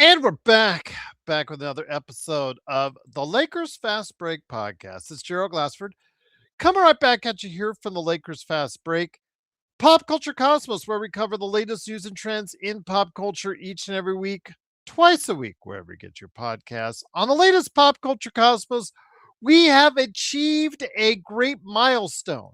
And we're back with another episode of the Lakers Fast Break podcast. It's Gerald Glassford coming right back at you here from the Lakers Fast Break Pop Culture Cosmos, where we cover the latest news and trends in pop culture each and every week, twice a week, wherever you get your podcasts. On the latest Pop Culture Cosmos, we have achieved a great milestone: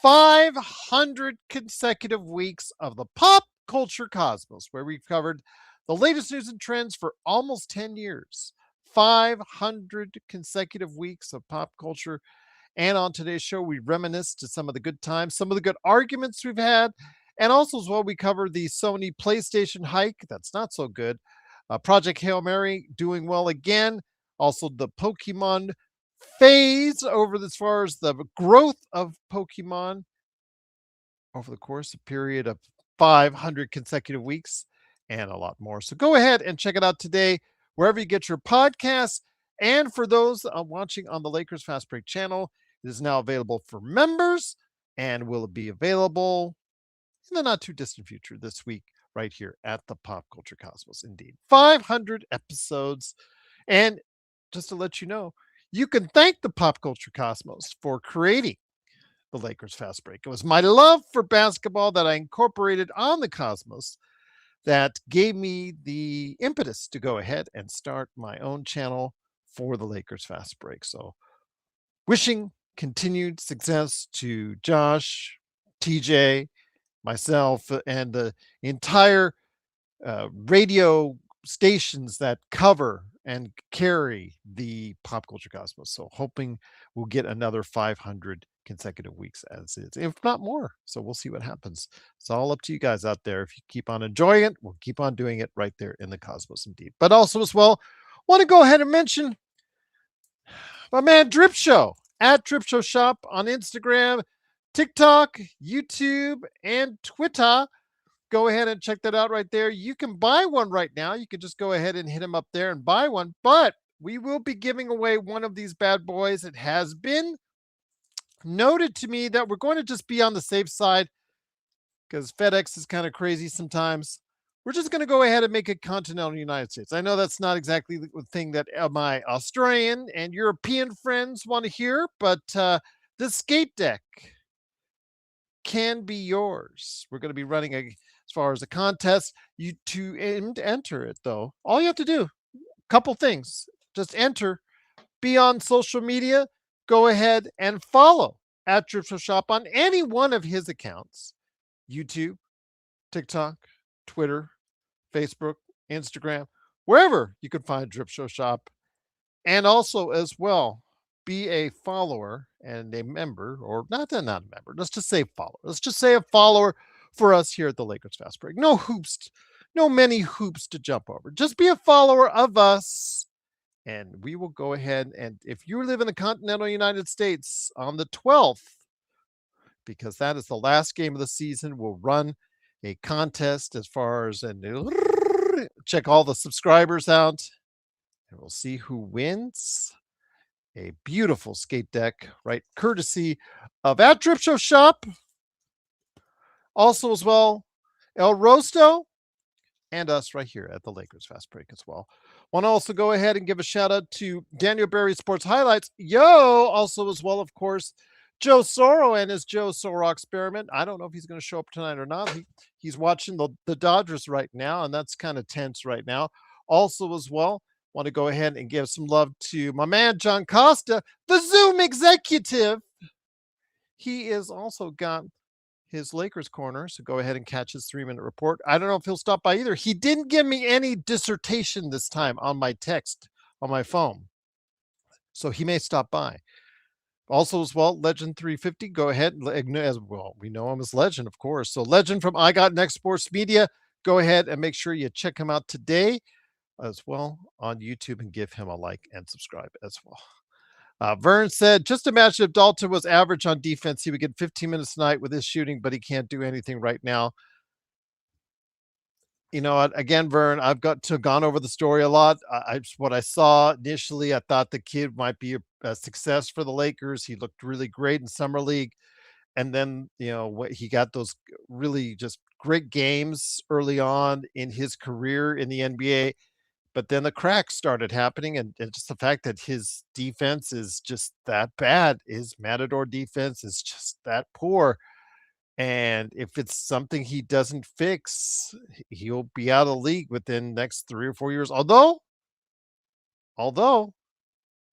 500 consecutive weeks of the Pop Culture Cosmos, where we've covered the latest news and trends for almost 10 years. 500 consecutive weeks of pop culture. And on today's show, we reminisce to some of the good times, some of the good arguments we've had, and also as well, we cover the Sony PlayStation hike. That's not so good. Project Hail Mary doing well again. Also, the Pokemon phase over as far as the growth of Pokemon over the course of period of 500 consecutive weeks and a lot more. So go ahead and check it out today, wherever you get your podcasts. And for those watching on the Lakers Fast Break channel, it is now available for members and will be available in the not too distant future this week, right here at the Pop Culture Cosmos. Indeed, 500 episodes. And just to let you know, you can thank the Pop Culture Cosmos for creating the Lakers Fast Break. It was my love for basketball that I incorporated on the Cosmos that gave me the impetus to go ahead and start my own channel for the Lakers Fast Break. So, wishing continued success to Josh, TJ, myself, and the entire radio stations that cover and carry the Pop Culture Cosmos. So, hoping we'll get another 500 consecutive weeks as is, if not more. So we'll see what happens. It's all up to you guys out there. If you keep on enjoying it, we'll keep on doing it right there in the Cosmos indeed. But also as well, want to go ahead and mention my man Drip Show at Drip Show Shop on Instagram, TikTok, YouTube, and Twitter. Go ahead and check that out right there. You can buy one right now. You can just go ahead and hit him up there and buy one. But we will be giving away one of these bad boys. It has been noted to me that we're going to just be on the safe side because FedEx is kind of crazy sometimes. We're just going to go ahead and make it continental United States. I know that's not exactly the thing that my Australian and European friends want to hear, but the skate deck can be yours. We're going to be running as far as a contest. You to enter it though, all you have to do, couple things, just enter, be on social media, go ahead and follow at Drip Show Shop on any one of his accounts: YouTube, TikTok, Twitter, Facebook, Instagram, wherever you can find Drip Show Shop. And also as well, be a follower and a member, or not a member, let's just say follower. Let's just say a follower for us here at the Lakers Fast Break. No hoops, no many hoops to jump over. Just be a follower of us. And we will go ahead, and if you live in the continental United States on the 12th, because that is the last game of the season, we'll run a contest as far as, and check all the subscribers out, and we'll see who wins a beautiful skate deck, right, courtesy of at Drip Show Shop. Also as well, El Rosto, and us right here at the Lakers Fast Break as well. Want to also go ahead and give a shout out to Daniel Berry Sports Highlights. Also as well, of course, Joe Soro and his Joe Soro experiment. I don't know if he's going to show up tonight or not. He's watching the Dodgers right now, and that's kind of tense right now. Also as well, want to go ahead and give some love to my man, John Costa, the Zoom executive. He is also got his Lakers corner, so go ahead and catch his 3-minute report. I don't know if he'll stop by either. He didn't give me any dissertation this time on my text on my phone, so he may stop by. Also as well, Legend 350, go ahead, as well, we know him as Legend, of course. So Legend from I Got Next Sports Media, go ahead and make sure you check him out today as well on YouTube and give him a like and subscribe as well. Vern said, just imagine if Dalton was average on defense, he would get 15 minutes tonight with his shooting, but he can't do anything right now. You know, again, Vern, I've gone over the story a lot. What I saw initially, I thought the kid might be a success for the Lakers. He looked really great in summer league. And then, you know, he got those really just great games early on in his career in the NBA. But then the cracks started happening, and just the fact that his defense is just that bad, his Matador defense is just that poor. And if it's something he doesn't fix, he'll be out of the league within the next 3 or 4 years. Although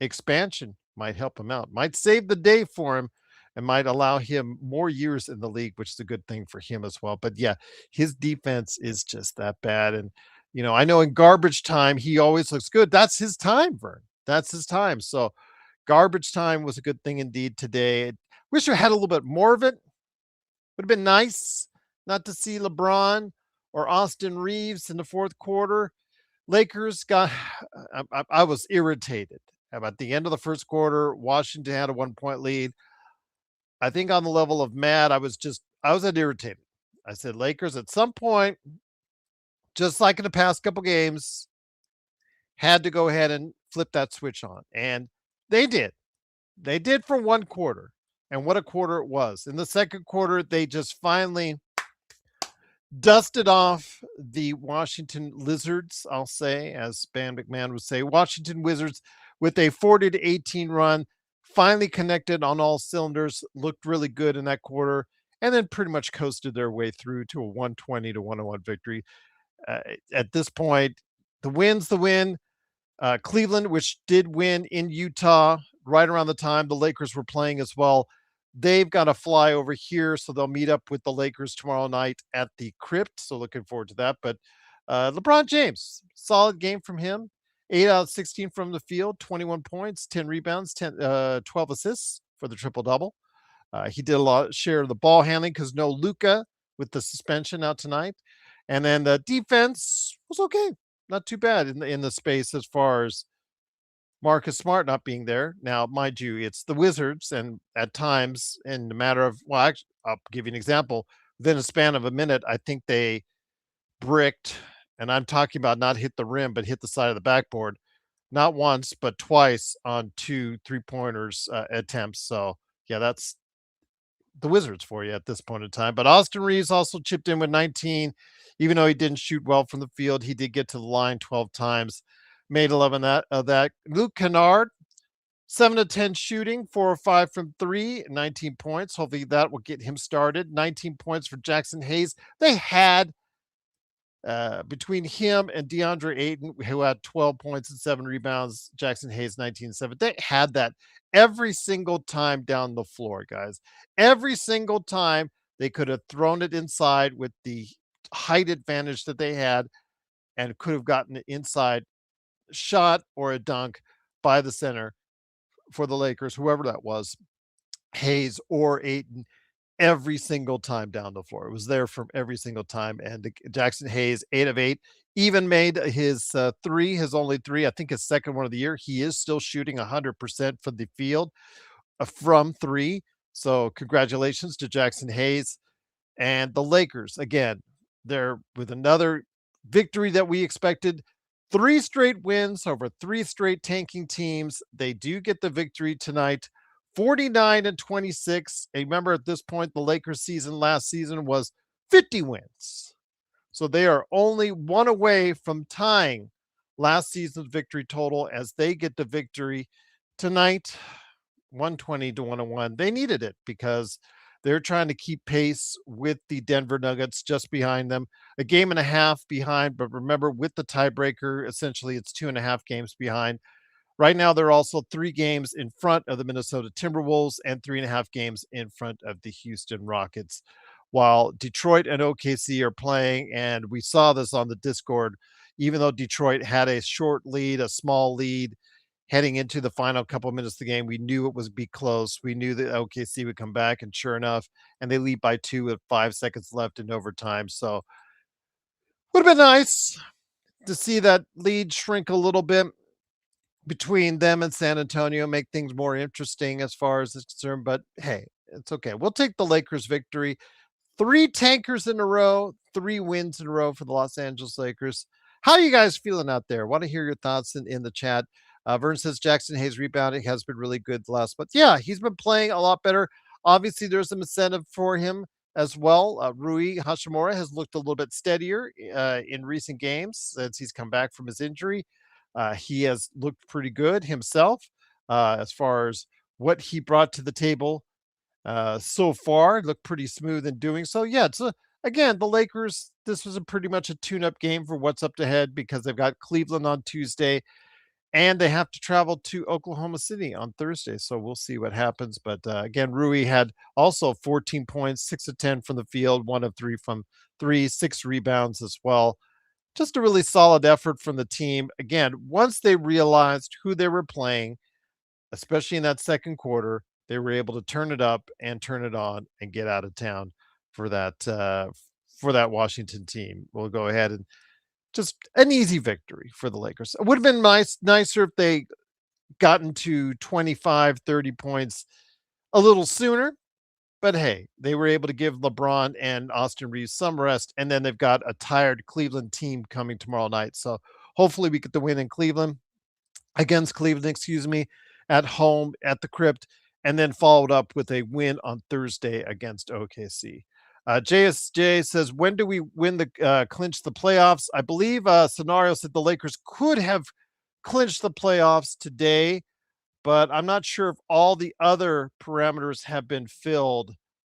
expansion might help him out, might save the day for him, and might allow him more years in the league, which is a good thing for him as well. But yeah, his defense is just that bad. And, I know in garbage time, he always looks good. That's his time, Vern. That's his time. So garbage time was a good thing indeed today. Wish I had a little bit more of it. Would have been nice not to see LeBron or Austin Reaves in the fourth quarter. Lakers got, I was irritated. About the end of the first quarter, Washington had a 1 point lead. I think on the level of mad, I was irritated. I said, Lakers at some point, just like in the past couple games, had to go ahead and flip that switch on. And they did. They did for 1 quarter. And what a quarter it was. In the second quarter, they just finally dusted off the Washington Lizards, I'll say, as Span McMahon would say. Washington Wizards with a 40-18 run, finally connected on all cylinders, looked really good in that quarter, and then pretty much coasted their way through to a 120-101 victory. At this point, the win's the win. Cleveland, which did win in Utah right around the time the Lakers were playing as well, they've got to fly over here, so they'll meet up with the Lakers tomorrow night at the Crypt. So looking forward to that. But LeBron James, solid game from him. 8 out of 16 from the field, 21 points, 10 rebounds, 12 assists for the triple-double. He did a lot share of the ball handling because no Luka with the suspension out tonight. And then the defense was okay. Not too bad in the space as far as Marcus Smart not being there. Now, mind you, it's the Wizards, and at times, in the matter of, well, actually, I'll give you an example. Within a span of a minute, I think they bricked, and I'm talking about not hit the rim, but hit the side of the backboard, not once, but twice on 2 3-pointers attempts. So, yeah, that's the Wizards for you at this point in time. But Austin Reaves also chipped in with 19. Even though he didn't shoot well from the field, he did get to the line 12 times, made 11 of that. Luke Kennard, 7 of 10 shooting, 4 or 5 from 3, 19 points. Hopefully that will get him started. 19 points for Jaxson Hayes. They had between him and DeAndre Ayton, who had 12 points and 7 rebounds, Jaxson Hayes 19-7. They had that every single time down the floor, guys. Every single time they could have thrown it inside with the height advantage that they had and could have gotten an inside shot or a dunk by the center for the Lakers, whoever that was, Hayes or Ayton, every single time down the floor. It was there from every single time. And Jaxson Hayes, 8 of 8, even made his three, his only three, I think his second one of the year. He is still shooting 100% from the field from 3. So congratulations to Jaxson Hayes. And the Lakers, again, they're with another victory that we expected. 3 straight wins over 3 straight tanking teams. They do get the victory tonight. 49-26. And remember, at this point, the Lakers season last season was 50 wins. So they are only 1 away from tying last season's victory total as they get the victory tonight, 120-101. They needed it because they're trying to keep pace with the Denver Nuggets just behind them, a game and a half behind. But remember, with the tiebreaker, essentially it's 2.5 games behind. Right now, they're also 3 games in front of the Minnesota Timberwolves and 3.5 games in front of the Houston Rockets, while Detroit and OKC are playing. And we saw this on the Discord. Even though Detroit had a short lead, a small lead heading into the final couple of minutes of the game, we knew it would be close. We knew that OKC would come back, and sure enough, and they lead by 2 with 5 seconds left in overtime. So would have been nice to see that lead shrink a little bit between them and San Antonio, make things more interesting as far as it's concerned. But hey, it's okay. We'll take the Lakers victory. 3 tankers in a row, 3 wins in a row for the Los Angeles Lakers. How are you guys feeling out there? Want to hear your thoughts in the chat. Vern says Jaxson Hayes rebounding has been really good the last, but yeah, he's been playing a lot better. Obviously, there's some incentive for him as well. Rui Hashimura has looked a little bit steadier in recent games since he's come back from his injury. He has looked pretty good himself as far as what he brought to the table so far. Looked pretty smooth in doing so. Yeah, again, the Lakers, this was pretty much a tune-up game for what's up ahead because they've got Cleveland on Tuesday and they have to travel to Oklahoma City on Thursday. So we'll see what happens. But again, Rui had also 14 points, 6 of 10 from the field, 1 of 3 from three, 6 rebounds as well. Just a really solid effort from the team. Again, once they realized who they were playing, especially in that second quarter, they were able to turn it up and turn it on and get out of town for that Washington team. We'll go ahead and just an easy victory for the Lakers. It would have been nicer if they gotten to 25, 30 points a little sooner. But hey, they were able to give LeBron and Austin Reaves some rest, and then they've got a tired Cleveland team coming tomorrow night. So hopefully we get the win in Cleveland against Cleveland, excuse me, at home at the Crypt, and then followed up with a win on Thursday against OKC. JSJ says, when do we win the clinch the playoffs? I believe Scenario said the Lakers could have clinched the playoffs today, but I'm not sure if all the other parameters have been filled.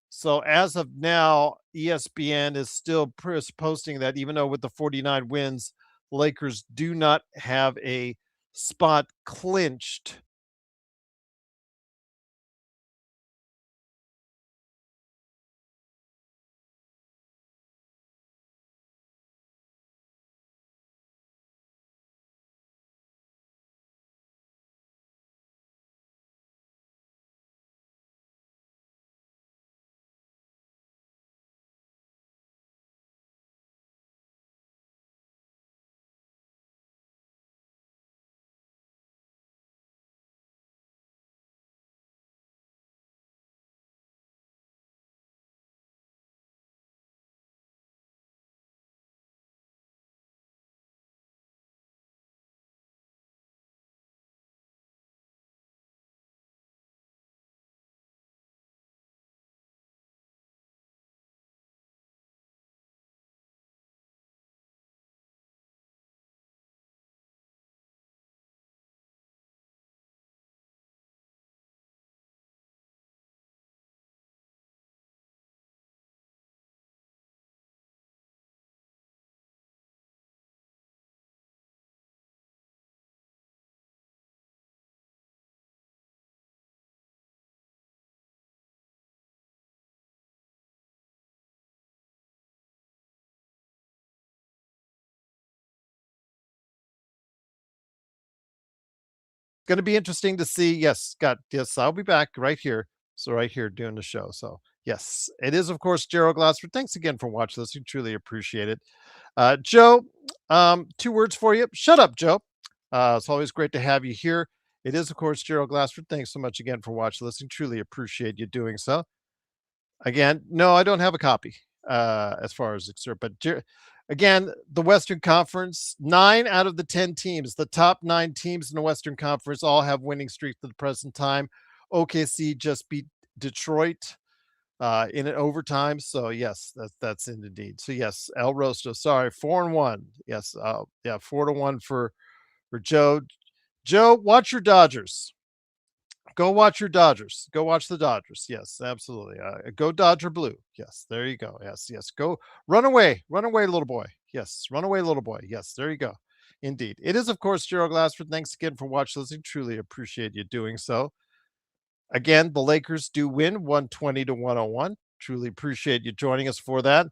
So as of now, ESPN is still posting that even though with the 49 wins, Lakers do not have a spot clinched. Going to be interesting to see. Yes, Scott. Yes, I'll be back right here. So right here doing the show. So yes, it is of course Gerald Glassford. Thanks again for watching this. We truly appreciate it. Joe, 2 words for you. Shut up, Joe. It's always great to have you here. It is of course Gerald Glassford. Thanks so much again for watching, listening. Truly appreciate you doing so. Again, no, I don't have a copy as far as excerpt, but again, the Western Conference, 9 out of the 10 teams, the top 9 teams in the Western Conference, all have winning streaks at the present time. OKC just beat Detroit in an overtime. So yes, that's it indeed. So yes, El Rosto, sorry, 4-1. Yes, yeah, 4-1 for Joe. Joe, watch your Dodgers. Go watch your Dodgers. Go watch the Dodgers. Yes, absolutely. Go Dodger Blue. Yes, there you go. Yes, yes. Go run away, little boy. Yes, run away, little boy. Yes, there you go. Indeed, it is of course Gerald Glassford. Thanks again for watching, listening. Truly appreciate you doing so. Again, the Lakers do win 120-101. Truly appreciate you joining us for that.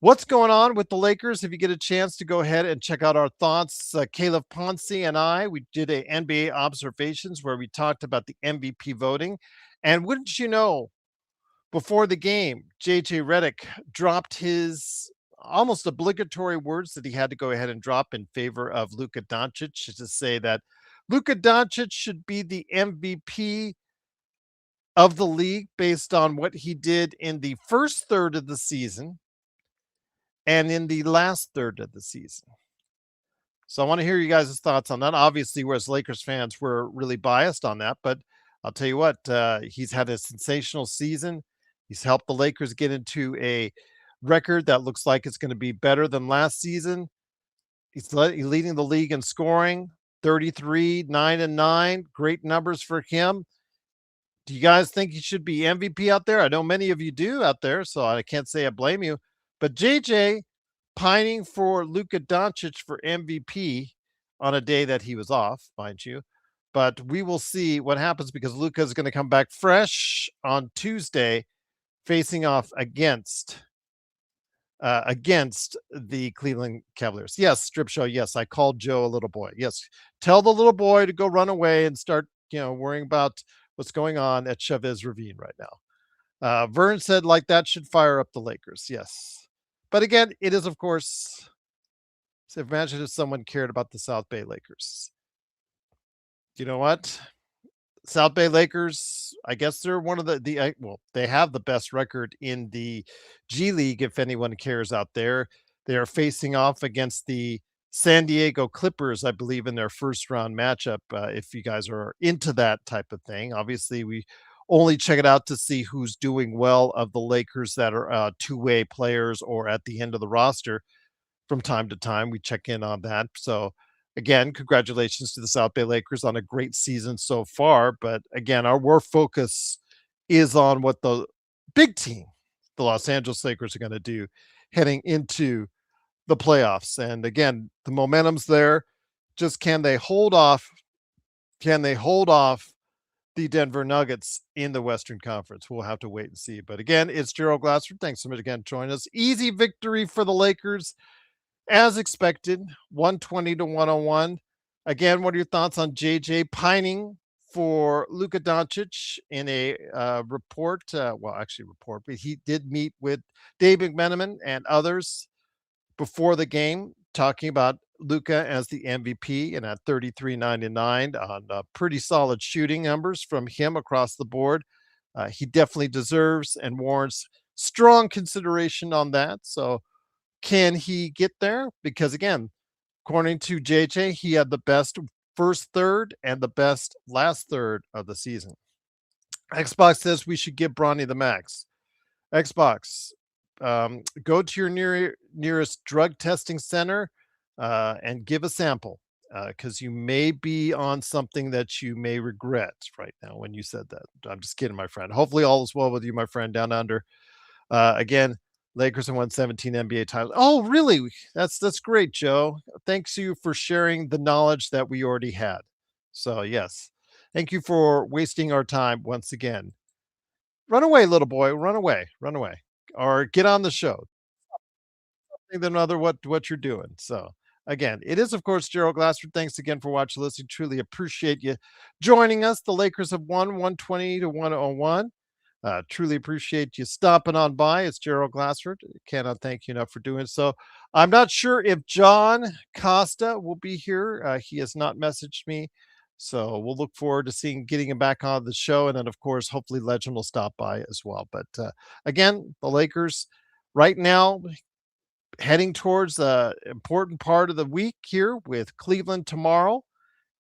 What's going on with the Lakers? If you get a chance to go ahead and check out our thoughts, Caleb Ponce and I, we did a NBA observations where we talked about the MVP voting. And wouldn't you know, before the game, JJ Redick dropped his almost obligatory words that he had to go ahead and drop in favor of Luka Doncic to say that Luka Doncic should be the MVP of the league based on what he did in the first third of the season and in the last third of the season. So I want to hear you guys' thoughts on that. Obviously, we're as Lakers fans, we're really biased on that, but I'll tell you what, he's had a sensational season. He's helped the Lakers get into a record that looks like it's going to be better than last season. He's leading the league in scoring, 33, 9 and 9. Great numbers for him. Do you guys think he should be MVP out there? I know many of you do out there, so I can't say I blame you. But JJ pining for Luka Doncic for MVP on a day that he was off, mind you. But we will see what happens because Luka is going to come back fresh on Tuesday, facing off against the Cleveland Cavaliers. Yes, strip show. Yes, I called Joe a little boy. Yes, tell the little boy to go run away and start, worrying about what's going on at Chavez Ravine right now. Vern said like that should fire up the Lakers. Yes, but again, it is of course. So imagine if someone cared about the South Bay Lakers. You know what? South Bay Lakers, I guess they're one of well, they have the best record in the G League if anyone cares out there. They are facing off against the San Diego Clippers, I believe, in their first round matchup. If you guys are into that type of thing, obviously we only check it out to see who's doing well of the Lakers that are two-way players or at the end of the roster. From time to time, we check in on that. So again, congratulations to the South Bay Lakers on a great season so far. But again, our focus is on what the big team, the Los Angeles Lakers, are going to do heading into the playoffs. And again, the momentum's there. Just can they hold off? Can they hold off the Denver Nuggets in the Western Conference? We'll have to wait and see. But again, it's Gerald Glassford. Thanks so much again for joining us. Easy victory for the Lakers as expected, 120 to 101. Again, what are your thoughts on JJ pining for Luka Doncic in a report? But he did meet with Dave McMenamin and others before the game, talking about Luka as the MVP and at 33.99 on pretty solid shooting numbers from him across the board. He definitely deserves and warrants strong consideration on that. So, can he get there? Because again, according to JJ, he had the best first third and the best last third of the season. Xbox says we should give Bronny the max. Xbox, go to your nearest drug testing center and give a sample because you may be on something that you may regret right now when you said that. I'm just kidding, my friend. Hopefully all is well with you, my friend, down under. Again, Lakers have won 17 NBA titles. Oh, really? That's great, Joe. Thanks you for sharing the knowledge that we already had. So, yes. Thank you for wasting our time once again. Run away, little boy. Run away. Run away. Or get on the show. Think another what you're doing. So, again, it is, of course, Gerald Glassford. Thanks again for watching, listening. Truly appreciate you joining us. The Lakers have won 120 to 101. Truly appreciate you stopping on by. It's Gerald Glassford. Cannot thank you enough for doing so. I'm not sure if John Costa will be here. He has not messaged me. So we'll look forward to getting him back on the show. And then, of course, hopefully Legend will stop by as well. But again, the Lakers right now heading towards the important part of the week here with Cleveland tomorrow.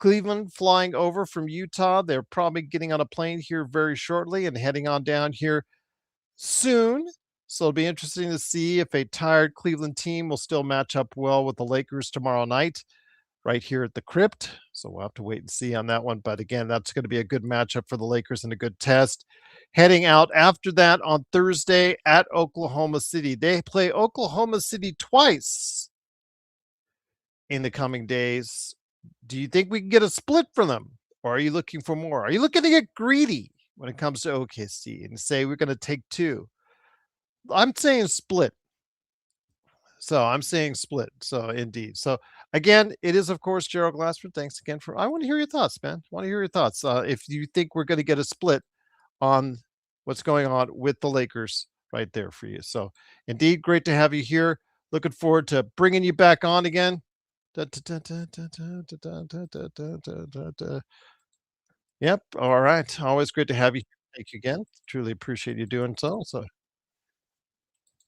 Cleveland flying over from Utah. They're probably getting on a plane here very shortly and heading on down here soon. So it'll be interesting to see if a tired Cleveland team will still match up well with the Lakers tomorrow night right here at the Crypt. So we'll have to wait and see on that one. But again, that's going to be a good matchup for the Lakers and a good test. Heading out after that on Thursday at Oklahoma City. They play Oklahoma City twice in the coming days. Do you think we can get a split from them? Or are you looking for more? Are you looking to get greedy when it comes to OKC and say we're going to take two? I'm saying split. So I'm saying split. So indeed. So again, it is, of course, Gerald Glassford. Thanks again I want to hear your thoughts, man. I want to hear your thoughts. If you think we're going to get a split on what's going on with the Lakers right there for you. So indeed, great to have you here. Looking forward to bringing you back on again. Yep. All right. Always great to have you. Thank you again. Truly appreciate you doing so. So,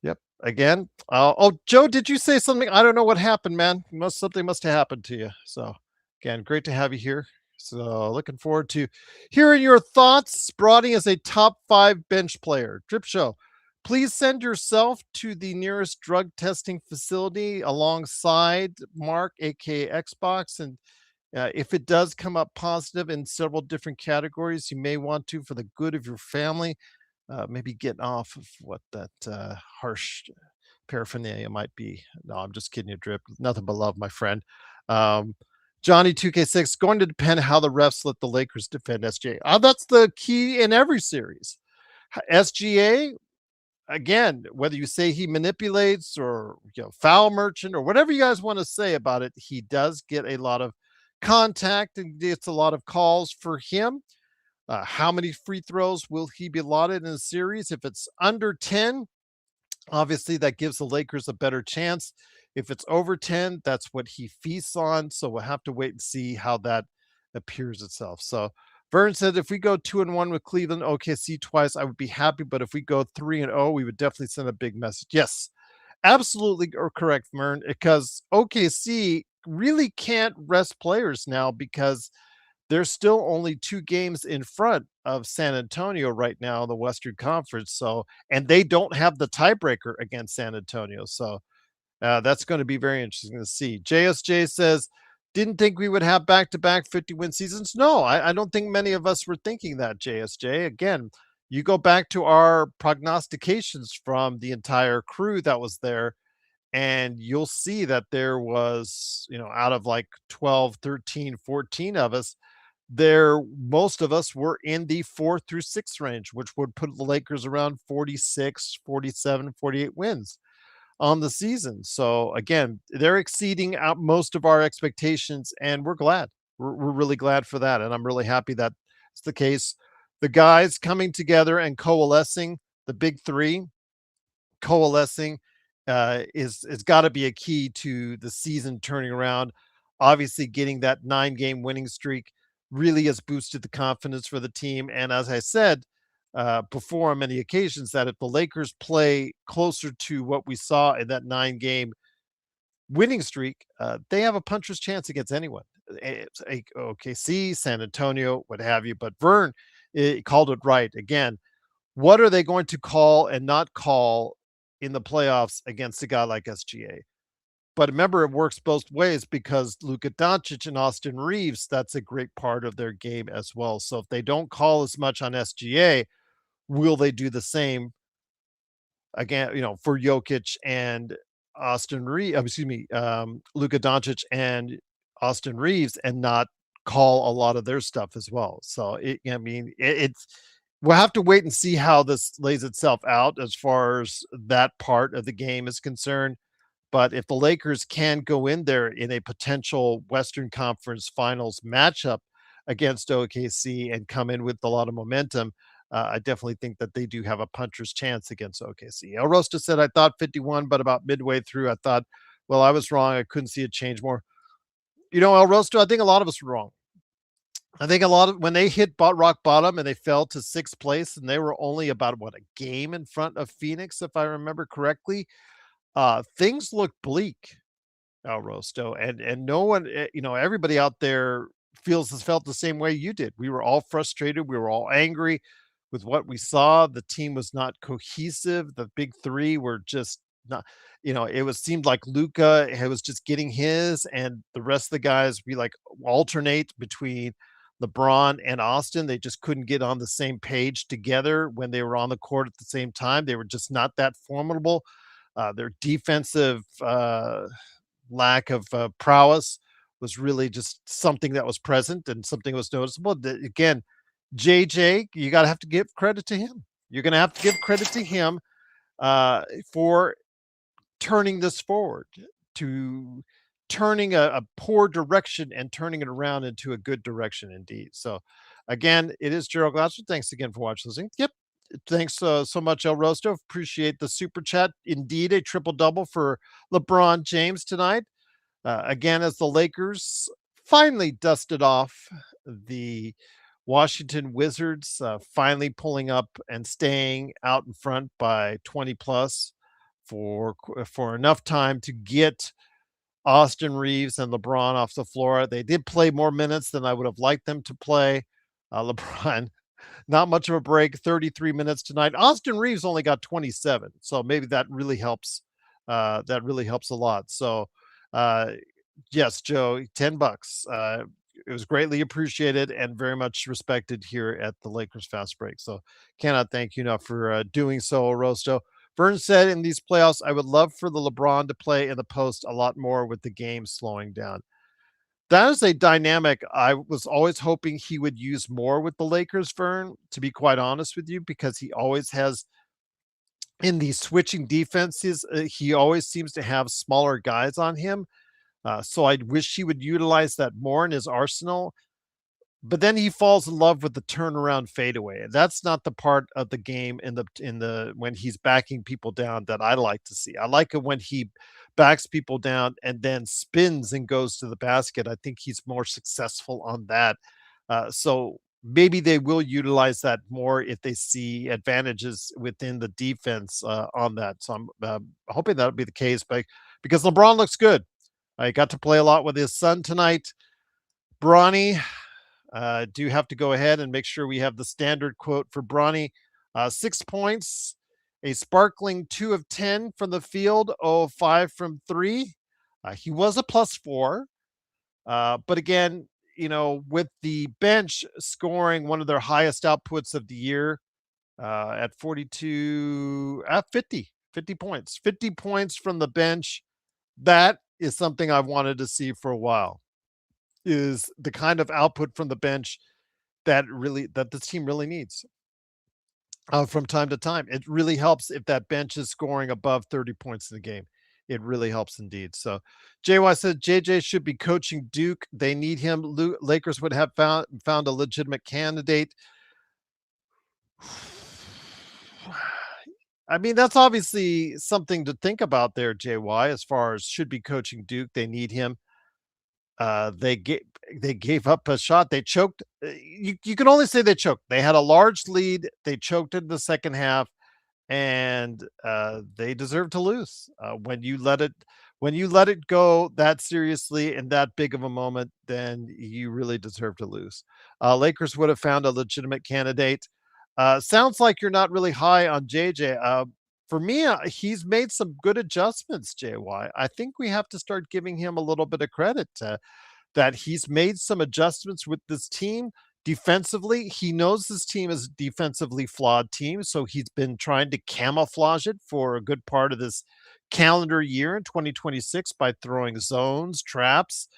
yep. Again. Oh, Joe, did you say something? I don't know what happened, man. Something must have happened to you. So, again, great to have you here. So looking forward to hearing your thoughts. Bronny is a top 5 bench player. Drip Show. Please send yourself to the nearest drug testing facility alongside Mark, aka Xbox, and if it does come up positive in several different categories, you may want to, for the good of your family, maybe get off of what that harsh paraphernalia might be. No, I'm just kidding you, Drip. Nothing but love, my friend. Um, Johnny 2K6 going to depend how the refs let the Lakers defend SGA. That's the key in every series. SGA, again, whether you say he manipulates or foul merchant or whatever you guys want to say about it, he does get a lot of contact and gets a lot of calls for him. How many free throws will he be allotted in a series? If it's under 10, obviously that gives the Lakers a better chance. If it's over 10, that's what he feasts on. So we'll have to wait and see how that appears itself. So Vern said if we go 2-1 with Cleveland, OKC twice, I would be happy. But if we go 3-0, we would definitely send a big message. Yes, absolutely correct, Vern, because OKC really can't rest players now because there's still only 2 games in front of San Antonio right now in the Western Conference. So, and they don't have the tiebreaker against San Antonio. So, that's going to be very interesting to see. JSJ says, didn't think we would have back to back 50-win seasons. No, I don't think many of us were thinking that, JSJ. Again, you go back to our prognostications from the entire crew that was there, and you'll see that there was, out of like 12, 13, 14 of us, most of us were in the 4th through 6th range, which would put the Lakers around 46, 47, 48 wins on the season. So again, they're exceeding out most of our expectations, and we're glad. We're really glad for that, and I'm really happy that it's the case. The guys coming together and coalescing, the big three coalescing, is got to be a key to the season turning around. Obviously, getting that 9-game winning streak really has boosted the confidence for the team. And as I said before on many occasions, that if the Lakers play closer to what we saw in that 9-game winning streak, they have a puncher's chance against anyone. It's OKC, San Antonio, what have you. But Vern called it right. Again, what are they going to call and not call in the playoffs against a guy like SGA? But remember, it works both ways because Luka Doncic and Austin Reaves, that's a great part of their game as well. So if they don't call as much on SGA, will they do the same again, for Jokic and Austin Reeves, Luka Doncic and Austin Reeves, and not call a lot of their stuff as well. So it's we'll have to wait and see how this lays itself out as far as that part of the game is concerned. But if the Lakers can go in there in a potential Western Conference Finals matchup against OKC and come in with a lot of momentum, I definitely think that they do have a puncher's chance against OKC. El Rosta said, I thought 51, but about midway through, I thought, well, I was wrong. I couldn't see it change more. El Rosta, I think a lot of us were wrong. I think a lot of when they hit rock bottom and they fell to 6th place, and they were only about a game in front of Phoenix, if I remember correctly. Things looked bleak, El Rosto, and no one, everybody out there felt the same way you did. We were all frustrated. We were all angry with what we saw. The team was not cohesive. The big three were just not, seemed like Luka was just getting his, and the rest of the guys, we like alternate between LeBron and Austin. They just couldn't get on the same page together when they were on the court at the same time. They were just not that formidable. Their defensive lack of prowess was really just something that was present and something was noticeable. Again, JJ, you got to have to give credit to him. You're going to have to give credit to him for turning this forward, to turning a poor direction and turning it around into a good direction indeed. So again, it is Gerald Glasser. Thanks again for watching, listening. Yep. Thanks so much, El Rosto. Appreciate the super chat. Indeed, a triple double for LeBron James tonight. Again, as the Lakers finally dusted off the Washington Wizards, finally pulling up and staying out in front by 20 plus for enough time to get Austin Reaves and LeBron off the floor. They did play more minutes than I would have liked them to play. LeBron, not much of a break, 33 minutes tonight. Austin Reaves only got 27, so maybe that really helps. That really helps a lot. So, uh, yes, Joe, $10. It was greatly appreciated and very much respected here at the Lakers Fast Break. So, cannot thank you enough for doing so, Rosto. Vern said in these playoffs, I would love for the LeBron to play in the post a lot more with the game slowing down. That is a dynamic I was always hoping he would use more with the Lakers, Vern, to be quite honest with you, because he always has in these switching defenses, he always seems to have smaller guys on him. So I wish he would utilize that more in his arsenal. But then he falls in love with the turnaround fadeaway. And that's not the part of the game in the when he's backing people down that I like to see. I like it when he backs people down and then spins and goes to the basket. I think he's more successful on that. So maybe they will utilize that more if they see advantages within the defense on that. So I'm hoping that'll be the case. But because LeBron looks good, I got to play a lot with his son tonight. Bronny, do have to go ahead and make sure we have the standard quote for Bronny. 6 points, a sparkling 2 of 10 from the field, 5 from 3. He was a +4. But again, with the bench scoring one of their highest outputs of the year at 42, at 50 points, 50 points from the bench. That is something I've wanted to see for a while, is the kind of output from the bench that this team really needs from time to time. It really helps if that bench is scoring above 30 points in the game. It really helps indeed. So JY said JJ should be coaching Duke. They need him. Lakers would have found a legitimate candidate. I mean, that's obviously something to think about there, JY, as far as should be coaching Duke. They need him. They gave up a shot. They choked. You can only say they choked. They had a large lead. They choked in the second half, and they deserve to lose. When you let it go that seriously in that big of a moment, then you really deserve to lose. Lakers would have found a legitimate candidate. Sounds like you're not really high on JJ. For me, he's made some good adjustments, JY. I think we have to start giving him a little bit of credit that he's made some adjustments with this team defensively. He knows this team is a defensively flawed team, so he's been trying to camouflage it for a good part of this calendar year in 2026 by throwing zones, traps,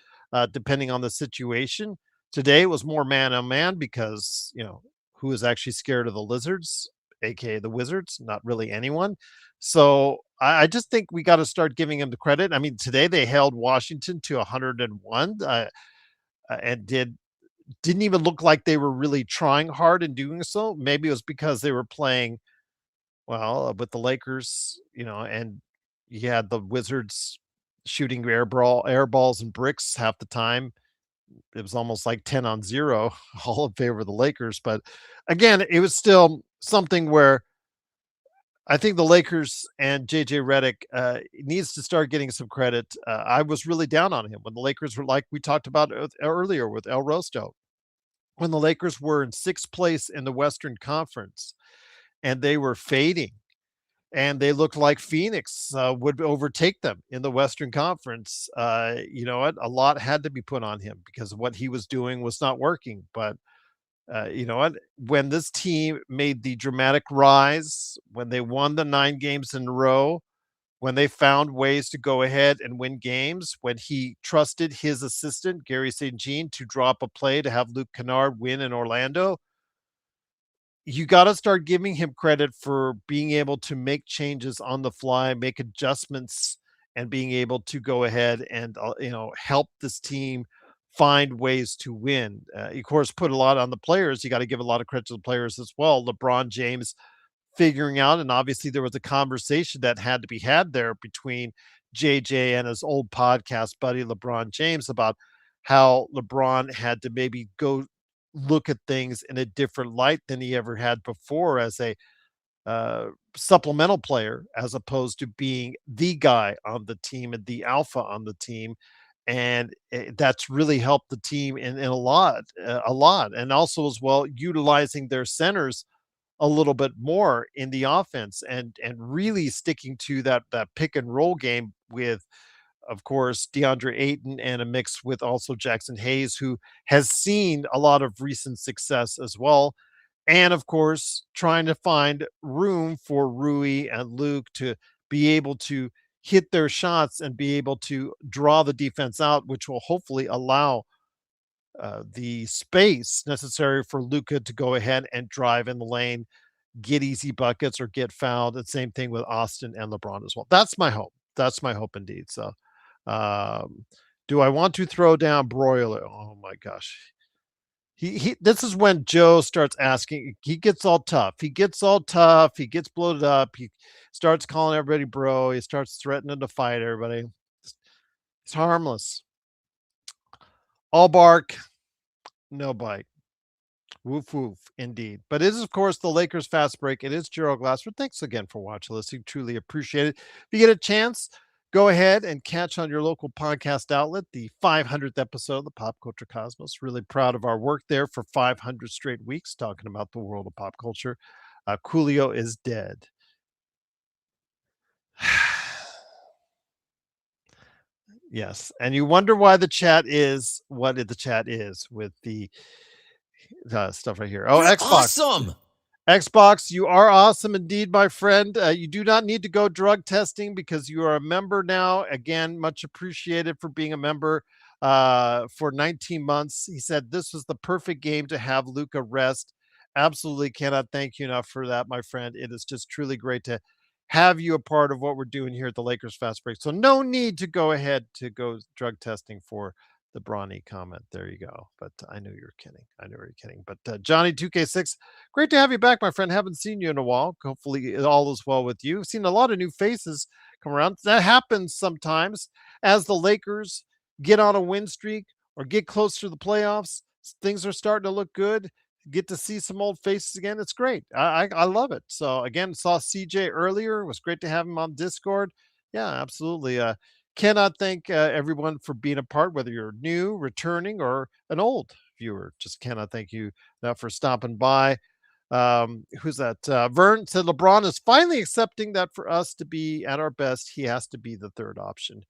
depending on the situation. Today was more man on man because, who is actually scared of the lizards, aka the Wizards? Not really anyone. So I just think we got to start giving him the credit. I mean, today they held Washington to 101 and didn't even look like they were really trying hard in doing so. Maybe it was because they were playing well with the Lakers, and you had the Wizards shooting air balls and bricks half the time. It was almost like 10-0, all in favor of the Lakers. But again, it was still something where I think the Lakers and JJ Redick needs to start getting some credit. I was really down on him when the Lakers were, like we talked about earlier with El Rosto, when the Lakers were in sixth place in the Western Conference and they were fading and they looked like Phoenix would overtake them in the Western Conference. You know what? A lot had to be put on him because what he was doing was not working. But you know what? When this team made the dramatic rise, when they won the 9 games in a row, when they found ways to go ahead and win games, when he trusted his assistant, Gary St. Jean, to drop a play to have Luke Kennard win in Orlando, you got to start giving him credit for being able to make changes on the fly, make adjustments, and being able to go ahead and help this team find ways to win. Of course, put a lot on the players. You got to give a lot of credit to the players as well. LeBron James figuring out, and obviously there was a conversation that had to be had there between JJ and his old podcast buddy LeBron James about how LeBron had to maybe go look at things in a different light than he ever had before as a supplemental player as opposed to being the guy on the team and the alpha on the team. And that's really helped the team in a lot. And also as well, utilizing their centers a little bit more in the offense and really sticking to that pick and roll game with, of course, DeAndre Ayton and a mix with also Jaxson Hayes, who has seen a lot of recent success as well. And of course, trying to find room for Rui and Luke to be able to hit their shots and be able to draw the defense out, which will hopefully allow the space necessary for Luka to go ahead and drive in the lane, get easy buckets or get fouled. And same thing with Austin and LeBron as well. That's my hope. That's my hope indeed. So, um, do I want to throw down Broiler? Oh my gosh. He this is when Joe starts asking, he gets all tough. He gets all tough. He gets bloated up. He starts calling everybody bro. He starts threatening to fight everybody. It's harmless. All bark, no bite. Woof woof, indeed. But it is, of course, the Lakers fast break. It is Gerald Glassford. Thanks again for watching, listening. Truly appreciate it. If you get a chance, go ahead and catch on your local podcast outlet the 500th episode of the Pop Culture Cosmos. Really proud of our work there for 500 straight weeks talking about the world of pop culture. Coolio is dead. Yes. And you wonder why the chat is what the chat is with the stuff right here. Oh, You're Xbox. Awesome. Xbox, you are awesome indeed, my friend. You do not need to go drug testing because you are a member now. Again, much appreciated for being a member for 19 months. He said this was the perfect game to have Luka rest. Absolutely cannot thank you enough for that, my friend. It is just truly great to have you a part of what we're doing here at the Lakers Fast Break. So no need to go ahead to go drug testing for the Bronny comment. There you go. But I knew you were kidding. I knew you were kidding. But Johnny 2K6, great to have you back, my friend. Haven't seen you in a while. Hopefully all is well with you. Seen a lot of new faces come around. That happens sometimes as the Lakers get on a win streak or get close to the playoffs. Things are starting to look good. Get to see some old faces again. It's great. I love it. So again, saw CJ earlier. It was great to have him on Discord. Yeah, absolutely. Cannot thank everyone for being a part, whether you're new, returning, or an old viewer. Just cannot thank you enough for stopping by. Who's that? Vern said LeBron is finally accepting that for us to be at our best, he has to be the third option.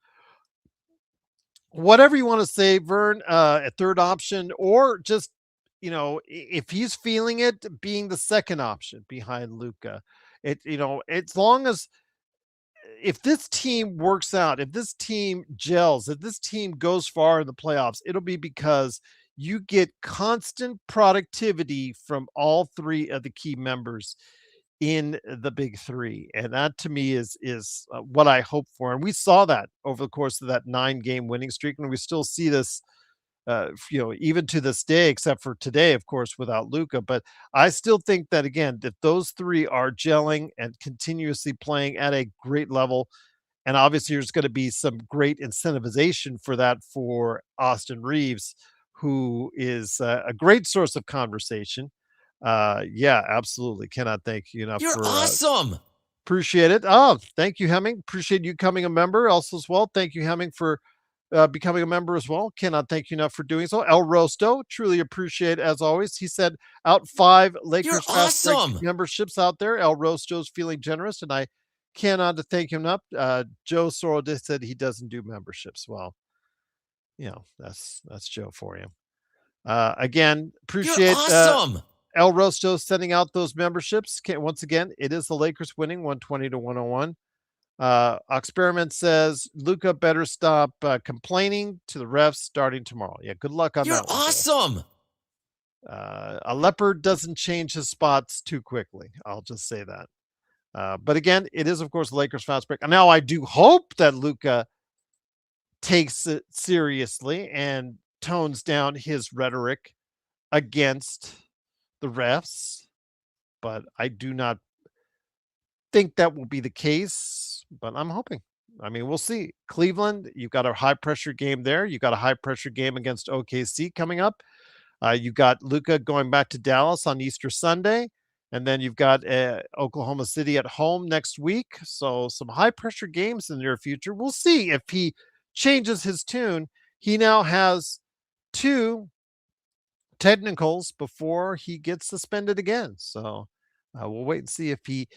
Whatever you want to say, Vern, a third option, or just, if he's feeling it, being the second option behind Luka. As long as if this team works out, if this team gels, if this team goes far in the playoffs, it'll be because you get constant productivity from all three of the key members in the big three. And that to me is what I hope for. And we saw that over the course of that 9-game winning streak. And we still see this, even to this day, except for today, of course, without Luka. But I still think that, again, that those three are gelling and continuously playing at a great level. And obviously, there's going to be some great incentivization for that for Austin Reaves, who is a great source of conversation. Yeah, absolutely. Cannot thank you enough. You're awesome. Appreciate it. Oh, thank you, Hemming. Appreciate you coming a member also as well. Thank you, Hemming, for becoming a member as well. Cannot thank you enough for doing so. El Rosto, truly appreciate as always. He said out 5 Lakers Fast Break memberships out there. El Rosto's feeling generous, and I cannot thank him enough. Joe Soro just said he doesn't do memberships. Well, that's Joe for you. Again, appreciate awesome. El Rosto sending out those memberships. Once again, it is the Lakers winning 120 to 101. Experiment says Luka better stop complaining to the refs starting tomorrow. Yeah, good luck on that. You're awesome. A leopard doesn't change his spots too quickly. I'll just say that. But again, it is, of course, the Lakers fast break. Now, I do hope that Luka takes it seriously and tones down his rhetoric against the refs, but I do not think that will be the case, but I'm hoping. I mean, we'll see. Cleveland, you've got a high pressure game there. You've got a high pressure game against OKC coming up. You got Luka going back to Dallas on Easter Sunday. And then you've got Oklahoma City at home next week. So some high pressure games in the near future. We'll see if he changes his tune. He now has two technicals before he gets suspended again. So we'll wait and see if he,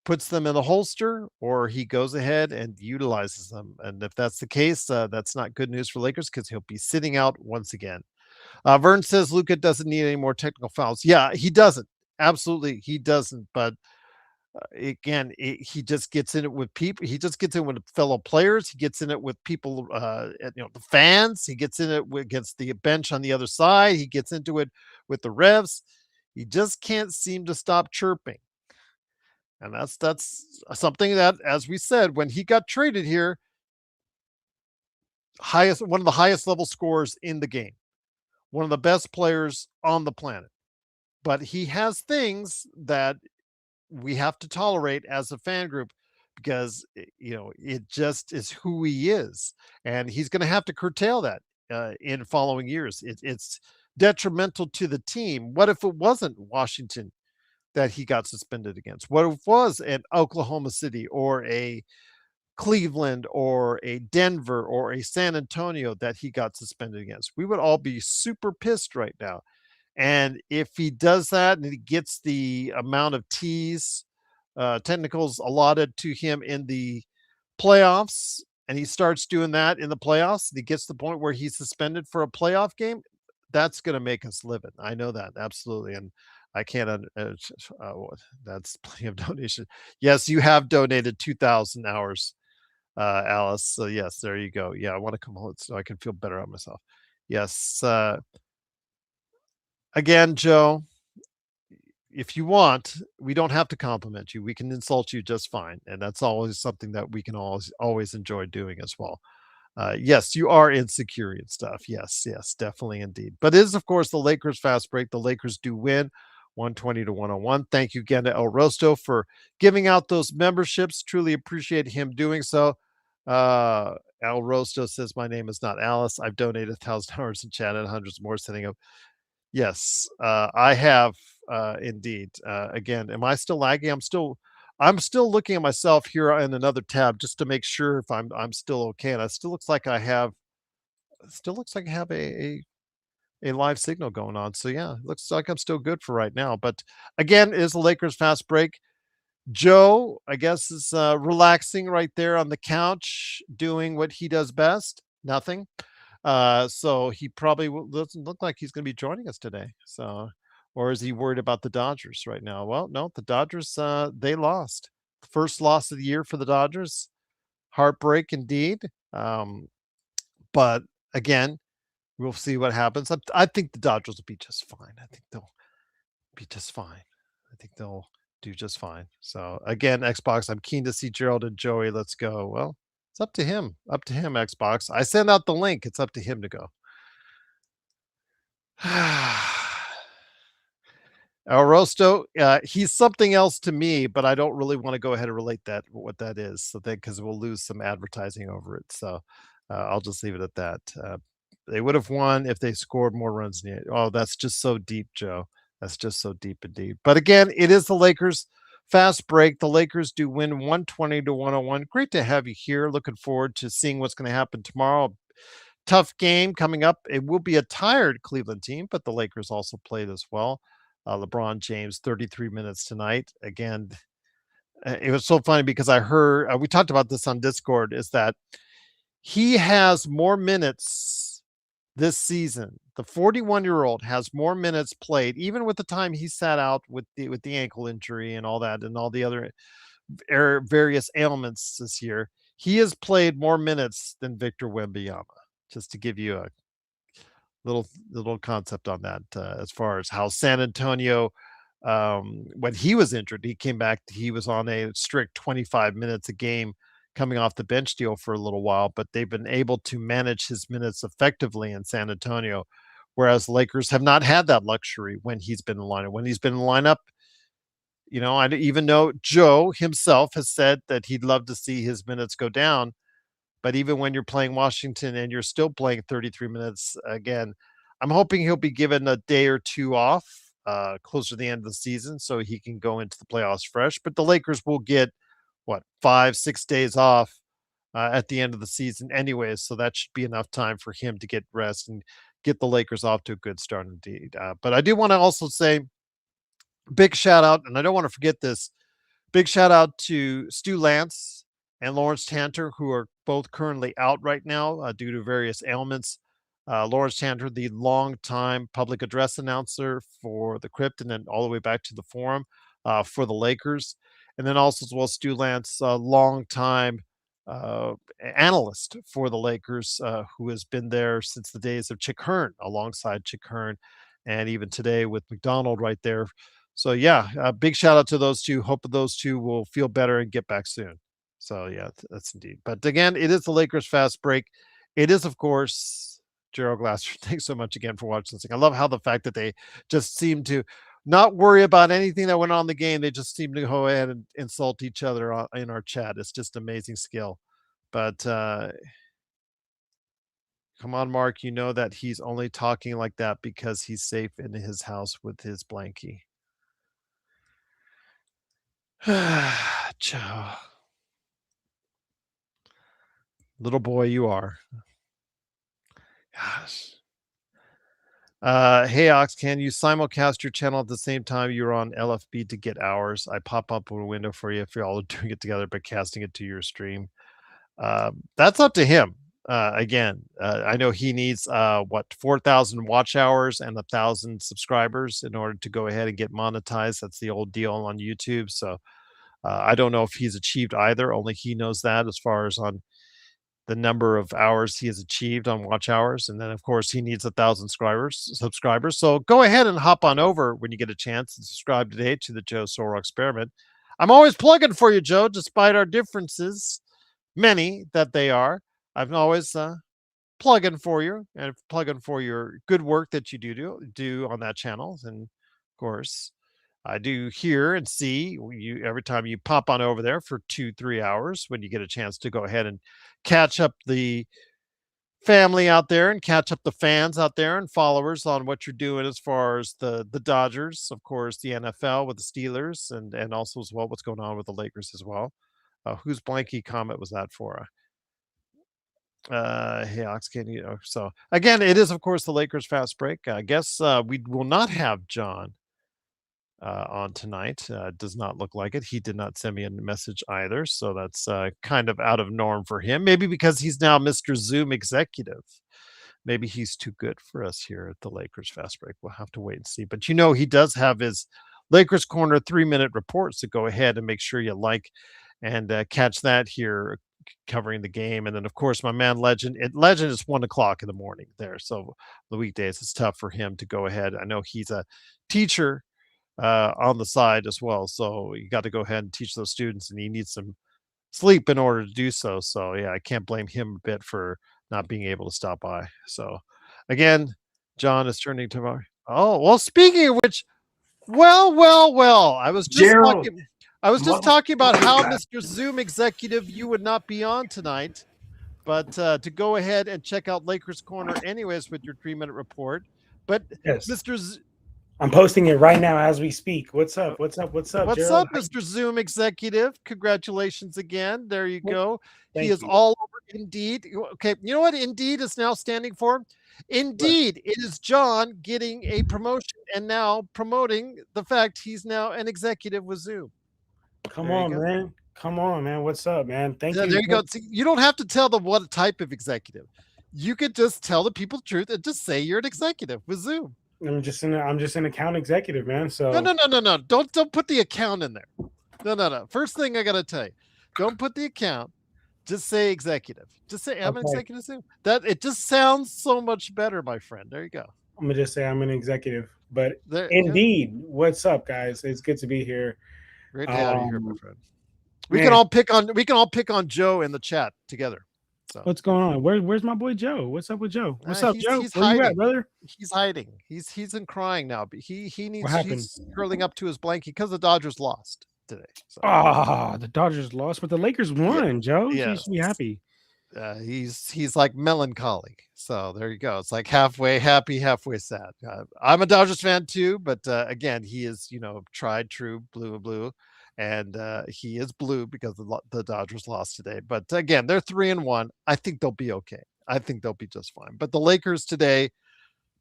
puts them in the holster or he goes ahead and utilizes them. And if that's the case, that's not good news for Lakers because he'll be sitting out once again. Vern says Luka doesn't need any more technical fouls. Yeah, he doesn't. Absolutely, he doesn't. But again, he just gets in it with people. He just gets in with fellow players. He gets in it with people, the fans. He gets in it against the bench on the other side. He gets into it with the refs. He just can't seem to stop chirping. And that's something that, as we said, when he got traded here, one of the highest level scorers in the game, one of the best players on the planet. But he has things that we have to tolerate as a fan group because it just is who he is, and he's going to have to curtail that in following years. It's detrimental to the team. What if it wasn't Washington that he got suspended against? What if it was an Oklahoma City or a Cleveland or a Denver or a San Antonio that he got suspended against? We would all be super pissed right now. And if he does that and he gets the amount of T's, technicals allotted to him in the playoffs, and he starts doing that in the playoffs, and he gets to the point where he's suspended for a playoff game, that's going to make us livid. I know that absolutely, and I can't. That's plenty of donation. Yes, you have donated 2,000 hours, Alice. So yes, there you go. Yeah, I want to come home so I can feel better about myself. Yes. Again, Joe, if you want, we don't have to compliment you. We can insult you just fine, and that's always something that we can always enjoy doing as well. Yes, you are insecure and stuff. Yes, yes, definitely indeed. But it is, of course, the Lakers fast break. The Lakers do win 120 to 101. Thank you again to El Rosto for giving out those memberships. Truly appreciate him doing so. El Rosto says, my name is not Alice. I've donated 1,000 hours in chat and hundreds more sending up. Yes, I have indeed. Again, am I still lagging? I'm still looking at myself here in another tab just to make sure if I'm still okay. And it still looks like I have a live signal going on. So yeah, it looks like I'm still good for right now. But again, it is the Lakers fast break. Joe, I guess, is relaxing right there on the couch, doing what he does best. Nothing. So he probably doesn't look like he's going to be joining us today. So, or is he worried about the Dodgers right now? Well, no, the Dodgers, they lost. First loss of the year for the Dodgers. Heartbreak indeed. But again, we'll see what happens. I think the Dodgers will be just fine. I think they'll be just fine. I think they'll do just fine. So again, Xbox, I'm keen to see Gerald and Joey. Let's go. Well, it's up to him. Up to him, Xbox. I send out the link. It's up to him to go. El Rosto, he's something else to me, but I don't really want to go ahead and relate that what that is, so that because we'll lose some advertising over it. So I'll just leave it at that. They would have won if they scored more runs. Oh, that's just so deep, Joe. That's just so deep indeed. But again, it is the Lakers fast break. The Lakers do win 120 to 101. Great to have you here. Looking forward to seeing what's going to happen tomorrow. Tough game coming up. It will be a tired Cleveland team, but the Lakers also played as well. LeBron James, 33 minutes tonight. Again, it was so funny because I heard, we talked about this on Discord, is that he has more minutes this season. The 41-year-old has more minutes played, even with the time he sat out with the ankle injury and all that, and all the other various ailments this year. He has played more minutes than Victor Wembanyama. Just to give you a little concept on that, as far as how San Antonio, when he was injured, he came back. He was on a strict 25 minutes a game coming off the bench deal for a little while, but they've been able to manage his minutes effectively in San Antonio, whereas Lakers have not had that luxury when he's been in the lineup. When he's been in the lineup, I even know Joe himself has said that he'd love to see his minutes go down. But even when you're playing Washington and you're still playing 33 minutes, again, I'm hoping he'll be given a day or two off closer to the end of the season so he can go into the playoffs fresh. But the Lakers will get, what, 5-6 days off at the end of the season anyways, so that should be enough time for him to get rest and get the Lakers off to a good start indeed. But I do want to also say big shout out, and I don't want to forget this. Big shout out to Stu Lance and Lawrence Tanter, who are both currently out right now due to various ailments. Lawrence Tanter, the longtime public address announcer for the Crypt, and then all the way back to the Forum for the Lakers. And then also as well, Stu Lance, longtime uh, analyst for the Lakers, who has been there since the days of Chick Hearn, alongside Chick Hearn, and even today with McDonald right there. So yeah, big shout out to those two. Hope those two will feel better and get back soon. So yeah, that's indeed. But again, it is the Lakers fast break. It is, of course, Gerald Glasser. Thanks so much again for watching this thing. I love how the fact that they just seem to not worry about anything that went on in the game. They just seem to go ahead and insult each other in our chat. It's just amazing skill. But come on, Mark. You know that he's only talking like that because he's safe in his house with his blankie. Joe. Little boy you are. Gosh. Hey Ox, can you simulcast your channel at the same time you're on LFB to get hours? I pop up a window for you if you're all doing it together, but casting it to your stream. That's up to him. Again, I know he needs 4,000 watch hours and 1,000 subscribers in order to go ahead and get monetized. That's the old deal on YouTube. So I don't know if he's achieved either. Only he knows that as far as on the number of hours he has achieved on watch hours. And then, of course, he needs 1,000 subscribers. So go ahead and hop on over when you get a chance and subscribe today to the Joe Soro Experiment. I'm always plugging for you, Joe, despite our differences, many that they are. I'm always plugging for you and plugging for your good work that you do on that channel. And, of course, I do hear and see you every time you pop on over there for 2-3 hours when you get a chance to go ahead and catch up the family out there and catch up the fans out there and followers on what you're doing as far as the Dodgers, of course, the NFL with the Steelers, and also as well what's going on with the Lakers as well. Whose blanky comment was that for? Hey Ox, can you know? So again, it is of course the Lakers fast break. I guess we will not have John on tonight. Does not look like it. He did not send me a message either, so that's kind of out of norm for him. Maybe because he's now Mr. Zoom executive. Maybe he's too good for us here at the Lakers fast break. We'll have to wait and see. But he does have his Lakers Corner 3-minute reports, so go ahead and make sure you like and catch that here covering the game. And then of course my man Legend is 1:00 in the morning there, so the weekdays it's tough for him to go ahead. I know he's a teacher on the side as well, so you got to go ahead and teach those students, and he needs some sleep in order to do so. So yeah, I can't blame him a bit for not being able to stop by. So again, John is turning to my speaking of which, well, I was just talking about how Mr. Zoom executive you would not be on tonight, but to go ahead and check out Lakers Corner anyways with your 3-minute report. But yes. Mr. I'm posting it right now as we speak. What's up? What's up, Gerald? Mr. Zoom executive? Congratulations again. There you go. Thank he is you. all over Indeed. Okay, you know what Indeed is now standing for? Indeed, it is John getting a promotion and now promoting the fact he's now an executive with Zoom. Come on, man. Come on, man. What's up, man? Thank you. There you go. See, you don't have to tell them what type of executive. You could just tell the people the truth and just say you're an executive with Zoom. I'm just an account executive, man. So no. Don't put the account in there. No. First thing I gotta tell you, don't put the account. Just say executive. Just say I'm an executive Zoom. That it just sounds so much better, my friend. There you go. I'm gonna just say I'm an executive. But Indeed, what's up, guys? It's good to be here. Great to have you here, my friend. We can all pick on Joe in the chat together. So. What's going on? Where's my boy Joe? What's up with Joe? What's up, Joe? He's Where hiding. you at, brother? He's hiding. He's in crying now. But he's curling up to his blankie because the Dodgers lost today. So. The Dodgers lost, but the Lakers won, Joe. Yes. You should be happy. He's like melancholy. So there you go. It's like halfway happy, halfway sad. I'm a Dodgers fan too, but again, he is tried true blue and blue, and he is blue because the Dodgers lost today. But again, they're 3-1. I think they'll be okay. I think they'll be just fine. But the Lakers today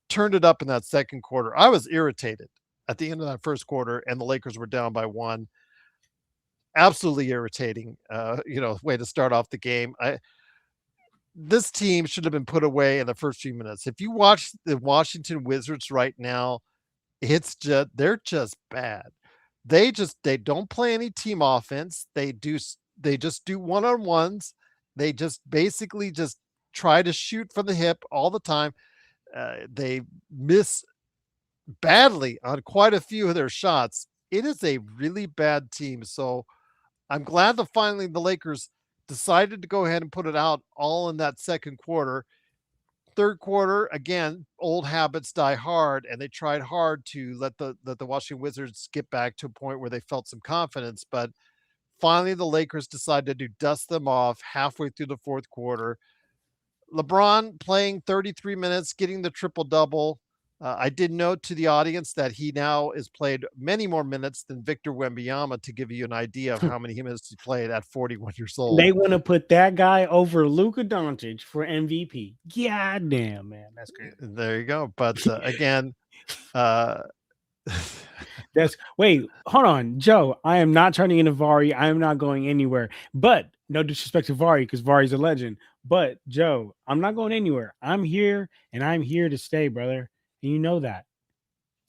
turned it up in that second quarter. I was irritated at the end of that first quarter, and the Lakers were down by one. Absolutely irritating. Way to start off the game. This team should have been put away in the first few minutes. If you watch the Washington Wizards right now, they're just bad. They don't play any team offense. They just do one-on-ones. They just basically just try to shoot from the hip all the time. They miss badly on quite a few of their shots. It is a really bad team. So I'm glad that finally the Lakers decided to go ahead and put it out all in that second quarter. Third quarter, again, old habits die hard, and they tried hard to let the Washington Wizards get back to a point where they felt some confidence. But finally, the Lakers decided to dust them off halfway through the fourth quarter. LeBron playing 33 minutes, getting the triple-double. I did note to the audience that he now has played many more minutes than Victor Wembanyama, to give you an idea of how many minutes he played at 41 years old. They want to put that guy over Luka Doncic for MVP. God damn, man. That's great. There you go. But again, wait, hold on, Joe. I am not turning into Vari. I am not going anywhere. But no disrespect to Vari, because Vari's a legend. But Joe, I'm not going anywhere. I'm here, and I'm here to stay, brother. And you know that.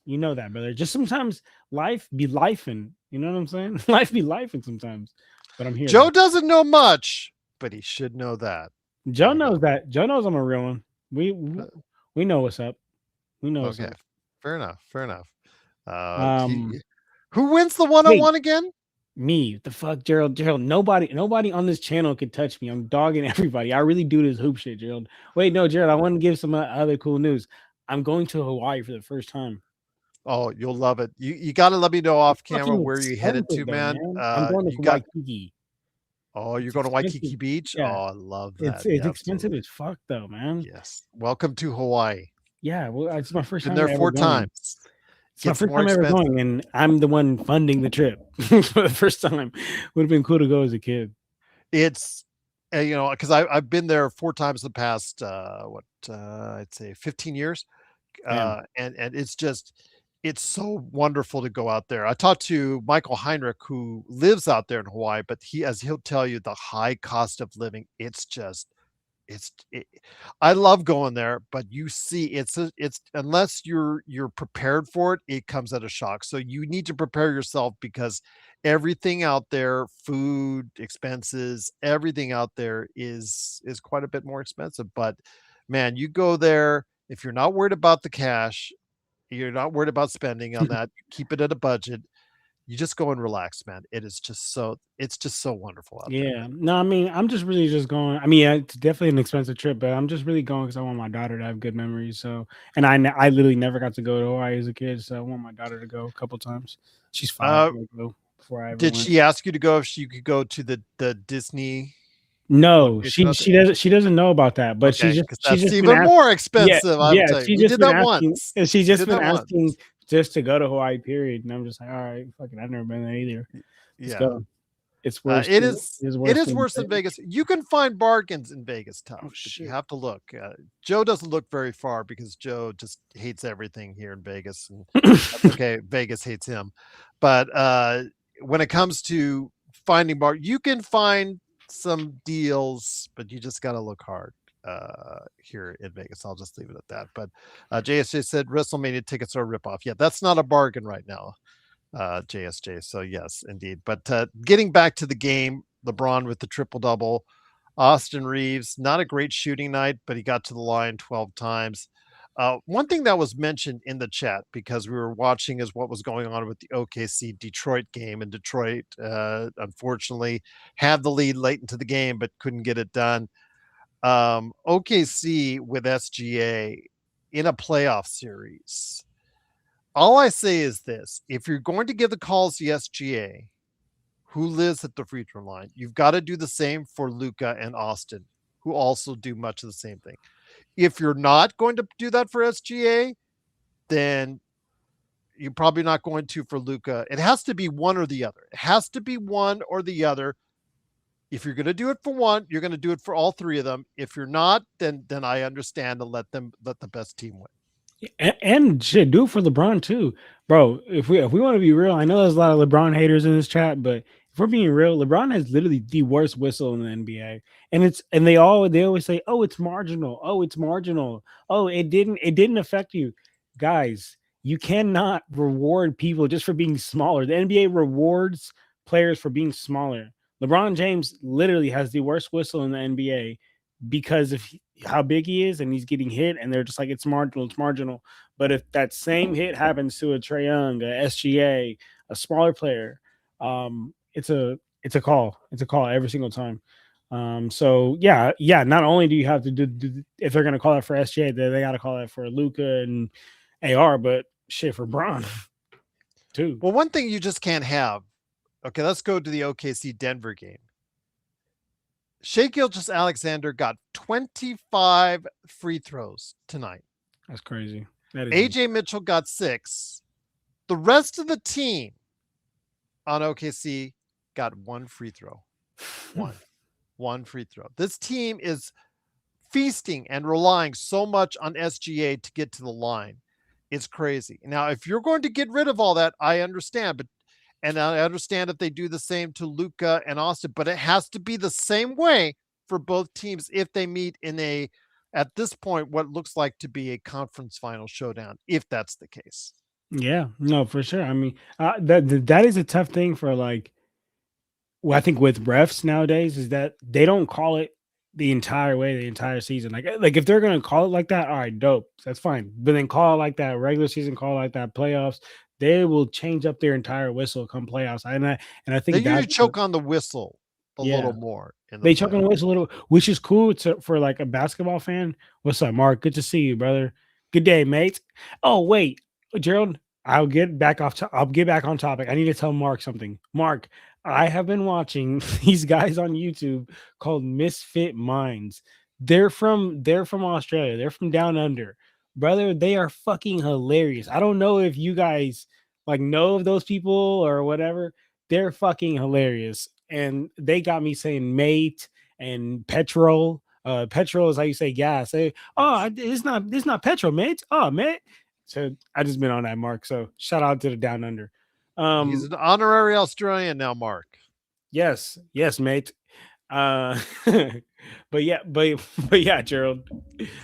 You know that, brother. Just sometimes life be lifing. You know what I'm saying? Life be lifing sometimes. But I'm here. Joe doesn't know much, but he should know that. Joe knows that. Joe knows I'm a real one. We know what's up. We know what's up. Fair enough. Who wins the one-on-one again? Me. The fuck, Gerald. Nobody on this channel can touch me. I'm dogging everybody. I really do this hoop shit, Gerald. Wait, no, Gerald. I want to give some other cool news. I'm going to Hawaii for the first time. Oh, you'll love it. You got to let me know off camera where you headed to, man. I'm going to Waikiki. Oh, you're going to Waikiki Beach? Yeah. Oh, I love that. It's expensive as fuck, though, man. Yes. Welcome to Hawaii. Yeah, well, it's my first time. Been there 4 times. It's my first time ever going, and I'm the one funding the trip for the first time. Would have been cool to go as a kid. It's because I've been there 4 times in the past I'd say 15 years, and it's so wonderful to go out there. I talked to Michael Heinrich, who lives out there in Hawaii, but he'll tell you the high cost of living. I love going there, but you see, it's unless you're prepared for it, it comes at a shock. So you need to prepare yourself, because everything out there, food, expenses, everything out there is quite a bit more expensive. But man, you go there, if you're not worried about the cash, you're not worried about spending on that, keep it at a budget. You just go and relax, man. It's just so wonderful out there. Yeah. No, I mean, I'm just really just going. I mean, it's definitely an expensive trip, but I'm just really going because I want my daughter to have good memories. So, and I literally never got to go to Hawaii as a kid, so I want my daughter to go a couple times. She's 5 before I ever did went. she ask you to go if she could go to the Disney? No, she doesn't know about that, but she's just even more expensive. Yeah, she just been asking, and she's just been asking just to go to Hawaii, period. And I'm just like, all right, fucking, I've never been there either. Let's go. It's worse. It is worse than Vegas. You can find bargains in Vegas, tough. But you have to look. Joe doesn't look very far because Joe just hates everything here in Vegas. And that's okay, Vegas hates him. But when it comes to finding you can find some deals, but you just got to look hard here in Vegas. I'll just leave it at that. But JSJ said WrestleMania tickets are a ripoff. Yeah, that's not a bargain right now, JSJ. So yes, indeed. But getting back to the game, LeBron with the triple-double. Austin Reaves, not a great shooting night, but he got to the line 12 times. One thing that was mentioned in the chat, because we were watching, is what was going on with the OKC Detroit game. And Detroit, unfortunately, had the lead late into the game, but couldn't get it done. OKC with SGA in a playoff series. All I say is this: if you're going to give the calls to SGA, who lives at the free throw line, you've got to do the same for Luka and Austin. who also do much of the same thing. If you're not going to do that for SGA, then you're probably not going to for Luka. It has to be one or the other. It has to be one or the other. If you're going to do it for one, you're going to do it for all three of them. If you're not, then I understand to let the best team win. And shit, do it for LeBron too, bro. If we want to be real, I know there's a lot of LeBron haters in this chat, but if we're being real, LeBron has literally the worst whistle in the NBA, and they always say, "Oh, it's marginal. Oh, it's marginal. Oh, it didn't affect you, guys." You cannot reward people just for being smaller. The NBA rewards players for being smaller. LeBron James literally has the worst whistle in the NBA because of how big he is, and he's getting hit, and they're just like, it's marginal, it's marginal. But if that same hit happens to a Trae Young, a SGA, a smaller player, it's a call. It's a call every single time. So yeah. Not only do you have to do if they're gonna call it for SGA, they got to call it for Luka and AR, but shit for Bron too. Well, one thing you just can't have. Okay, let's go to the OKC Denver game. Shai Gilgeous-Alexander got 25 free throws tonight. That's crazy. That is AJ Mitchell got 6. The rest of the team on OKC got 1 free throw. One free throw. This team is feasting and relying so much on SGA to get to the line. It's crazy. Now, if you're going to get rid of all that, I understand, and I understand if they do the same to Luka and Austin, but it has to be the same way for both teams if they meet in at this point, what looks like to be a conference final showdown, if that's the case. Yeah, no, for sure. I mean, that is a tough thing for well, I think with refs nowadays is that they don't call it the entire season. Like if they're gonna call it like that, all right, dope, that's fine. But then call it like that regular season, call it like that playoffs. They will change up their entire whistle come playoffs. And I think they usually choke on the whistle a little more. They choke on the whistle a little, which is cool for like a basketball fan. What's up, Mark? Good to see you, brother. Good day, mate. Oh wait, Gerald, I'll get back on topic. I need to tell Mark something. Mark, I have been watching these guys on YouTube called Misfit Minds. They're from Australia. They're from down under. Brother, they are fucking hilarious. I don't know if you guys like know of those people or whatever. They're fucking hilarious. And they got me saying mate and petrol. Petrol is how you say gas. It's not petrol, mate. Oh, mate. So I just been on that, Mark. So shout out to the down under. He's an honorary Australian now, Mark. Yes, mate. But yeah, Gerald.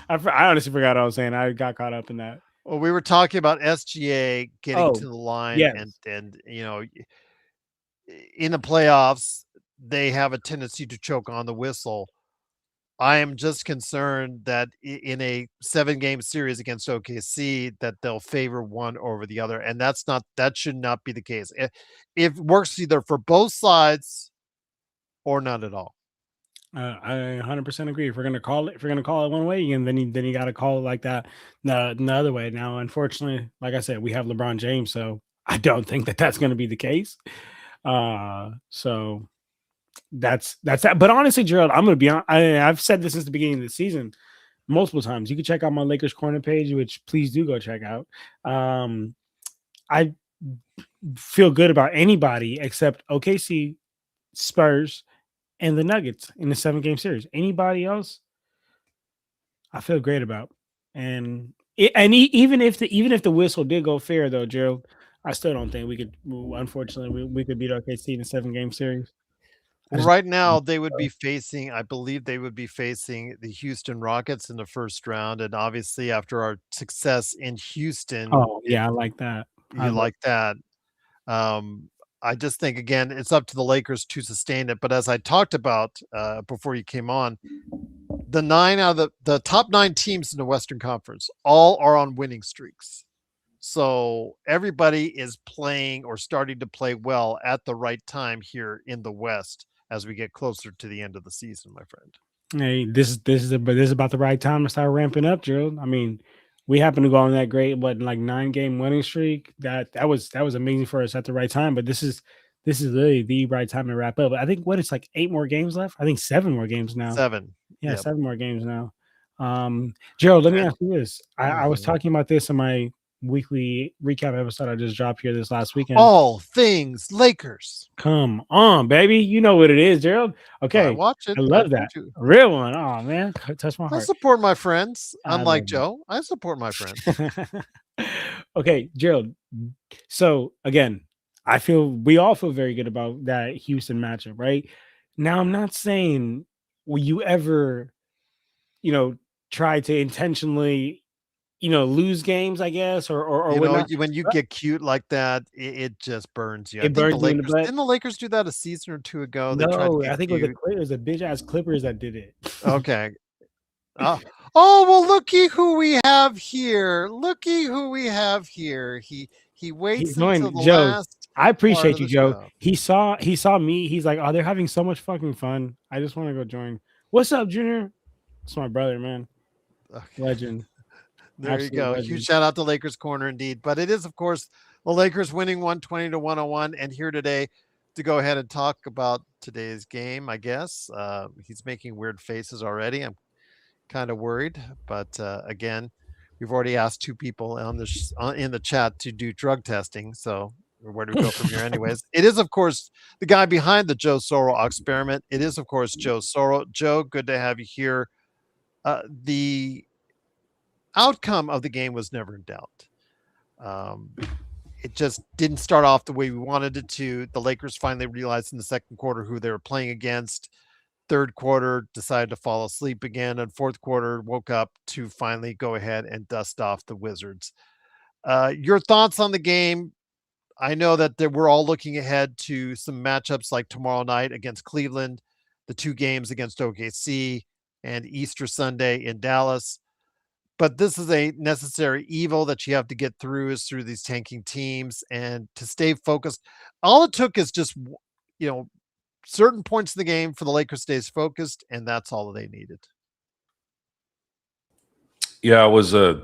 I honestly forgot what I was saying. I got caught up in that. Well, we were talking about SGA getting to the line, yes. and in the playoffs, they have a tendency to choke on the whistle. I am just concerned that in a 7-game series against OKC that they'll favor one over the other. And that should not be the case. It works either for both sides or none at all. I 100% agree. If we're gonna call it one way, and then you got to call it like that the other way. Now, unfortunately, like I said, we have LeBron James, so I don't think that's going to be the case. So that's that. But honestly, Gerald, I'm gonna be on. I've said this since the beginning of the season multiple times. You can check out my Lakers Corner page, which please do go check out. I feel good about anybody except OKC, Spurs, and the Nuggets in the 7-game series. Anybody else, I feel great about. And even if the whistle did go fair, though, Gerald, I still don't think we could. Unfortunately, we could beat OKC in a 7-game series. Well, right now, they would be facing, I believe they would be facing the Houston Rockets in the first round. And obviously, after our success in Houston. Oh, yeah, I like that. You like that. I just think, again, it's up to the Lakers to sustain it. But as I talked about before you came on, the 9 out of the top 9 teams in the Western Conference all are on winning streaks. So everybody is playing or starting to play well at the right time here in the West as we get closer to the end of the season, my friend. Hey, this is about the right time to start ramping up, Gerald. I mean, we happen to go on that great 9-game winning streak. That was amazing for us at the right time. But this is really the right time to wrap up. I think it's like 8 more games left. I think 7 more games now. 7. Yeah, Yep. 7 more games now. Gerald, let me And ask you this. I was mhm. talking about this in my weekly recap episode I just dropped here this last weekend. All things Lakers. Come on, baby. You know what it is, Gerald. I Okay. watch I it. I love told that. you. A real one. Oh man. Touch my I heart. support my friends. I Unlike love Joe, I support my friends. that. Okay, Gerald. So again, we all feel very good about that Houston matchup, right? Now I'm not saying will you ever, you know, try to intentionally, lose games, I guess, or You know, whatnot. when you But get cute like that, it just burns you. I it think the burns you in the Lakers butt. didn't the Lakers do that a season or two ago? They tried to No, get I think cute. it was the bitch ass Clippers that did it. Okay. Uh, oh well, looky who we have here. Looky who we have here. He He's waits until going, the Joe. last I part appreciate of you, the Joe. show. He saw me. He's like, oh, they're having so much fucking fun. I just want to go join. What's up, Junior? It's my brother, man. Okay. Legend. There you Absolute go. Huge legend. shout out to Lakers Corner indeed. But it is, of course, the Lakers winning 120 to 101. And here today to go ahead and talk about today's game, I guess. He's making weird faces already. I'm kind of worried. But again, we've already asked two people on in the chat to do drug testing. So where do we go from here, anyways? It is, of course, the guy behind the Joe Soro experiment. It is, of course, Joe Soro. Joe, good to have you here. The outcome of the game was never in doubt. Um, it just didn't start off the way we wanted it to. The Lakers finally realized in the second quarter who they were playing against. Third quarter, decided to fall asleep again. And fourth quarter, woke up to finally go ahead and dust off the Wizards. Your thoughts on the game? I know that we're all looking ahead to some matchups like tomorrow night against Cleveland, the two games against OKC, and Easter Sunday in Dallas. But this is a necessary evil that you have to get through is through these tanking teams and to stay focused. All it took is just, you know, certain points in the game for the Lakers stays focused, and that's all they needed. Yeah, it was a.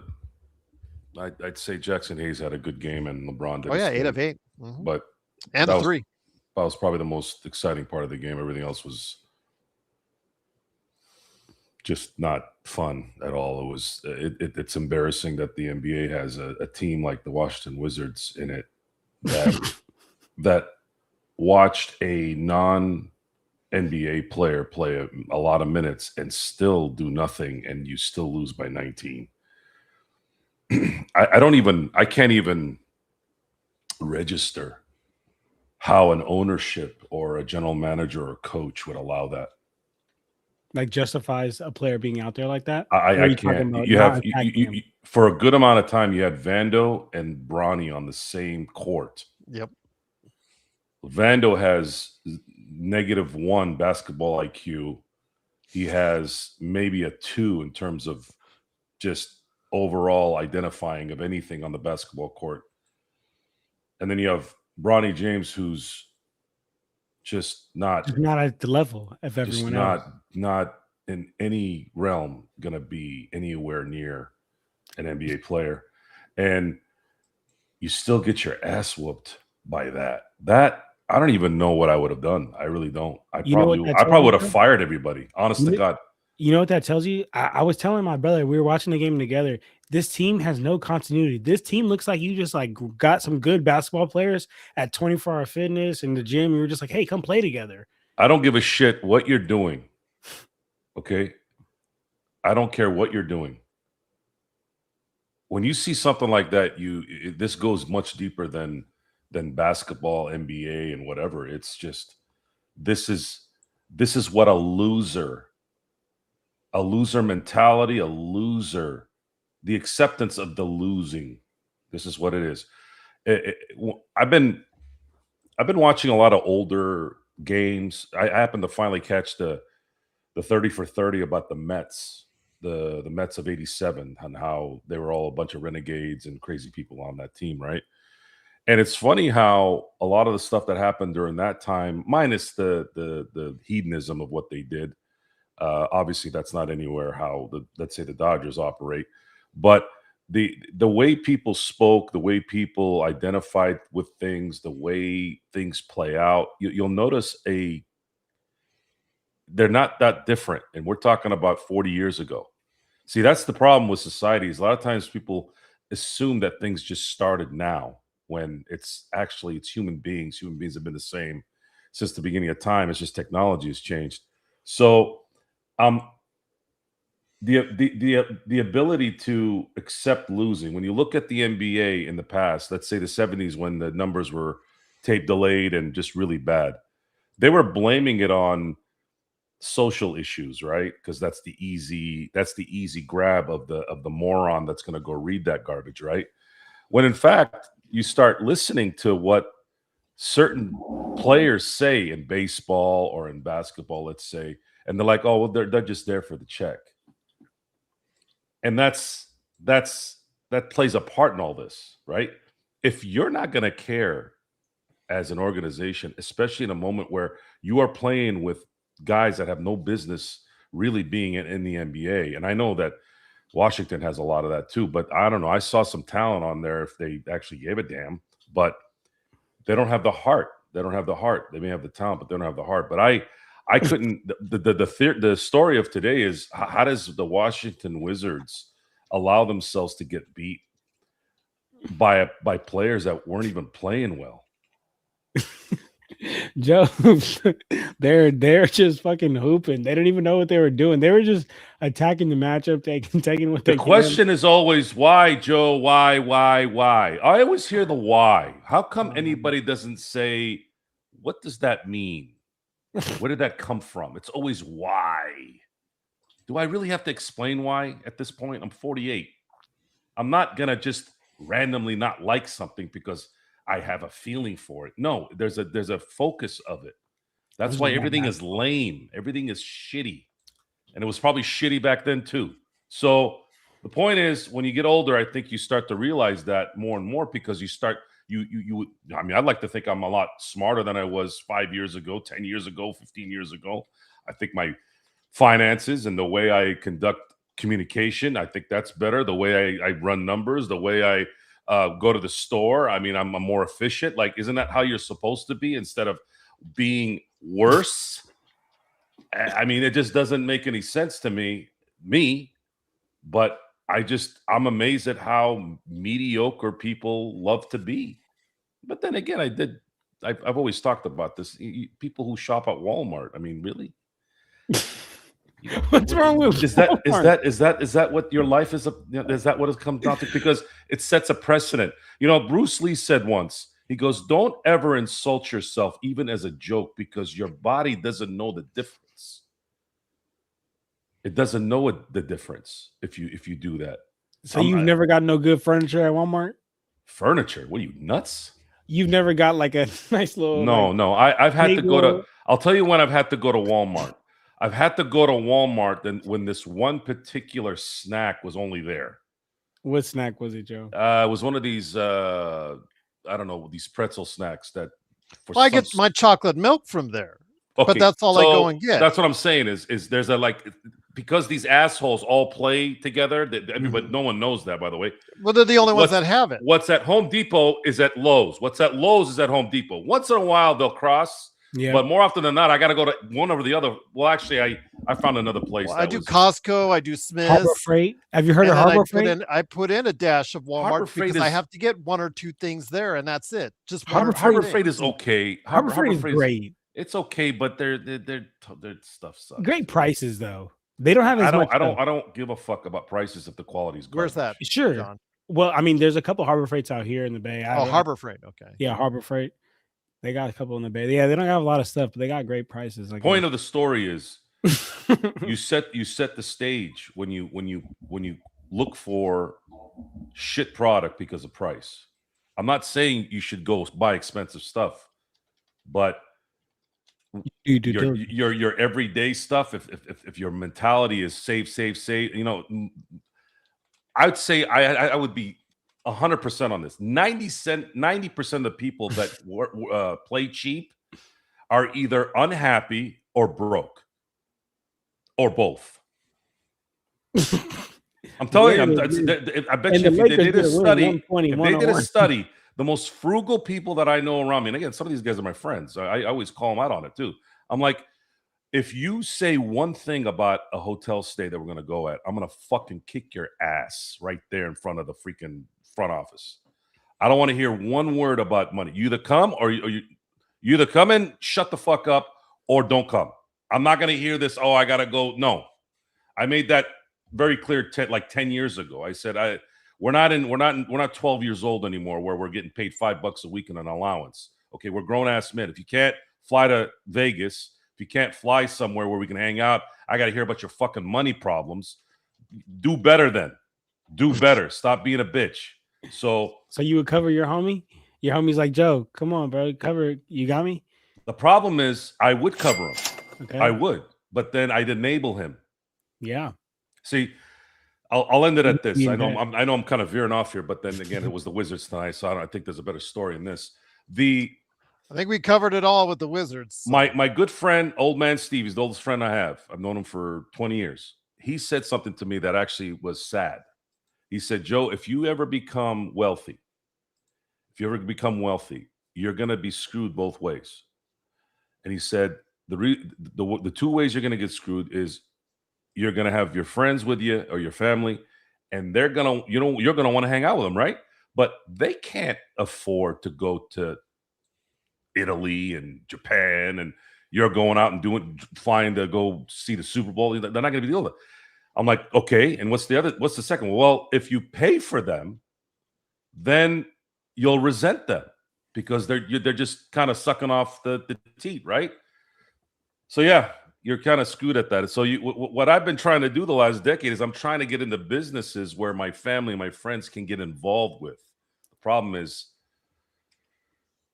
I'd say Jaxson Hayes had a good game and LeBron did Oh his yeah, 8 thing, of 8. Mhm. but And that a was 3. that was probably the most exciting part of the game. Everything else was just not fun at all. It was it's embarrassing that the NBA has a team like the Washington Wizards in it that that watched a non NBA player play a lot of minutes and still do nothing, and you still lose by 19. I can't even register how an ownership or a general manager or coach would allow that. Like justifies a player being out there like that. Or I are you talking can't. about You not have attacking him? for a good amount of time. You had Vando and Bronny on the same court. Yep. Vando has -1 basketball IQ. He has maybe a 2 in terms of just overall identifying of anything on the basketball court. And then you have Bronny James, who's just Just not at the level of just everyone else. not in any realm going to be anywhere near an NBA player. And you still get your ass whooped by that. That I don't even know what I would have done. I really don't. You know what that I tells probably you, would have Joe? fired everybody. Honest You to know, God. you know what that tells you? I was telling my brother, we were watching the game together. This team has no continuity. This team looks like you just like got some good basketball players at 24-hour fitness in the gym. You were just like, hey, come play together. I don't give a shit what you're doing. Okay? I don't care what you're doing. When you see something like that, this goes much deeper than basketball, NBA, and whatever. It's just this is what a loser mentality, the acceptance of the losing. This is what it is. I've been watching a lot of older games. I happened to finally catch the 30 for 30 about the Mets, the Mets of '87, and how they were all a bunch of renegades and crazy people on that team, right? And it's funny how a lot of the stuff that happened during that time, minus the hedonism of what they did, obviously that's not anywhere how let's say the Dodgers operate, but the way people spoke, the way people identified with things, the way things play out, you'll notice they're not that different. And we're talking about 40 years ago. See, that's the problem with society is a lot of times people assume that things just started now when it's human beings. Human beings have been the same since the beginning of time. It's just technology has changed. So the ability to accept losing, when you look at the NBA in the past, let's say the 70s when the numbers were tape delayed and just really bad, they were blaming it on social issues, right? Because that's the easy grab of the moron that's going to go read that garbage, right? When in fact you start listening to what certain players say in baseball or in basketball, let's say, and they're like, oh, well, they're just there for the check. And that plays a part in all this, right? If you're not going to care as an organization, especially in a moment where you are playing with guys that have no business really being in the NBA, and I know that Washington has a lot of that too, but I don't know. I saw some talent on there if they actually gave a damn, but they don't have the heart. They don't have the heart. They may have the talent, but they don't have the heart. But I couldn't. The story of today is how does the Washington Wizards allow themselves to get beat by players that weren't even playing well? Joe, they're just fucking hooping. They don't even know what they were doing. They were just attacking the matchup, taking what they The question is always why, Joe? Why? I always hear the why. How come anybody doesn't say, what does that mean? Where did that come from? It's always why. Do I really have to explain why at this point? I'm 48. I'm not going to just randomly not like something because I have a feeling for it. No, there's a focus of it. That's why everything is lame. Everything is shitty. And it was probably shitty back then too. So the point is, when you get older, I think you start to realize that more and more because you start I mean, I'd like to think I'm a lot smarter than I was 5 years ago, 10 years ago, 15 years ago. I think my finances and the way I conduct communication, I think that's better. The way I run numbers, the way I go to the store. I mean, I'm more efficient. Like, isn't that how you're supposed to be instead of being worse? I mean, it just doesn't make any sense to me, but I'm amazed at how mediocre people love to be. But then again, I've always talked about this. People who shop at Walmart. I mean, really? What's wrong with is that what your life is? Is that what it comes down to? Because it sets a precedent. You know, Bruce Lee said once, he goes, don't ever insult yourself, even as a joke, because your body doesn't know the difference. It doesn't know the difference if you do that. So you've never got no good furniture at Walmart? Furniture? What are you, nuts? You've never got like a nice little No. I've had to go to. I'll tell you when I've had to go to Walmart. I've had to go to Walmart when this one particular snack was only there. What snack was it, Joe? It was one of these, I don't know, these pretzel snacks that. I get my chocolate milk from there, but that's all I go and get. That's what I'm saying is there's because these assholes all play together. Everybody, no one knows that, by the way. Well, they're the only ones that have it. What's at Home Depot is at Lowe's. What's at Lowe's is at Home Depot. Once in a while, they'll cross. Yeah. But more often than not, I got to go to one over the other. Well, actually, I found another place. Well, I do Costco. I do Smith's. Harbor Freight. Have you heard of Harbor Freight? I put in a dash of Walmart because I have to get one or two things there, and that's it. Just Harbor Freight is okay. Harbor Freight is great. It's okay, but their stuff sucks. Great prices though. They don't have as much. I don't give a fuck about prices if the quality is good. Where's that? Sure. John? Well, I mean, there's a couple Harbor Freights out here in the Bay. Harbor Freight. Okay. Yeah, Harbor Freight. They got a couple in the Bay. Yeah, they don't have a lot of stuff, but they got great prices. Point of the story is you set the stage when you look for shit product because of price. I'm not saying you should go buy expensive stuff, but your everyday stuff. If your mentality is save, you know, I'd say I would be 100% on this. 90% of the people that play cheap are either unhappy or broke or both. I'm telling you, I bet you if they did a study, the most frugal people that I know around me, and again, some of these guys are my friends. I always call them out on it too. I'm like, if you say one thing about a hotel stay that we're going to go at, I'm going to fucking kick your ass right there in front of the freaking front office. I don't want to hear one word about money. You either come or you either come and shut the fuck up or don't come. I'm not going to hear this. Oh, I got to go. No, I made that very clear. 10 years ago, I said, we're not 12 years old anymore where we're getting paid $5 a week in an allowance. Okay. We're grown ass men. If you can't fly to Vegas, if you can't fly somewhere where we can hang out, I got to hear about your fucking money problems. Do better then. Do better. Stop being a bitch. So you would cover your homie? Your homie's like, Joe, come on, bro. Cover. You got me? The problem is I would cover him. Okay. I would. But then I'd enable him. Yeah. See, I'll end it at this. I know I'm kind of veering off here, but then again, it was the Wizards tonight, so I think there's a better story in this. I think we covered it all with the Wizards. My good friend, old man Steve, he's the oldest friend I have. I've known him for 20 years. He said something to me that actually was sad. He said, Joe, if you ever become wealthy, you're going to be screwed both ways. And he said, the two ways you're going to get screwed is you're going to have your friends with you or your family, and you're going to want to hang out with them, right? But they can't afford to go to Italy and Japan, and you're going out and flying to go see the Super Bowl. They're not going to be dealing with it. I'm like, okay. And what's the second one? Well, if you pay for them, then you'll resent them because they're just kind of sucking off the teat, right? So yeah, you're kind of screwed at that. So what I've been trying to do the last decade is I'm trying to get into businesses where my family and my friends can get involved with. The problem is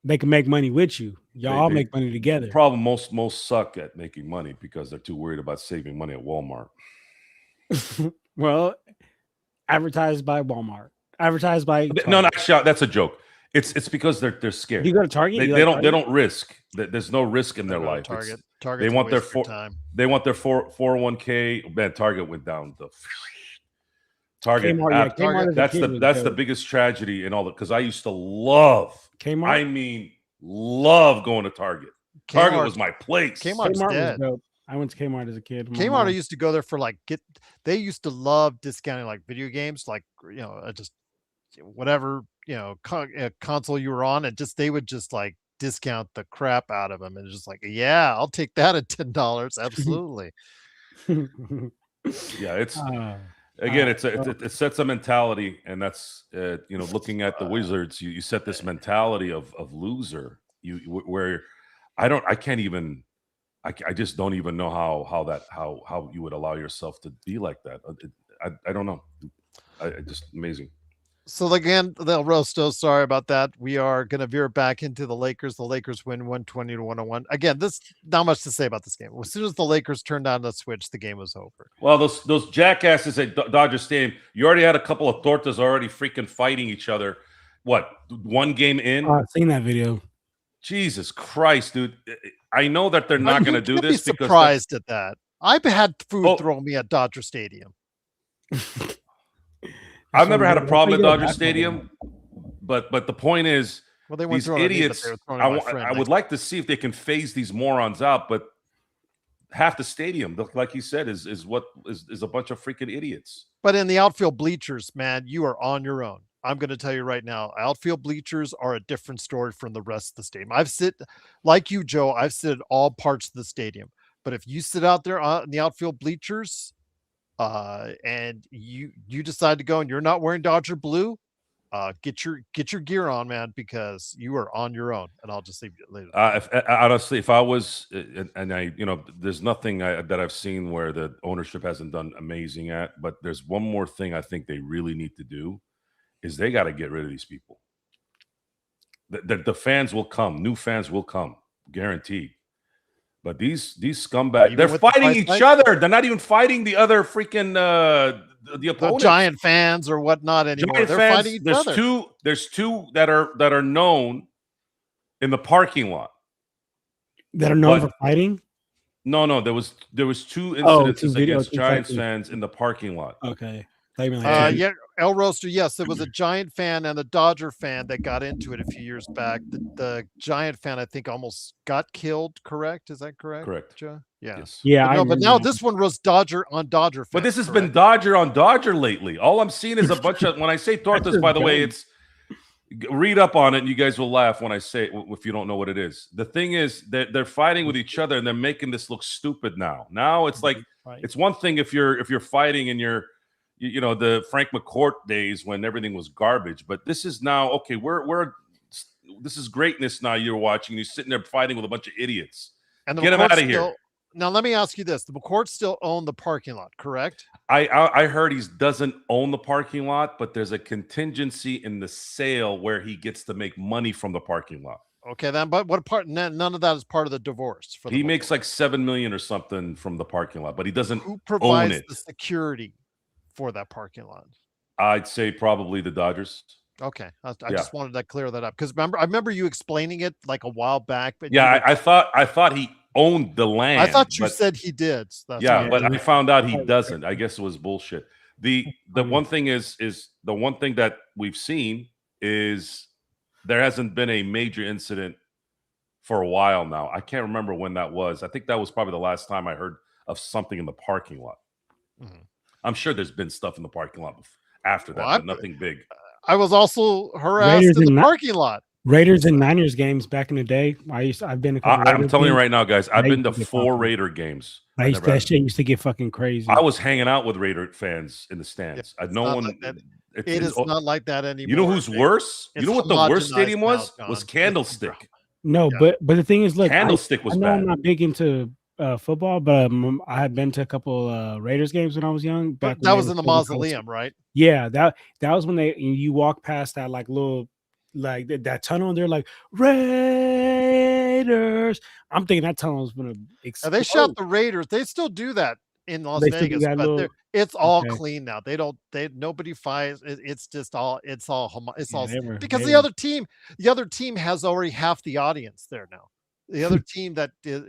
they can make money with you. Y'all make money together. The problem, most suck at making money because they're too worried about saving money at Walmart. Well, advertised by Walmart. Advertised by no, that's a joke. It's because they're scared. You go to Target. They don't risk. There's no risk in their life. Target. They want their 401k. Man, Target went down. Target. Kmart, that's the biggest tragedy in all that, because I used to love Kmart. I mean, love going to Target. Target was my place. Kmart's dead. Was dope. I went to Kmart as a kid. Kmart, I used to go there for they used to love discounting like video games, like, just whatever, console you were on, and they would just like discount the crap out of them. And it's just like, yeah, I'll take that at $10. Absolutely. Yeah, it's again, it sets a mentality, and that's looking at the Wizards, you set this mentality of loser. Where I just don't even know how you would allow yourself to be like that. I don't know. Just amazing. So again, Del Rosto, sorry about that. We are going to veer back into the Lakers. The Lakers win 120-101. Again, this not much to say about this game. As soon as the Lakers turned on the switch, the game was over. Well, those jackasses at Dodger Stadium, you already had a couple of tortas already freaking fighting each other. What, one game in? I've seen that video. Jesus Christ, dude. I know that they're not going to do this. Because surprised at that. I've had food thrown me at Dodger Stadium. I've never had a problem at Dodger Stadium, but the point is, these idiots. I would like to see if they can phase these morons out, but half the stadium, like he said, is a bunch of freaking idiots. But in the outfield bleachers, man, you are on your own. I'm going to tell you right now, outfield bleachers are a different story from the rest of the stadium. Like you, Joe, I've sit at all parts of the stadium. But if you sit out there in the outfield bleachers, and you decide to go and you're not wearing Dodger blue, get your gear on, man, because you are on your own. And I'll just leave you later. Honestly, if I was, and I, there's nothing that I've seen where the ownership hasn't done amazing at, but there's one more thing I think they really need to do is they got to get rid of these people. The fans will come, new fans will come, guaranteed. But these scumbags, they're fighting each other. They're not even fighting the other freaking the opponents. The Giant fans or whatnot anymore. They're fighting each other. There's two that are known in the parking lot. That are known for fighting? No. There was two incidences against Giants fans in the parking lot. Okay. Yeah, El Roaster, yes, it was a Giant fan and a Dodger fan that got into it a few years back. The Giant fan, I think, almost got killed. Correct? Is that correct? Correct. Joe? Yeah. Yes. Yeah, But I no, but remember now that. this one was Dodger on Dodger fan. But this has correct? been Dodger on Dodger lately. All I'm seeing is a bunch of, when I say tortas, by the way, it's, read up on it and you guys will laugh when I say it if you don't know what it is. The thing is that they're fighting with each other and they're making this look stupid now. Now it's like, it's one thing if you're fighting and you're, you know, the Frank McCourt days when everything was garbage, but this is now, okay, this is greatness now you're watching. You're sitting there fighting with a bunch of idiots. And Get them out of here. Now, let me ask you this. The McCourt still own the parking lot, correct? I heard he doesn't own the parking lot, but there's a contingency in the sale where he gets to make money from the parking lot. Okay, then, but what part? None of that is part of the divorce. He makes like $7 million or something from the parking lot, but he doesn't Who provides own it. the security for that parking lot? I'd say probably the Dodgers. Okay, I just wanted to clear that up because I remember you explaining it like a while back. But yeah, I thought he owned the land. I thought you said he did. So but I found out he doesn't. I guess it was bullshit. The one thing is the one thing that we've seen is there hasn't been a major incident for a while now. I can't remember when that was. I think that was probably the last time I heard of something in the parking lot. Mm-hmm. I'm sure there's been stuff in the parking lot after that, but nothing big. I was also harassed in the parking lot. Raiders and Niners games back in the day. I've been. I'm telling you right now, guys. I've been to 4 Raider games. That shit used to get fucking crazy. I was hanging out with Raider fans in the stands. It is not like that anymore. You know who's worse? You know what the worst stadium was? Was Candlestick. No, but the thing is, look, Candlestick was I know bad. I'm not big into football, but I had been to a couple Raiders games when I was young. That was in the Mausoleum, right? Yeah, that was when you walk past that like little that tunnel and they're like Raiders. I'm thinking that tunnel is gonna explode. They shot the Raiders. They still do that in Las Vegas, but it's all clean now. Nobody fights. It's all because the other team has already half the audience there now. The other team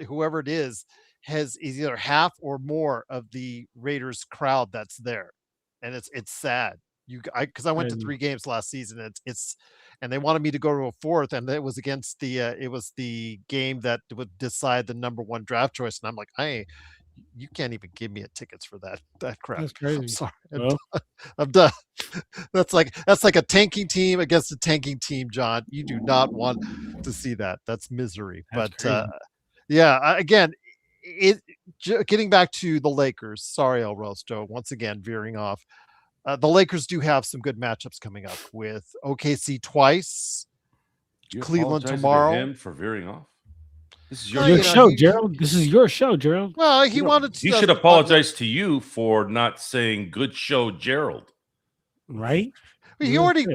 whoever it is is either half or more of the Raiders crowd that's there, and it's sad. Because I went to 3 games last season. And they wanted me to go to a 4th, and it was against the game that would decide the number 1 draft choice. And I'm like, you can't even give me tickets for that crap. That's crazy. I'm sorry. I'm done. That's like a tanking team against a tanking team, John. You do not want to see that. That's misery. Again, getting back to the Lakers. Sorry, El Rosto, once again veering off. The Lakers do have some good matchups coming up with OKC twice, Cleveland tomorrow. To him for veering off. This is your show, Gerald. This is your show, Gerald. Well, he wanted to. He should apologize to you for not saying "good show, Gerald." Right? He already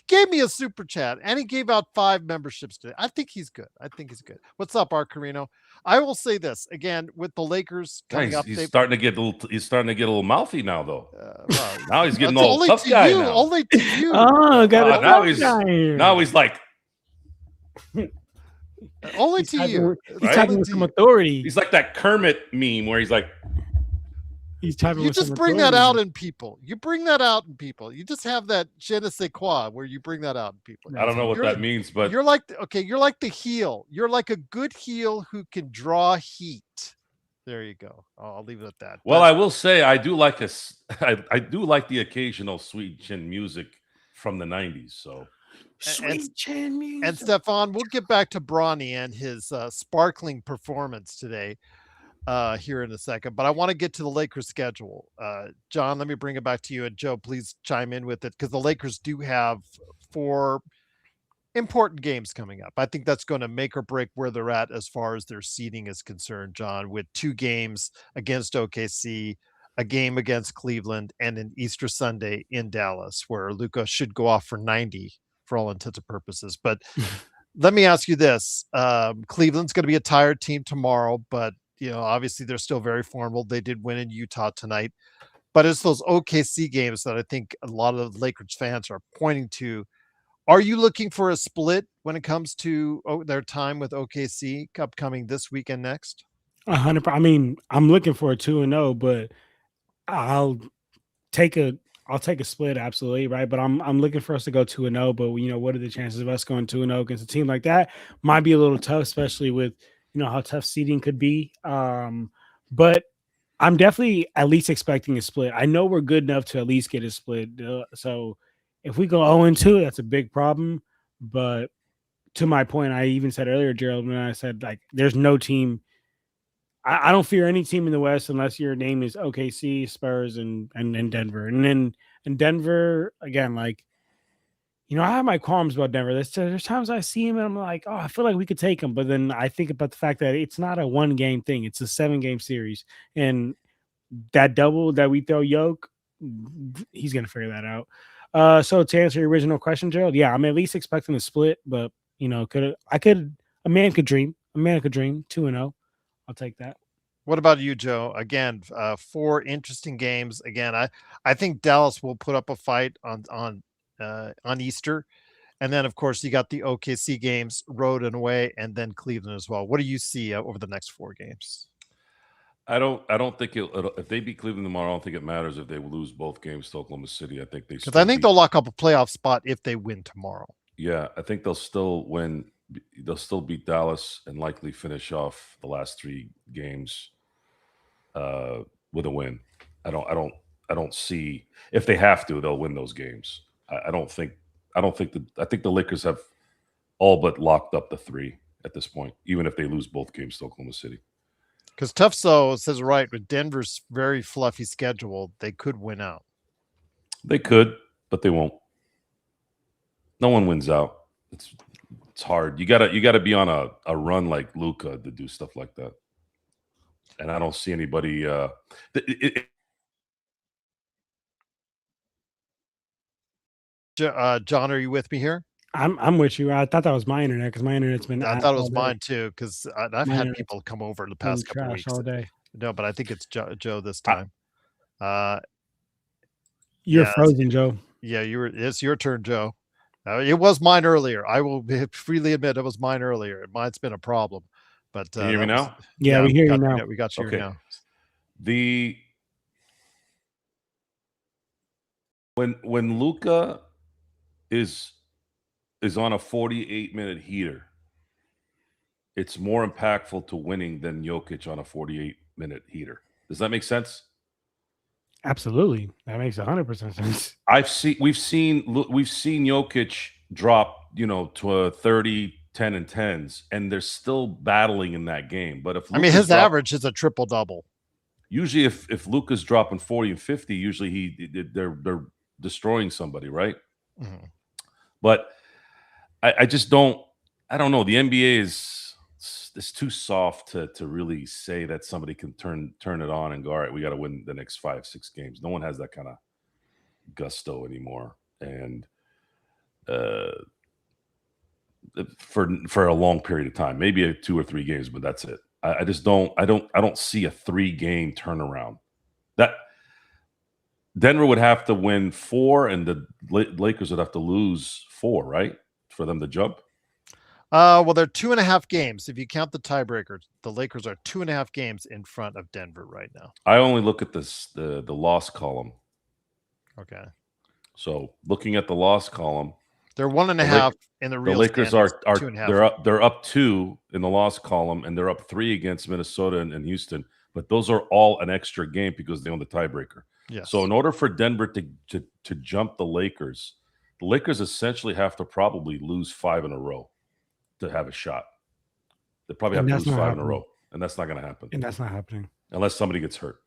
gave me a super chat, and he gave out 5 memberships today. I think he's good. What's up, Art Carino? I will say this again with the Lakers coming up. He's starting to get a little mouthy now, though. Now he's getting all tough guy now. Only to you. Oh, got now he's like. Only to you. He's talking with some authority. He's like that Kermit meme where he's like. You just bring that out in people. You just have that je ne sais quoi where you bring that out in people. I don't know what that means, but you're like the heel. You're like a good heel who can draw heat. There you go. I'll leave it at that. Well, I will say I do like the occasional sweet chin music from the 90s. So sweet chin music. And Stefan, we'll get back to Bronny and his sparkling performance today. Here in a second, but I want to get to the Lakers schedule. John, let me bring it back to you, and Joe, please chime in with it because the Lakers do have 4 important games coming up. I think that's going to make or break where they're at as far as their seeding is concerned, John, with 2 games against OKC, a game against Cleveland, and an Easter Sunday in Dallas, where Luka should go off for 90 for all intents and purposes. But let me ask you this. Cleveland's going to be a tired team tomorrow, but obviously they're still very formidable. They did win in Utah tonight, but it's those OKC games that I think a lot of Lakers fans are pointing to. Are you looking for a split when it comes to their time with OKC upcoming this weekend next? 100%. I mean, I'm looking for a 2-0, but I'll take a I'll take a split, absolutely, right. But I'm looking for us to go 2-0. But what are the chances of us going 2-0 against a team like that? Might be a little tough, especially with how tough seeding could be. But I'm definitely at least expecting a split. I know we're good enough to at least get a split. So if we go 0-2, that's a big problem. But to my point, I even said earlier, Gerald, when I said like there's no team. I don't fear any team in the West unless your name is OKC, Spurs, and Denver. And then in Denver, again, like I have my qualms about Denver. There's times I see him and I'm like, oh, I feel like we could take him. But then I think about the fact that it's not a 1-game thing. It's a 7-game series. And that double that we throw Yoke, he's going to figure that out. So to answer your original question, Gerald, yeah, I'm at least expecting a split. But, a man could dream. A man could dream 2-0. I'll take that. What about you, Joe? Again, 4 interesting games. Again, I think Dallas will put up a fight on Easter. And then, of course, you got the OKC games, road and away, and then Cleveland as well. What do you see over the next 4 games? I don't think if they beat Cleveland tomorrow, I don't think it matters if they lose both games to Oklahoma City. I think they'll lock up a playoff spot if they win tomorrow. Yeah, I think they'll still win. They'll still beat Dallas and likely finish off the last 3 games with a win. I don't see if they have to, they'll win those games. I think the Lakers have all but locked up the 3 at this point, even if they lose both games to Oklahoma City. Because Tufso says right, with Denver's very fluffy schedule, they could win out. They could, but they won't. No one wins out. It's hard. You gotta be on a run like Luka to do stuff like that. And I don't see anybody. John, are you with me here? I'm with you. I thought that was my internet because my internet's been. I thought it was mine too because I've had people come over the past couple of weeks all day. No, but I think it's Joe this time. You're frozen, Joe. Yeah, it's your turn, Joe. It was mine earlier. I will freely admit it was mine earlier. Mine's been a problem. But can you hear me now? Yeah, we hear you now. We got you okay. now. When Luka is on a 48-minute heater, it's more impactful to winning than Jokic on a 48-minute heater. Does that make sense? Absolutely, that makes 100% sense. We've seen Jokic drop, to a 30, 10, and 10s, and they're still battling in that game. But if his average is a triple double. Usually, if Luka's dropping 40 and 50, usually they're destroying somebody, right? Mm-hmm. But I just don't. I don't know. The NBA is too soft to really say that somebody can turn it on and go, all right, we got to win the next 5-6 games. No one has that kind of gusto anymore, and for a long period of time, maybe 2 or 3 games, but that's it. I just don't. I don't see a 3-game turnaround. That Denver would have to win 4, and the Lakers would have to lose 4, right, for them to jump. Well, they're 2.5 games. If you count the tiebreaker, the Lakers are 2.5 games in front of Denver right now. I only look at the loss column. Okay. So looking at the loss column, they're 1.5 in the real. The Lakers are 2.5. They're up 2 in the loss column, and they're up 3 against Minnesota and Houston. But those are all an extra game because they own the tiebreaker. Yes. So in order for Denver to jump the Lakers essentially have to probably lose 5 in a row to have a shot. They probably have to lose 5 in a row, and that's not going to happen. And that's not happening unless somebody gets hurt.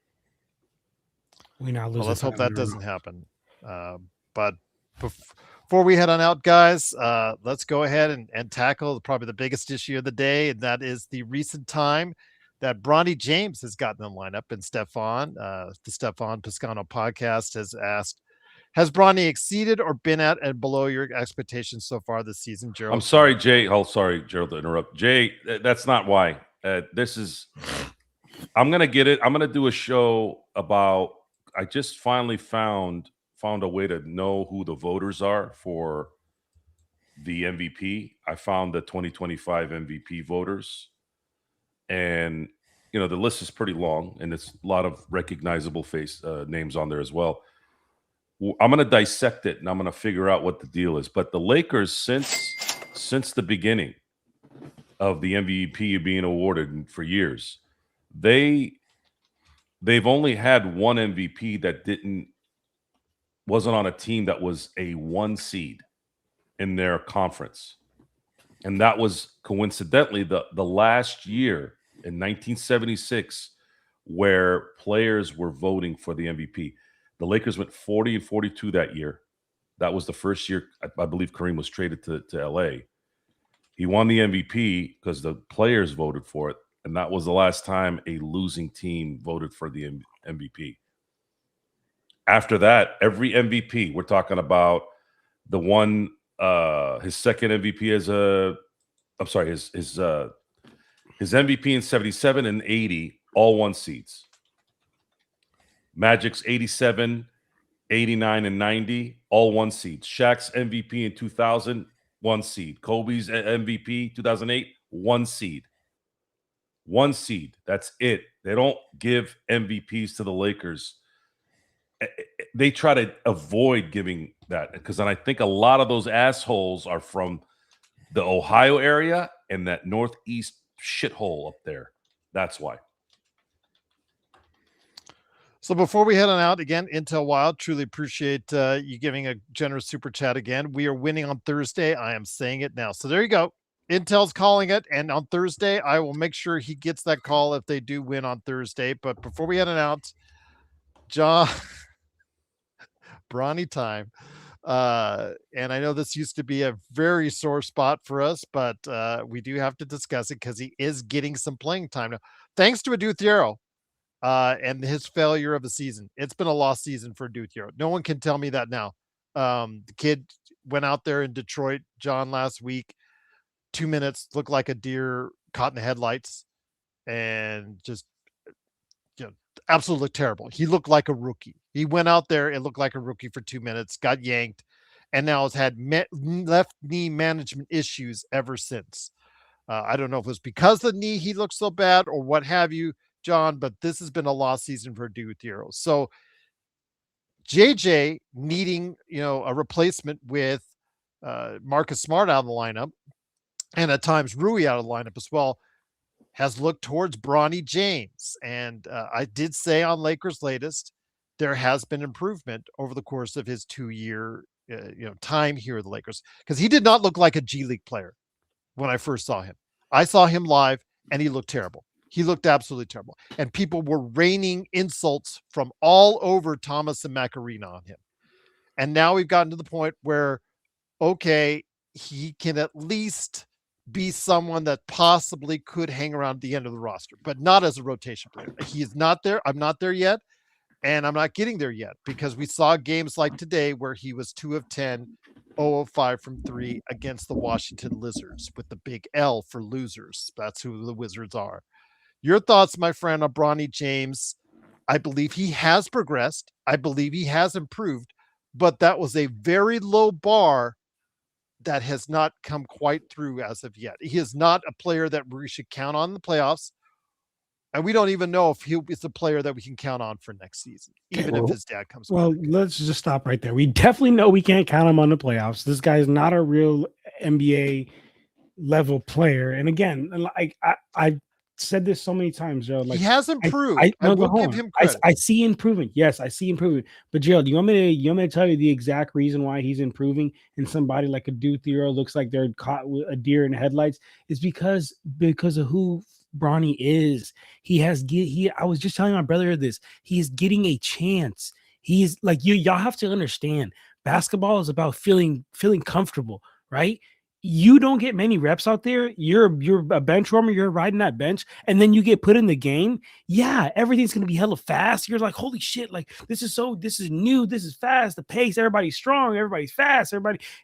Let's hope that doesn't happen. But before we head on out, guys, let's go ahead and tackle probably the biggest issue of the day, and that is the recent time that Bronny James has gotten in the lineup. And Stefan, the Stefan Piscano podcast has asked, has Bronny exceeded or been at and below your expectations so far this season, Gerald? I'm sorry, Jay. Oh, sorry, Gerald, to interrupt. Jay, that's not why. I'm going to get it. I'm going to do a show about, I just finally found a way to know who the voters are for the MVP. I found the 2025 MVP voters. And, the list is pretty long, and it's a lot of recognizable names on there as well. I'm going to dissect it and I'm going to figure out what the deal is. But the Lakers, since the beginning of the MVP being awarded for years, they've only had one MVP that wasn't on a team that was a 1 seed in their conference. And that was coincidentally the last year in 1976 where players were voting for the MVP. The Lakers went 40-42 that year. That was the first year, I believe Kareem was traded to LA. He won the MVP because the players voted for it. And that was the last time a losing team voted for the MVP. After that, every MVP, we're talking about the one, his second MVP his MVP in 77 and 80, all 1 seeds. Magic's 87, 89, and 90, all 1 seeds. Shaq's MVP in 2000, 1 seed. Kobe's MVP 2008, 1 seed. 1 seed. That's it. They don't give MVPs to the Lakers. They try to avoid giving that because then I think a lot of those assholes are from the Ohio area and that Northeast shithole up there. That's why. So before we head on out, again, Intel Wild, truly appreciate you giving a generous super chat again. We are winning on Thursday. I am saying it now. So there you go. Intel's calling it. And on Thursday, I will make sure he gets that call if they do win on Thursday. But before we head on out, John, Bronny time. And I know this used to be a very sore spot for us, but we do have to discuss it because he is getting some playing time now. Thanks to Adou Thiero. And his failure of the season. It's been a lost season for Adou Thiero. No one can tell me that now. The kid went out there in Detroit, John, last week, 2 minutes, looked like a deer caught in the headlights, and just absolutely terrible. He looked like a rookie. He went out there and looked like a rookie for 2 minutes, got yanked, and now has had left knee management issues ever since. I don't know if it was because of the knee he looked so bad or what have you, John, but this has been a lost season for Adou Thiero. So JJ needing, a replacement with Marcus Smart out of the lineup, and at times Rui out of the lineup as well, has looked towards Bronny James. And I did say on Lakers Latest, there has been improvement over the course of his 2-year time here at the Lakers, because he did not look like a G League player when I first saw him. I saw him live and he looked terrible. He looked absolutely terrible. And people were raining insults from all over Thomas and Macarena on him. And now we've gotten to the point where, okay, he can at least be someone that possibly could hang around the end of the roster, but not as a rotation player. He is not there. I'm not there yet. And I'm not getting there yet because we saw games like today where he was 2 of 10, 0 of 5 from 3 against the Washington Lizards with the big L for losers. That's who the Wizards are. Your thoughts, my friend, on Bronny James? I believe he has progressed. I believe he has improved, but that was a very low bar that has not come quite through as of yet. He is not a player that we should count on in the playoffs. And we don't even know if he is a player that we can count on for next season, even if his dad comes back. Well, let's just stop right there. We definitely know we can't count him on the playoffs. This guy is not a real NBA level player. And again, I said this so many times, Joe. Like, he has improved. I will give him credit. I see improvement. Yes, I see improvement. But Joe, do you want me to tell you the exact reason why he's improving and somebody like Adou Thiero looks like they're caught with a deer in the headlights? Is because of who Bronny is. I was just telling my brother this. He is getting a chance. He's like y'all have to understand. Basketball is about feeling comfortable, right? You don't get many reps out there. You're a bench warmer. You're riding that bench, and then you get put in the game. Yeah, everything's gonna be hella fast. You're like, holy shit! Like this is new. This is fast. The pace. Everybody's strong. Everybody's fast.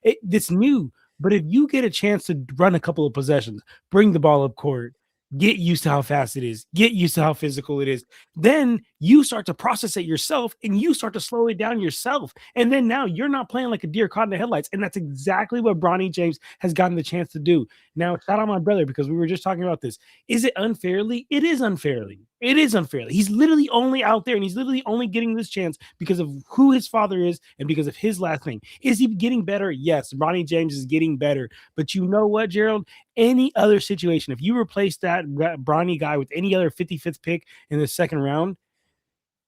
It's new. But if you get a chance to run a couple of possessions, bring the ball up court, get used to how fast it is, get used to how physical it is, then you start to process it yourself and you start to slow it down yourself. And then now you're not playing like a deer caught in the headlights. And that's exactly what Bronny James has gotten the chance to do. Now, shout out my brother, because we were just talking about this. Is it unfairly? It is unfairly. It is unfairly. He's literally only out there and he's literally only getting this chance because of who his father is and because of his last name. Is he getting better? Yes, Bronny James is getting better. But you know what, Gerald? Any other situation, if you replace that Bronny guy with any other 55th pick in the second round,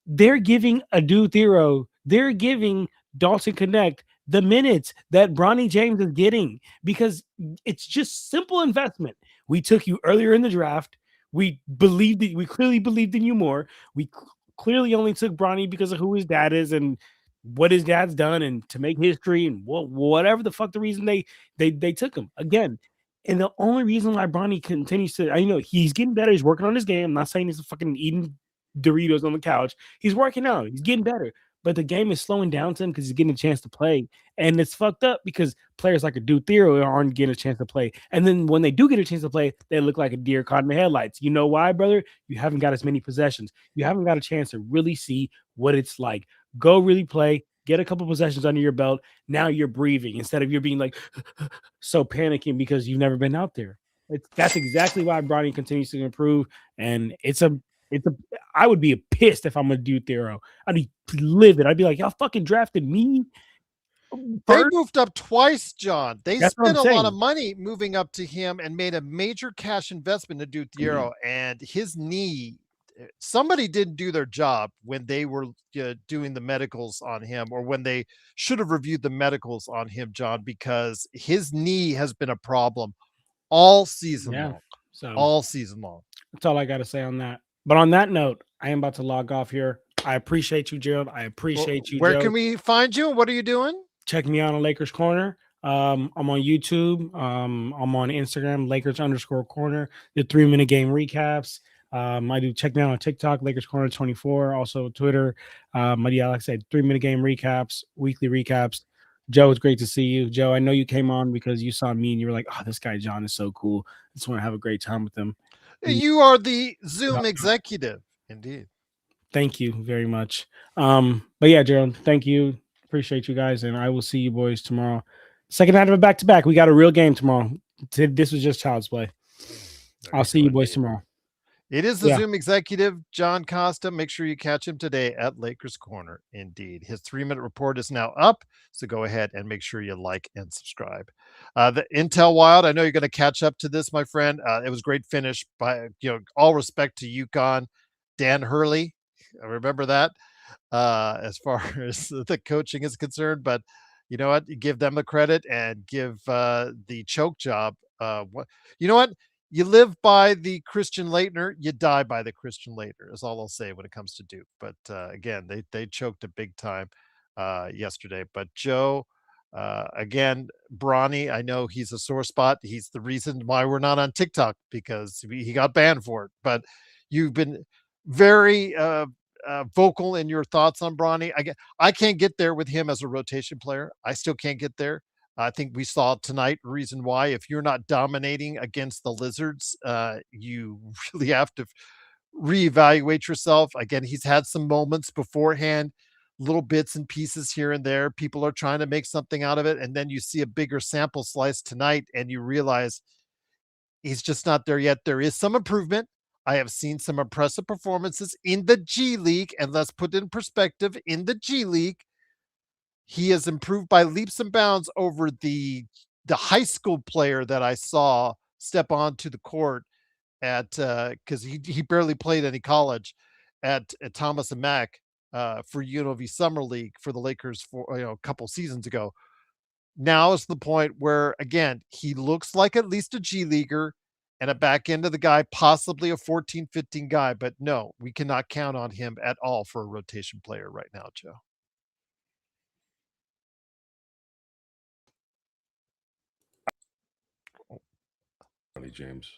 they're giving a dude Thero, they're giving Dalton Connect the minutes that Bronny James is getting, because it's just simple investment. We took you earlier in the draft. We clearly believed in you more. We clearly only took Bronny because of who his dad is and what his dad's done and to make history and whatever the fuck the reason they took him again. And the only reason why Bronny continues to, I know he's getting better. He's working on his game. I'm not saying he's fucking eating Doritos on the couch. He's working out. He's getting better. But the game is slowing down to him because he's getting a chance to play. And it's fucked up because players like a dude Thero aren't getting a chance to play. And then when they do get a chance to play, they look like a deer caught in the headlights. You know why, brother? You haven't got as many possessions. You haven't got a chance to really see what it's like. Go really play. Get a couple possessions under your belt. Now you're breathing instead of you're being like so panicking because you've never been out there. That's exactly why Bronny continues to improve. And I would be pissed if I'm a dude Thero. I'd be livid. I'd be like, y'all fucking drafted me. They moved up twice, John. They That's what spent a I'm lot saying. of money moving up to him and made a major cash investment to dude Thero. And his knee, somebody didn't do their job when they were doing the medicals on him, or when they should have reviewed the medicals on him, John, because his knee has been a problem all season long. So All season long. that's all I got to say on that. But on that note, I am about to log off here. I appreciate you, Gerald. I appreciate you, Where Joe. can we find you? What are you doing? Check me out on Lakers Corner. I'm on YouTube. I'm on Instagram, Lakers_corner. The 3-minute game recaps. I do check me out on TikTok, Lakers Corner 24. Also Twitter. I do, like I said, 3-minute game recaps, weekly recaps. Joe, it's great to see you. Joe, I know you came on because you saw me and you were like, oh, this guy John is so cool. I just want to have a great time with him. You are the Zoom executive. Indeed. Thank you very much. But yeah, Gerald, thank you. Appreciate you guys. And I will see you boys tomorrow. Second night of a back-to-back. We got a real game tomorrow. This was just child's play. I'll see you boys tomorrow. It is the Zoom executive, John Costa. Make sure you catch him today at Lakers Corner. Indeed. His 3-minute report is now up. So go ahead and make sure you like and subscribe. The Intel Wild, I know you're going to catch up to this, my friend. It was a great finish by, all respect to UConn. Dan Hurley. I remember that as far as the coaching is concerned. But you know what? You give them the credit and give the choke job. You know what? You live by the Christian Laettner, you die by the Christian Laettner, is all I'll say when it comes to Duke. But again, they choked a big time yesterday. But Joe, again, Bronny, I know he's a sore spot. He's the reason why we're not on TikTok, because he got banned for it. But you've been very vocal in your thoughts on Bronny. I can't get there with him as a rotation player. I still can't get there. I think we saw tonight reason why. If you're not dominating against the Lizards, you really have to reevaluate yourself. Again, he's had some moments beforehand, little bits and pieces here and there. People are trying to make something out of it. And then you see a bigger sample slice tonight and you realize he's just not there yet. There is some improvement. I have seen some impressive performances in the G League. And let's put it in perspective, in the G League, he has improved by leaps and bounds over the high school player that I saw step onto the court at because he barely played any college at Thomas and Mack for UNLV Summer League for the Lakers for a couple seasons ago. Now is the point where again he looks like at least a G leaguer and a back end of the guy, possibly a 14-15 guy, but no, we cannot count on him at all for a rotation player right now, Joe. Bronny James.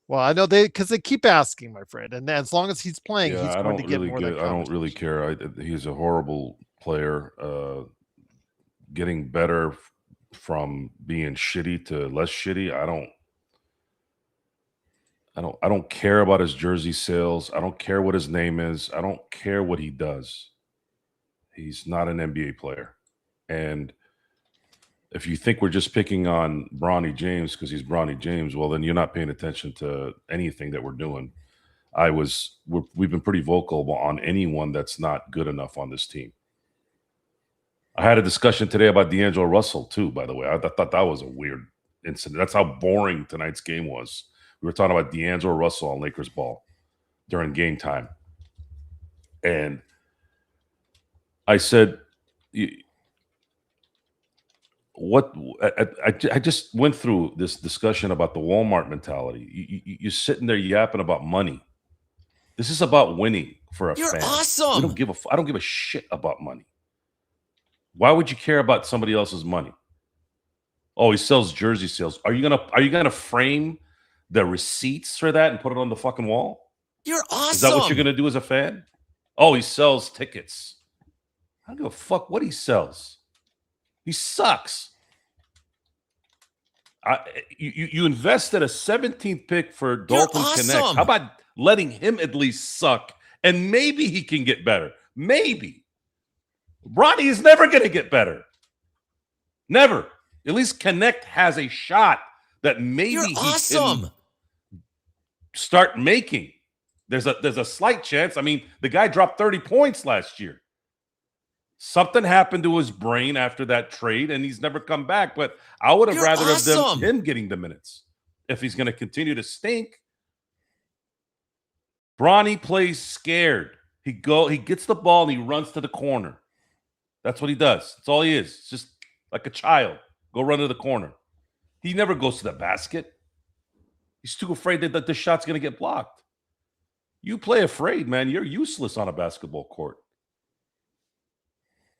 Well, I know because they keep asking, my friend, and as long as he's playing, he's going to get more than I don't really care. He's a horrible player. Getting better from being shitty to less shitty. I don't care about his jersey sales. I don't care what his name is. I don't care what he does. He's not an NBA player. And if you think we're just picking on Bronny James because he's Bronny James, well, then you're not paying attention to anything that we're doing. We've been pretty vocal on anyone that's not good enough on this team. I had a discussion today about D'Angelo Russell too, by the way. I thought that was a weird incident. That's how boring tonight's game was. We were talking about D'Angelo Russell on Lakers ball during game time. And I said, I just went through this discussion about the Walmart mentality. You're sitting there yapping about money. This is about winning for a fan. You're awesome. I don't give a shit about money. Why would you care about somebody else's money? Oh, he sells jersey sales. Are you gonna frame the receipts for that and put it on the fucking wall? You're awesome. Is that what you're gonna do as a fan? Oh, he sells tickets. I don't give a fuck what he sells. He sucks. You invested a 17th pick for Dalton Connect. How about letting him at least suck and maybe he can get better? Maybe. Bronny is never going to get better. Never. At least Connect has a shot that maybe he can start making. There's a slight chance. I mean, the guy dropped 30 points last year. Something happened to his brain after that trade, and he's never come back. But I would have rather have him getting the minutes if he's going to continue to stink. Bronny plays scared. He gets the ball and he runs to the corner. That's what he does. That's all he is. It's just like a child. Go run to the corner. He never goes to the basket. He's too afraid that the shot's going to get blocked. You play afraid, man. You're useless on a basketball court.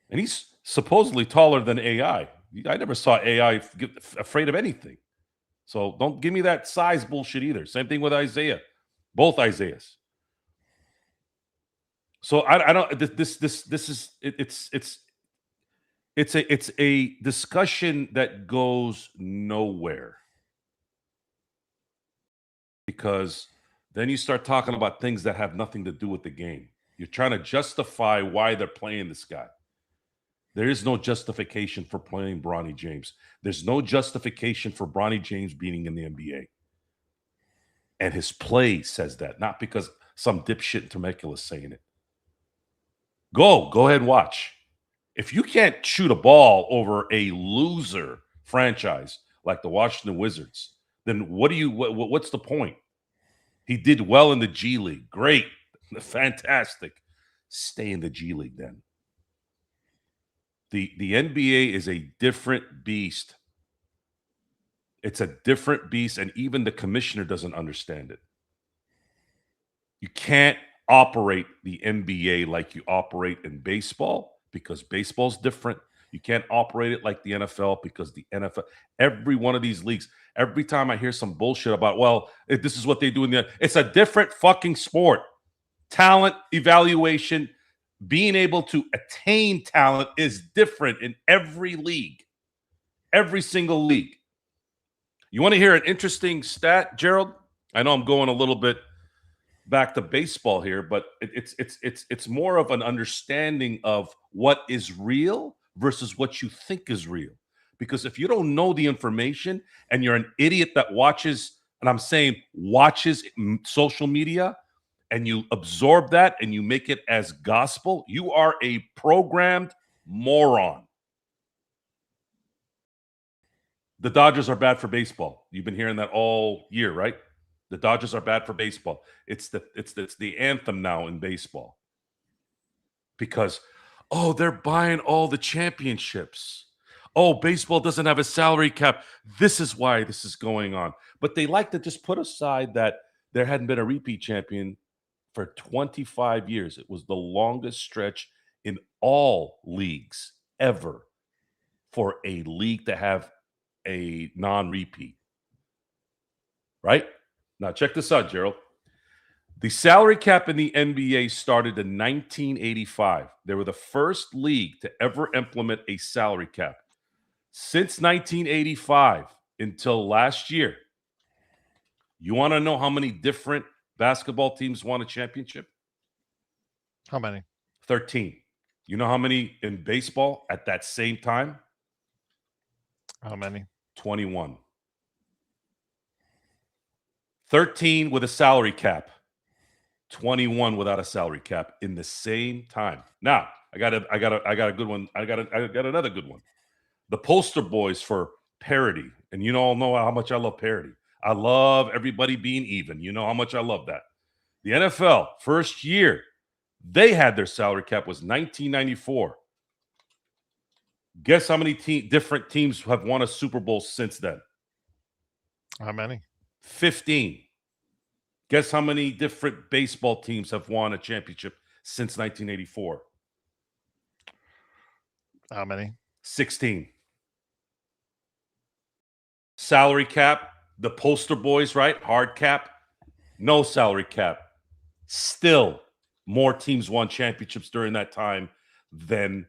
And he's supposedly taller than AI. I never saw AI get afraid of anything. So don't give me that size bullshit either. Same thing with Isaiah. Both Isaiahs. So I don't. This is it's a discussion that goes nowhere, because then you start talking about things that have nothing to do with the game. You're trying to justify why they're playing this guy. There is no justification for playing Bronny James. There's no justification for Bronny James being in the NBA. And his play says that, not because some dipshit in Temecula is saying it. Go ahead and watch. If you can't shoot a ball over a loser franchise like the Washington Wizards, then what's the point? He did well in the G League. Great. Fantastic. Stay in the G League then. The NBA is a different beast. It's a different beast, and even the commissioner doesn't understand it. You can't operate the NBA like you operate in baseball, because baseball's different. You can't operate it like the NFL, because the NFL, every one of these leagues, every time I hear some bullshit about, well, this is what they do in the, it's a different fucking sport. Talent evaluation, being able to attain talent is different in every league, every single league. You want to hear an interesting stat, Gerald? I know I'm going a little bit back to baseball here, but it's more of an understanding of what is real versus what you think is real. Because if you don't know the information and you're an idiot that watches, and I'm saying watches social media, and you absorb that and you make it as gospel, you are a programmed moron. The Dodgers are bad for baseball. You've been hearing that all year, right? The Dodgers are bad for baseball. It's the anthem now in baseball. Because, oh, they're buying all the championships. Oh, baseball doesn't have a salary cap. This is why this is going on. But they like to just put aside that there hadn't been a repeat champion for 25 years. It was the longest stretch in all leagues ever for a league to have a non-repeat. Right? Now, check this out, Gerald. The salary cap in the NBA started in 1985. They were the first league to ever implement a salary cap. Since 1985 until last year, You want to know how many different basketball teams won a championship? How many? 13. You know how many in baseball at that same time? How many? 21. 13 with a salary cap. 21 without a salary cap in the same time. Now, I got a good one. I got another good one. The poster boys for parity. And you all know how much I love parity. I love everybody being even. You know how much I love that. The NFL, first year, they had their salary cap was 1994. Guess how many different teams have won a Super Bowl since then? How many? 15. Guess how many different baseball teams have won a championship since 1984? How many? 16. Salary cap, the poster boys, right? Hard cap, no salary cap. Still, more teams won championships during that time than,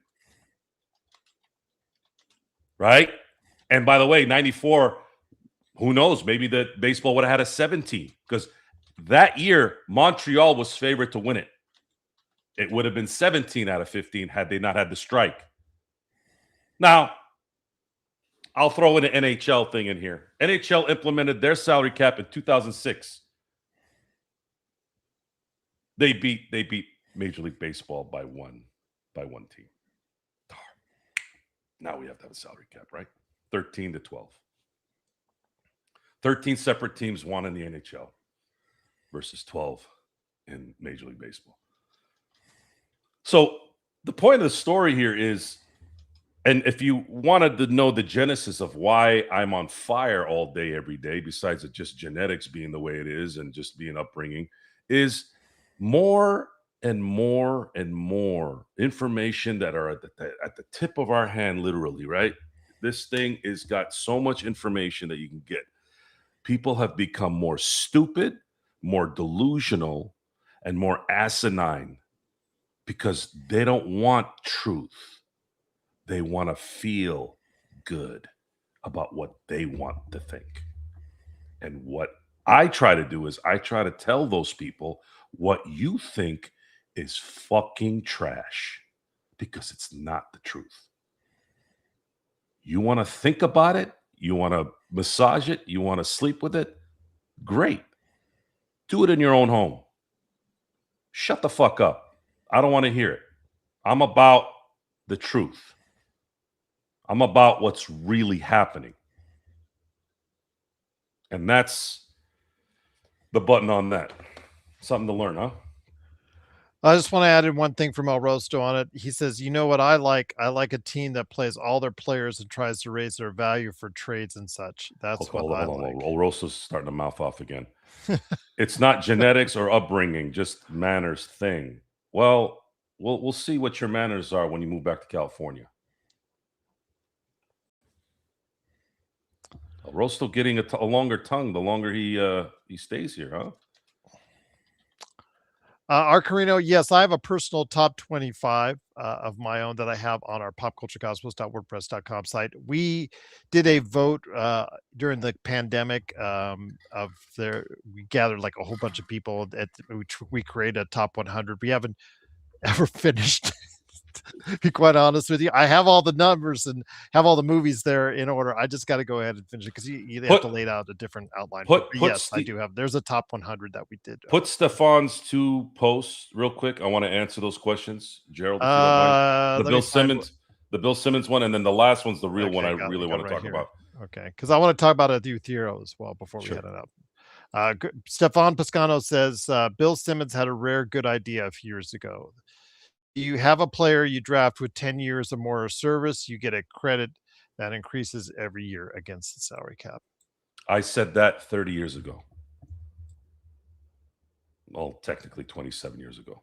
right? And by the way, 94, who knows? Maybe the baseball would have had a 17 because that year, Montreal was favored to win it. It would have been 17 out of 15 had they not had the strike. Now, I'll throw in an NHL thing in here. NHL implemented their salary cap in 2006. They beat Major League Baseball by one team. Now we have to have a salary cap, right? 13 to 12. 13 separate teams won in the NHL versus 12 in Major League Baseball. So the point of the story here is, and if you wanted to know the genesis of why I'm on fire all day, every day, besides it just genetics being the way it is and just being upbringing, is more and more and more information that are at the tip of our hand, literally, right? This thing is got so much information that you can get. People have become more stupid, more delusional, and more asinine because they don't want truth. They want to feel good about what they want to think. And what I try to do is I try to tell those people what you think is fucking trash because it's not the truth. You want to think about it? You want to massage it? You want to sleep with it? Great. Do it in your own home. Shut the fuck up. I don't want to hear it. I'm about the truth. I'm about what's really happening. And that's the button on that. Something to learn, huh? I just want to add in one thing from El Rosto on it. He says, you know what I like? I like a team that plays all their players and tries to raise their value for trades and such. That's what I like. Olroso's starting to mouth off again. It's not genetics or upbringing, just manners thing. Well, we'll see what your manners are when you move back to California. Rosto getting a longer tongue the longer he stays here, huh? Arcarino, yes, I have a personal top 25 of my own that I have on our popculturecosmos.wordpress.com site. We did a vote during the pandemic we gathered like a whole bunch of people we created a top 100. We haven't ever finished. Be quite honest with you, I have all the numbers and have all the movies there in order. I just got to go ahead and finish it because you have to lay out a different outline. Yes, I do have. There's a top 100 that we did. Put Stefan's 2 posts real quick. I want to answer those questions, Gerald. If you don't mind. The Bill Simmons one, and then the last one's the real one. I really want to talk about. Okay, because I want to talk about it with Theo as well before we head it up. Stefan Piscano says Bill Simmons had a rare good idea a few years ago. You have a player you draft with 10 years or more of service, you get a credit that increases every year against the salary cap. I said that 30 years ago. Well, technically 27 years ago.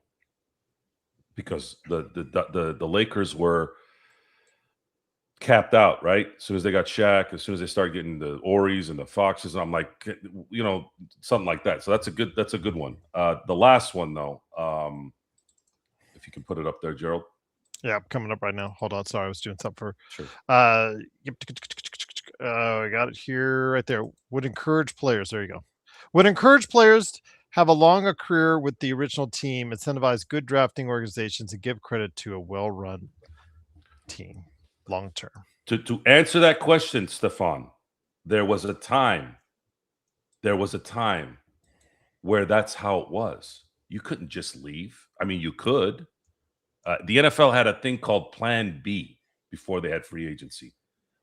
Because the Lakers were capped out, right? As soon as they got Shaq, as soon as they started getting the Ories and the Foxes, I'm like, something like that. So that's a good one. The last one though, if you can put it up there, Gerald. Yeah, I'm coming up right now. Hold on. Sorry, I was doing something for. Sure. I got it here, right there. Would encourage players. There you go. Would encourage players to have a longer career with the original team, incentivize good drafting organizations, and give credit to a well-run team long term. To answer that question, Stefan, there was a time where that's how it was. You couldn't just leave. I mean, you could. The NFL had a thing called Plan B before they had free agency.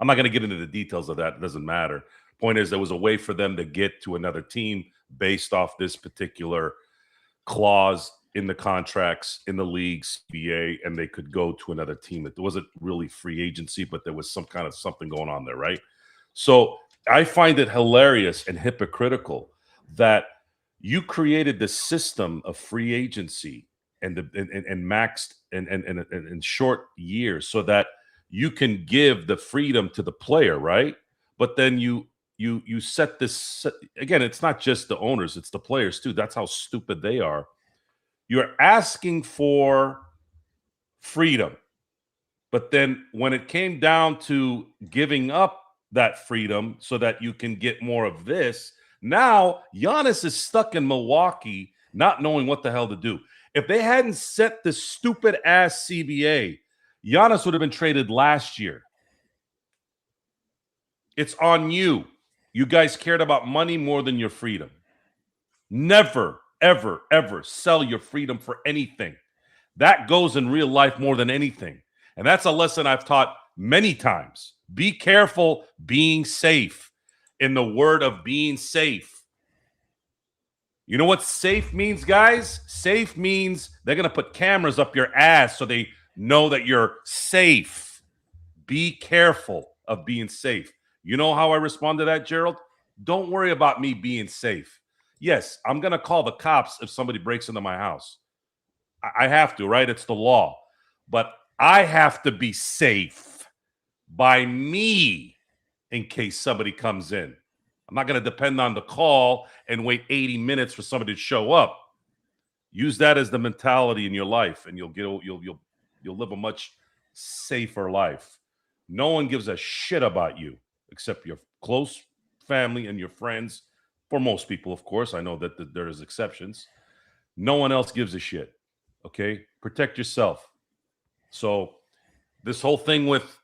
I'm not going to get into the details of that. It doesn't matter. Point is, there was a way for them to get to another team based off this particular clause in the contracts, in the leagues, CBA, and they could go to another team. It wasn't really free agency, but there was some kind of something going on there, right? So I find it hilarious and hypocritical that you created the system of free agency and maxed and short years so that you can give the freedom to the player, right? But then you set this again. It's not just the owners; it's the players too. That's how stupid they are. You're asking for freedom, but then when it came down to giving up that freedom so that you can get more of this, now Giannis is stuck in Milwaukee, not knowing what the hell to do. If they hadn't set this stupid ass CBA, Giannis would have been traded last year. It's on you. You guys cared about money more than your freedom. Never, ever, ever sell your freedom for anything. That goes in real life more than anything. And that's a lesson I've taught many times. Be careful being safe. In the word of being safe. You know what safe means, guys? Safe means they're going to put cameras up your ass so they know that you're safe. Be careful of being safe. You know how I respond to that, Gerald? Don't worry about me being safe. Yes, I'm going to call the cops if somebody breaks into my house. I have to, right? It's the law. But I have to be safe by me in case somebody comes in. I'm not going to depend on the call and wait 80 minutes for somebody to show up. Use that as the mentality in your life, and you'll live a much safer life. No one gives a shit about you except your close family and your friends. For most people, of course. I know that there is exceptions. No one else gives a shit. Okay? Protect yourself. So this whole thing with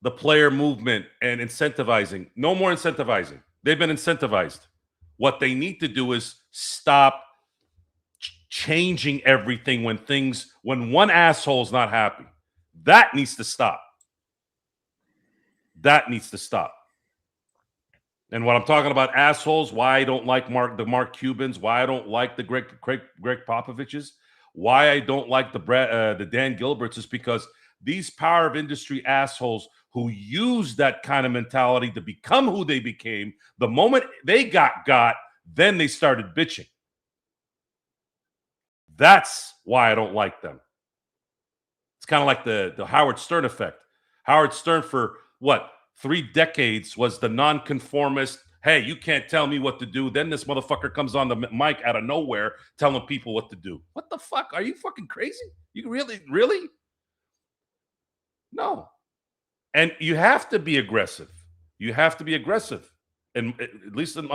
the player movement and incentivizing. No more incentivizing. They've been incentivized. What they need to do is stop changing everything when one asshole's not happy. That needs to stop. That needs to stop. And what I'm talking about assholes, why I don't like the Mark Cubans, why I don't like the Greg Popoviches, why I don't like the Dan Gilberts is because these power of industry assholes who use that kind of mentality to become who they became, the moment they got, then they started bitching. That's why I don't like them. It's kind of like the Howard Stern effect. Howard Stern for, 3 decades was the nonconformist. Hey, you can't tell me what to do. Then this motherfucker comes on the mic out of nowhere telling people what to do. What the fuck? Are you fucking crazy? You really? No. And you have to be aggressive. You have to be aggressive. And at least in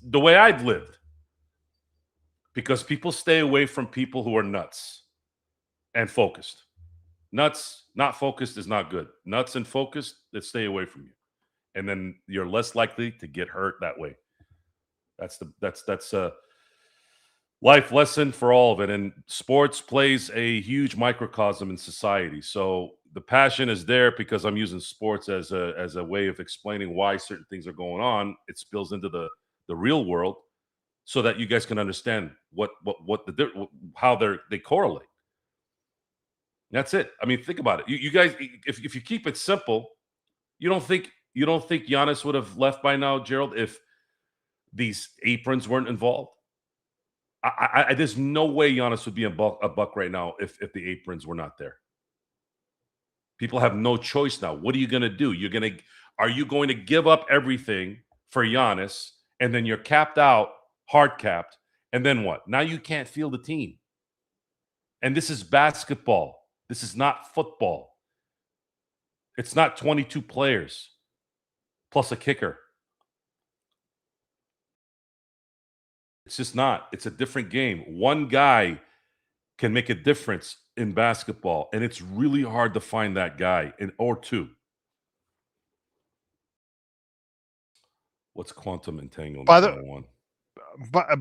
the way I've lived. Because people stay away from people who are nuts and focused. Nuts, not focused is not good. Nuts and focused, they stay away from you. And then you're less likely to get hurt that way. That's a life lesson for all of it. And sports plays a huge microcosm in society. So the passion is there because I'm using sports as a way of explaining why certain things are going on. It spills into the real world so that you guys can understand how they correlate. That's it. I mean, think about it. You guys, if you keep it simple, you don't think Giannis would have left by now, Gerald, if these aprons weren't involved? There's no way Giannis would be a buck right now if the aprons were not there. People have no choice now. What are you going to do? Are you going to give up everything for Giannis, and then you're capped out, hard capped, and then what? Now you can't field the team. And this is basketball. This is not football. It's not 22 players plus a kicker. It's just not. It's a different game. One guy can make a difference in basketball, and it's really hard to find that guy or two. What's quantum entanglement? By the 101?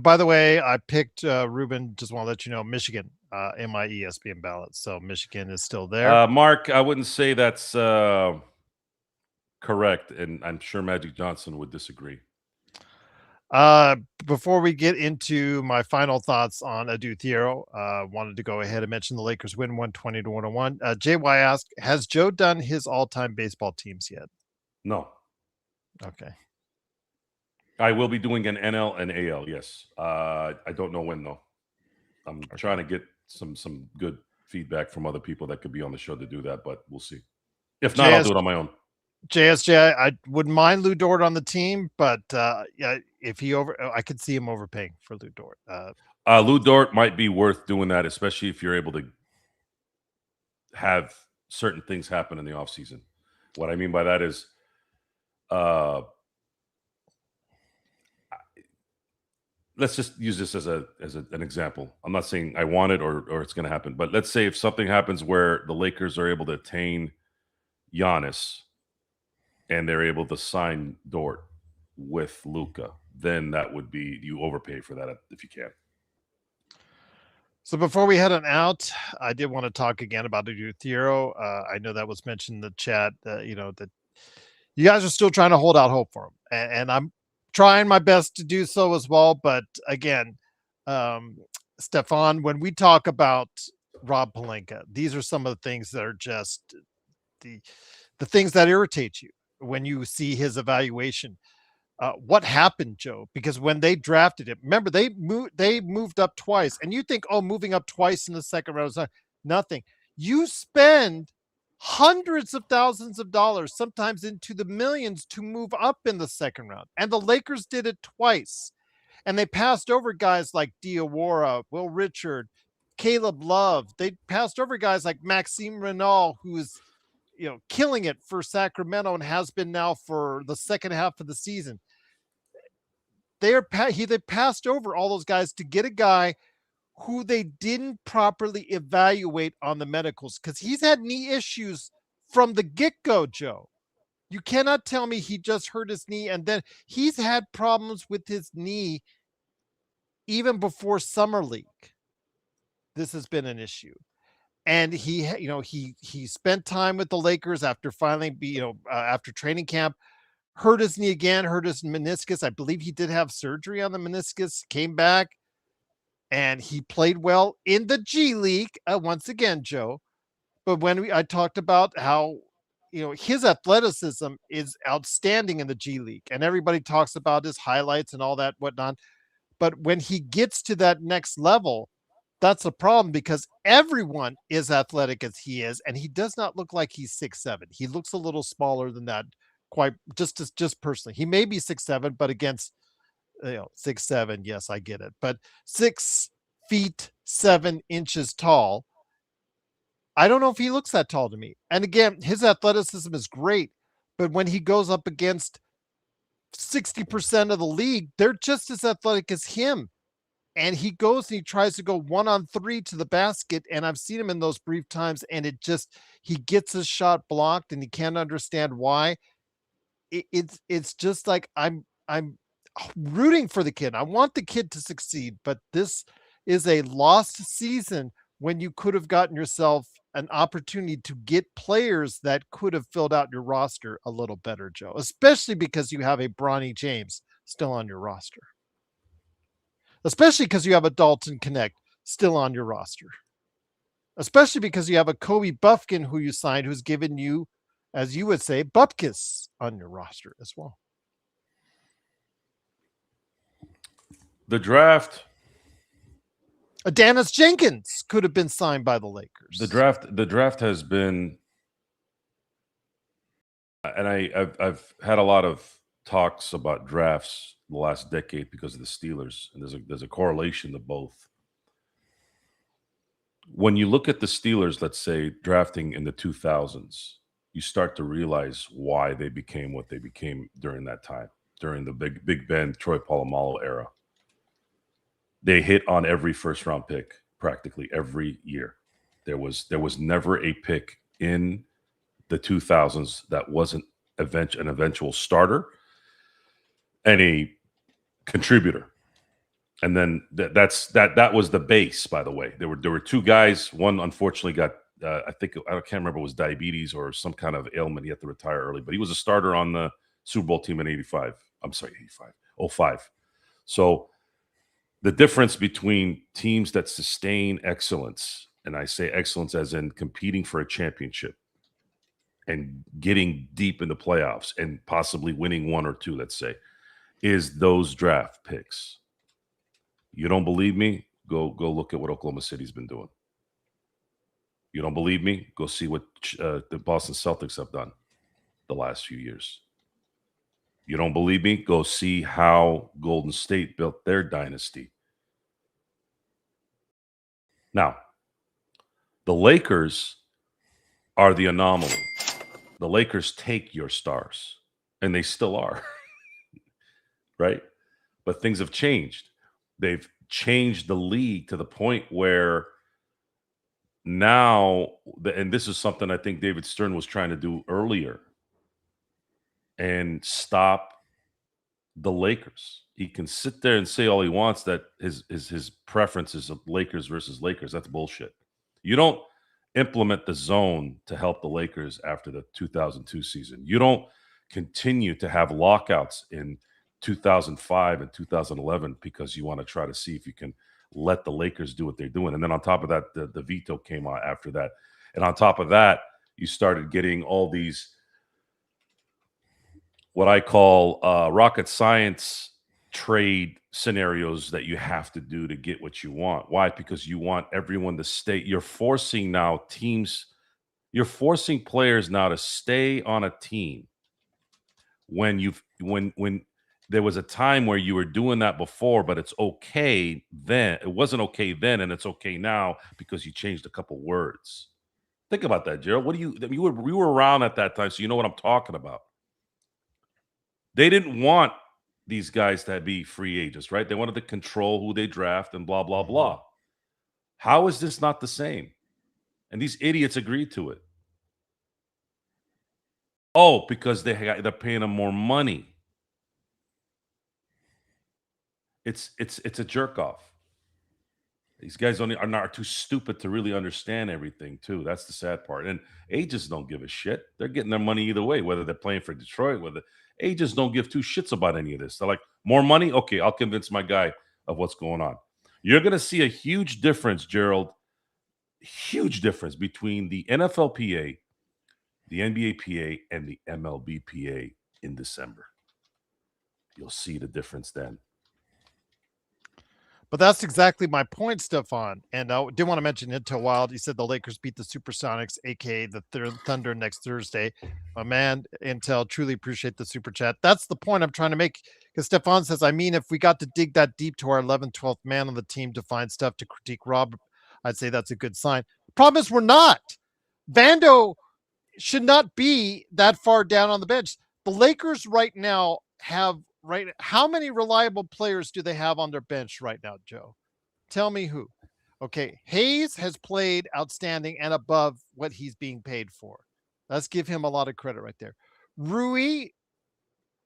by the way, I picked Ruben. Just want to let you know, Michigan in my ESPN ballot. So Michigan is still there. Mark, I wouldn't say that's correct, and I'm sure Magic Johnson would disagree. Before we get into my final thoughts on Adu Thiero, wanted to go ahead and mention the Lakers win 120 to 101. JY asked, has Joe done his all-time baseball teams yet? No. Okay. I will be doing an NL and AL, yes. I don't know when, though. I'm trying to get some good feedback from other people that could be on the show to do that, but we'll see. If not, I'll do it on my own. JSJ, I wouldn't mind Lou Dort on the team, but yeah, if I could see him overpaying for Lou Dort. Lou Dort might be worth doing that, especially if you're able to have certain things happen in the offseason. What I mean by that is, let's just use this as an example. I'm not saying I want it or it's going to happen, but let's say if something happens where the Lakers are able to attain Giannis and they're able to sign Dort with Luka, then that would be, you overpay for that if you can. So before we head on out, I did want to talk again about Adu Thiero. I know that was mentioned in the chat, that you guys are still trying to hold out hope for him. And I'm trying my best to do so as well. But again, Stefan, when we talk about Rob Pelinka, these are some of the things that are just the things that irritate you when you see his evaluation. What happened, Joe? Because when they drafted him, remember they moved up twice, and you think, oh, moving up twice in the second round is nothing. You spend hundreds of thousands of dollars, sometimes into the millions, to move up in the second round, and the Lakers did it twice, and they passed over guys like Diawara, Will Richard, Caleb Love. They passed over guys like Maxime Renal, who is killing it for Sacramento and has been now for the second half of the season. They passed over all those guys to get a guy who they didn't properly evaluate on the medicals, because he's had knee issues from the get-go, Joe. You cannot tell me he just hurt his knee, and then he's had problems with his knee even before Summer League. This has been an issue. And he spent time with the Lakers after finally after training camp, hurt his knee again, hurt his meniscus. I believe he did have surgery on the meniscus, came back, and he played well in the G League once again, Joe. But when I talked about how, his athleticism is outstanding in the G League, and everybody talks about his highlights and all that whatnot. But when he gets to that next level, that's a problem, because everyone is athletic as he is, and he does not look like he's 6'7". He looks a little smaller than that, quite just personally. He may be 6'7", but against 6'7", yes, I get it. But 6 feet 7 inches tall, I don't know if he looks that tall to me. And again, his athleticism is great, but when he goes up against 60% of the league, they're just as athletic as him. And he goes and he tries to go 1-on-3 to the basket. And I've seen him in those brief times, and he gets his shot blocked, and he can't understand why. It's just like, I'm rooting for the kid. I want the kid to succeed, but this is a lost season when you could have gotten yourself an opportunity to get players that could have filled out your roster a little better, Joe, especially because you have a Bronny James still on your roster. Especially because you have a Dalton Connect still on your roster. Especially because you have a Kobe Buffkin who you signed, who's given you, as you would say, bupkis on your roster as well. The draft. Adonis Jenkins could have been signed by the Lakers. The draft has been, and I've had a lot of talks about drafts the last decade because of the Steelers, and there's a correlation to both. When you look at the Steelers, let's say drafting in the 2000s, you start to realize why they became what they became during that time, during the Big Ben, Troy Polamalu era. they hit on every first-round pick practically every year. There was never a pick in the 2000s that wasn't an eventual starter and a contributor. And then that was the base, by the way. There were two guys. One unfortunately got I can't remember, it was diabetes or some kind of ailment. He had to retire early, but he was a starter on the Super Bowl team in 85. I'm sorry, 05. So the difference between teams that sustain excellence, and I say excellence as in competing for a championship and getting deep in the playoffs and possibly winning one or two, let's say, is those draft picks. You don't believe me? Go look at what Oklahoma City's been doing. You don't believe me? Go see what the Boston Celtics have done the last few years. You don't believe me? Go see how Golden State built their dynasty. Now, the Lakers are the anomaly. The Lakers take your stars, and they still are, right? But things have changed. They've changed the league to the point where now, and this is something I think David Stern was trying to do earlier, and stop the Lakers. He can sit there and say all he wants that his preferences of Lakers versus Lakers. That's bullshit. You don't implement the zone to help the Lakers after the 2002 season. You don't continue to have lockouts in 2005 and 2011 because you want to try to see if you can let the Lakers do what they're doing. And then on top of that, the veto came out after that. And on top of that, you started getting all these, what I call rocket science trade scenarios that you have to do to get what you want. Why? Because you want everyone to stay. You're forcing players now to stay on a team when there was a time where you were doing that before, but it's okay then. It wasn't okay then, and it's okay now because you changed a couple words. Think about that, Gerald. You were around at that time, so you know what I'm talking about. They didn't want these guys to be free agents, right? They wanted to control who they draft and blah, blah, blah. How is this not the same? And these idiots agreed to it. Oh, because they're paying them more money. It's a jerk off. These guys are too stupid to really understand everything, too. That's the sad part. And agents don't give a shit. They're getting their money either way, whether they're playing for Detroit, whether agents don't give two shits about any of this. They're like, more money? Okay, I'll convince my guy of what's going on. You're going to see a huge difference, Gerald, huge difference between the NFLPA, the NBAPA, and the MLBPA in December. You'll see the difference then. But that's exactly my point, Stefan. And I didn't want to mention Intel Wild. He said the Lakers beat the Supersonics, aka the Thunder, next Thursday. My man, Intel, truly appreciate the super chat. That's the point I'm trying to make. Because Stefan says, I mean, if we got to dig that deep to our 11th, 12th man on the team to find stuff to critique Rob, I'd say that's a good sign. Problem is, we're not. Vando should not be that far down on the bench. The Lakers right now have how many reliable players do they have on their bench right now, Joe? Tell me who. Okay, Hayes has played outstanding and above what he's being paid for. Let's give him a lot of credit right there. Rui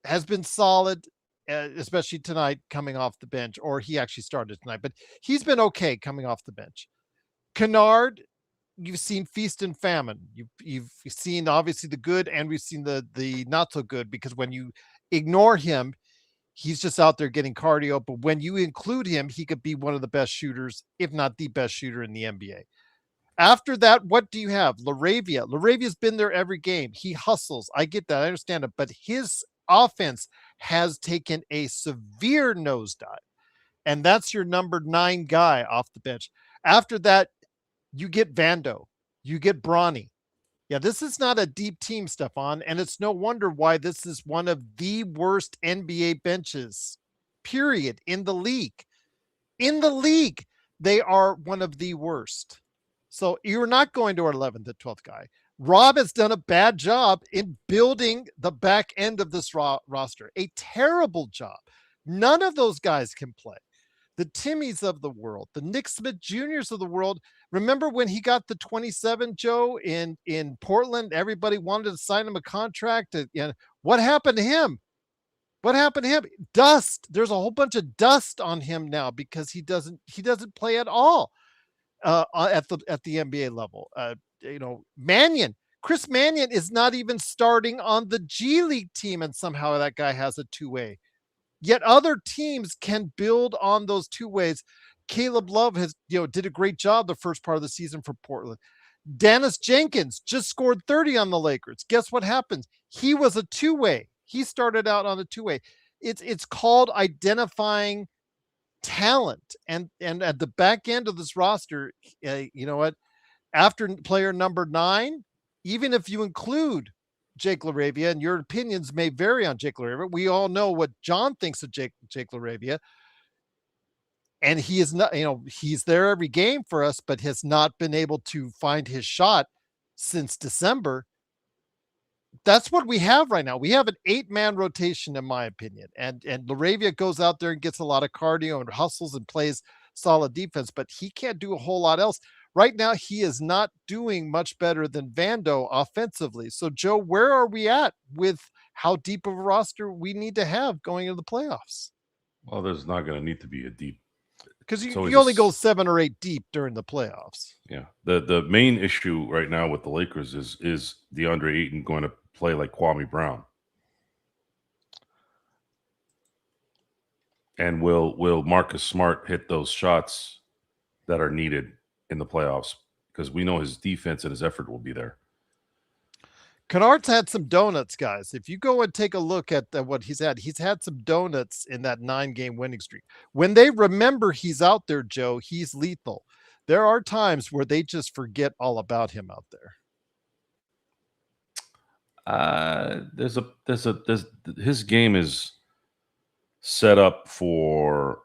has been solid, especially tonight coming off the bench, or he actually started tonight, but he's been okay coming off the bench. Kennard, you've seen feast and famine. You've seen obviously the good, and we've seen the not so good, because when you ignore him, he's just out there getting cardio. But when you include him, he could be one of the best shooters, if not the best shooter in the NBA. After that, what do you have? Laravia. Laravia's been there every game. He hustles. I get that. I understand it. But his offense has taken a severe nosedive. And that's your number 9 guy off the bench. After that, you get Vando. You get Bronny. Yeah, this is not a deep team, Stefan, and it's no wonder why this is one of the worst NBA benches, period, in the league. In the league, they are one of the worst. So you're not going to our 11th and 12th guy. Rob has done a bad job in building the back end of this roster. A terrible job. None of those guys can play. the Timmies of the world, the Nick Smith Juniors of the world. Remember when he got the 27, Joe, in Portland? Everybody wanted to sign him a contract. What happened to him? What happened to him? Dust. There's a whole bunch of dust on him now because he doesn't play at all at the NBA level. Chris Mannion is not even starting on the G League team, and somehow that guy has a two-way. Yet other teams can build on those two ways. Caleb Love has, did a great job the first part of the season for Portland. Dennis Jenkins just scored 30 on the Lakers. Guess what happens? He was a two-way. He started out on a two-way. It's called identifying talent. And at the back end of this roster, you know what? After player number 9, even if you include Jake LaRavia, and your opinions may vary on Jake LaRavia, we all know what John thinks of Jake LaRavia. And he is not, he's there every game for us, but has not been able to find his shot since December. That's what we have right now. We have an 8-man rotation, in my opinion. And LaRavia goes out there and gets a lot of cardio and hustles and plays solid defense, but he can't do a whole lot else. Right now, he is not doing much better than Vando offensively. So, Joe, where are we at with how deep of a roster we need to have going into the playoffs? Well, there's not going to need to be a deep. Because you only go 7 or 8 deep during the playoffs. Yeah. The main issue right now with the Lakers is DeAndre Ayton going to play like Kwame Brown. And will Marcus Smart hit those shots that are needed in the playoffs? Because we know his defense and his effort will be there. Kennard's had some donuts, guys. If you go and take a look at what he's had some donuts in that 9-game winning streak. When they remember he's out there, Joe, he's lethal. There are times where they just forget all about him out there. His game is set up for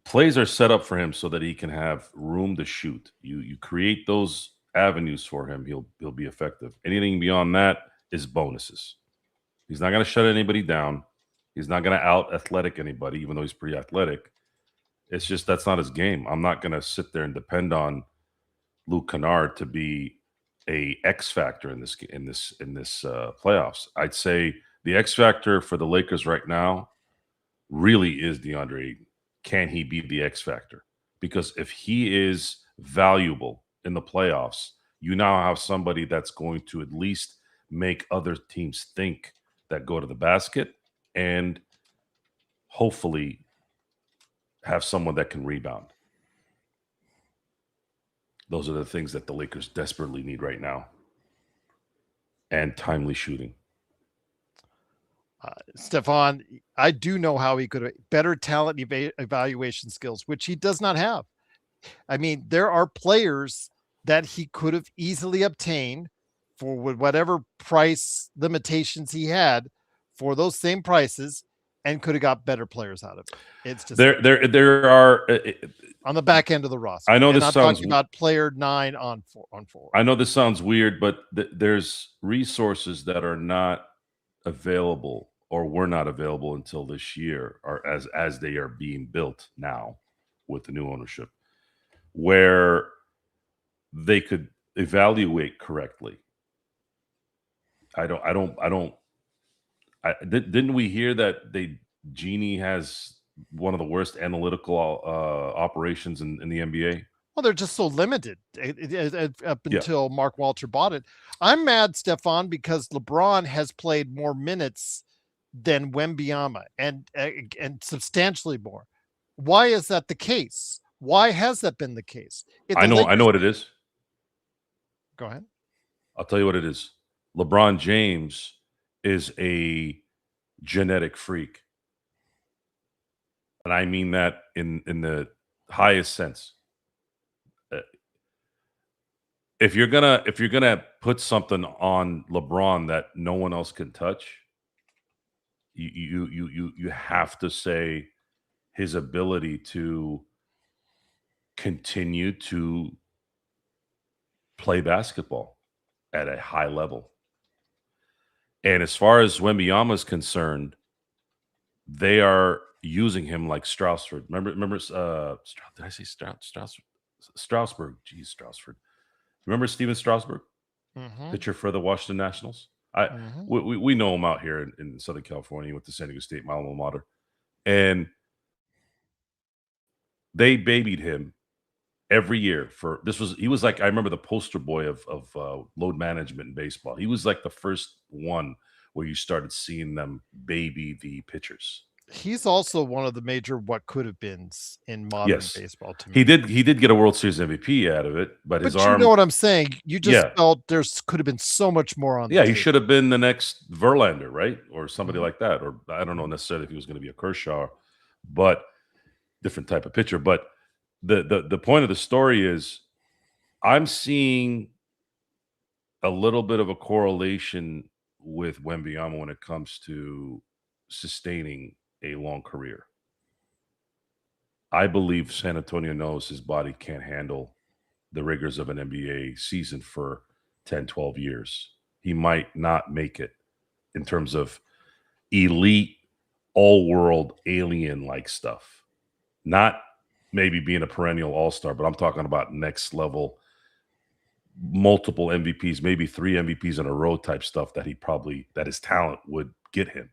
plays are set up for him so that he can have room to shoot. You create those avenues for him, he'll be effective. Anything beyond that is bonuses. He's not going to shut anybody down. He's not going to out athletic anybody, even though he's pretty athletic. It's just that's not his game. I'm not going to sit there and depend on Luke Kennard to be a X factor in this playoffs. I'd say the X factor for the Lakers right now really is DeAndre Ayton. Can he be the X factor? Because if he is valuable in the playoffs, you now have somebody that's going to at least make other teams think that go to the basket and hopefully have someone that can rebound. Those are the things that the Lakers desperately need right now. And timely shooting. Stefan, I do know how he could have better talent evaluation skills, which he does not have. I mean, there are players that he could have easily obtained for whatever price limitations he had for those same prices and could have got better players out of it. It's just there are on the back end of the roster. I know this I'm sounds talking about player 9 on 4. I know this sounds weird, but there's resources that are not available or were not available until this year, or as they are being built now with the new ownership, where they could evaluate correctly. Didn't we hear that Genie has one of the worst analytical operations in the NBA? Well, they're just so limited up until Mark Walter bought it. I'm mad, Stefan, because LeBron has played more minutes than Wembanyama and substantially more. Why is that the case? Why has that been the case? I know what it is. Go ahead. I'll tell you what it is. LeBron James is a genetic freak. And I mean that in the highest sense. If you're gonna put something on LeBron that no one else can touch, you have to say his ability to continue to play basketball at a high level. And as far as Wembanyama is concerned, they are using him like Strasford. Remember? Did I say Strasburg? Geez, Strasford. Remember Steven Strasburg, Mm-hmm. pitcher for the Washington Nationals? Mm-hmm. We know him out here in Southern California with the San Diego State, my alma mater, and they babied him every year for this was he was like, I remember the poster boy of load management in baseball. He was like the first one where you started seeing them baby the pitchers. He's also one of the major what could have beens in modern Yes, baseball to me. he did get a World Series MVP out of it, but his But you know arm, what I'm saying? You just yeah, felt there's could have been so much more on the yeah, he table. should have been the next Verlander, right, or somebody Mhm. like that, or I don't know necessarily if he was going to be a Kershaw, but different type of pitcher. But the point of the story is, I'm seeing a little bit of a correlation with Wembanyama when it comes to sustaining a long career. I believe San Antonio knows his body can't handle the rigors of an NBA season for 10, 12 years. He might not make it in terms of elite, all world, alien like stuff. Not maybe being a perennial all star, but I'm talking about next level, multiple MVPs, maybe 3 MVPs in a row type stuff that his talent would get him.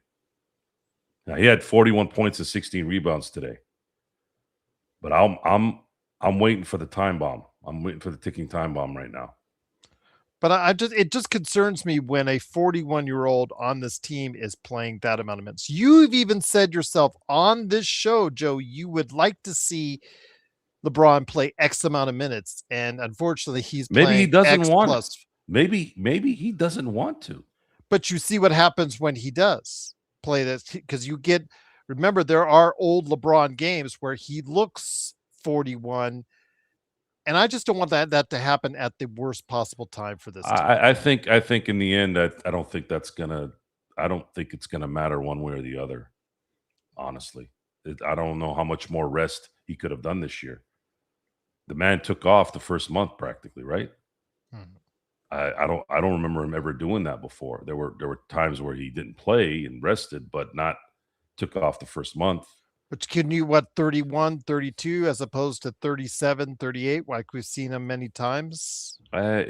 Now, he had 41 points and 16 rebounds today. But I'm waiting for the time bomb. I'm waiting for the ticking time bomb right now. But it just concerns me when a 41-year-old on this team is playing that amount of minutes. You've even said yourself on this show, Joe, you would like to see LeBron play X amount of minutes, and unfortunately, he's Maybe he playing doesn't X want it. plus. Maybe he doesn't want to. But you see what happens when he does play this, because remember, there are old LeBron games where he looks 41, and I just don't want that to happen at the worst possible time for this team. I think in the end, I don't think it's gonna matter one way or the other. Honestly, I don't know how much more rest he could have done this year. The man took off the first month practically, right? Mhm. I don't remember him ever doing that before. There were times where he didn't play and rested, but not took off the first month. But can you, 31, 32 as opposed to 37, 38, like we've seen him many times? I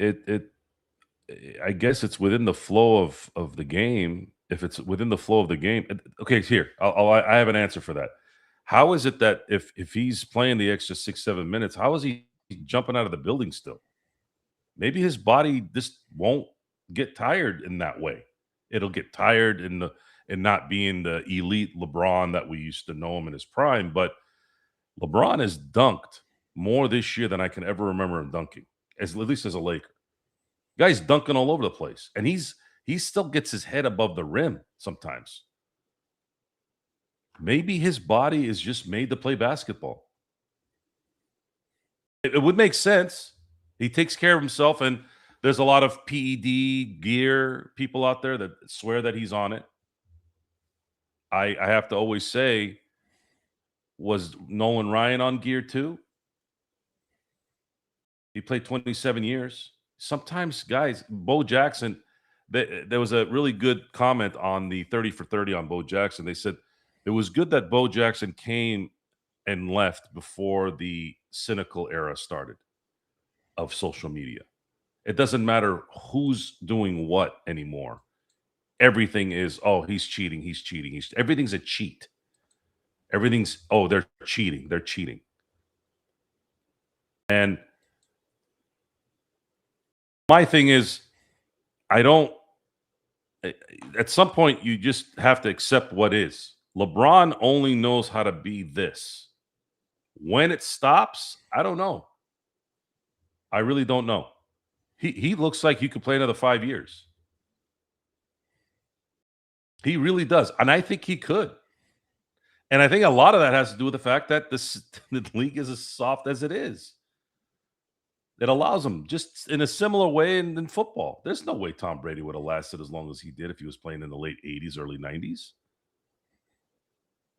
guess it's within the flow of the game. If it's within the flow of the game, okay. Here, I have an answer for that. How is it that if he's playing the extra 6-7 minutes, how is he jumping out of the building still? Maybe his body just won't get tired in that way. It'll get tired in not being the elite LeBron that we used to know him in his prime. But LeBron has dunked more this year than I can ever remember him dunking, at least as a Laker. Guy's dunking all over the place, and he still gets his head above the rim sometimes. Maybe his body is just made to play basketball. It would make sense. He takes care of himself, and there's a lot of PED gear people out there that swear that he's on it. I have to always say, was Nolan Ryan on gear too? He played 27 years. Sometimes, guys, Bo Jaxson, there was a really good comment on the 30 for 30 on Bo Jaxson. They said it was good that Bo Jaxson came and left before the cynical era started of social media. It doesn't matter who's doing what anymore. Everything is, oh, he's cheating. Everything's a cheat. Everything's, oh, they're cheating. And my thing is, at some point, you just have to accept what is. LeBron only knows how to be this. When it stops, I don't know. I really don't know. He looks like he could play another 5 years. He really does. And I think he could. And I think a lot of that has to do with the fact that the league is as soft as it is. It allows him, just in a similar way in football. There's no way Tom Brady would have lasted as long as he did if he was playing in the late 80s, early 90s.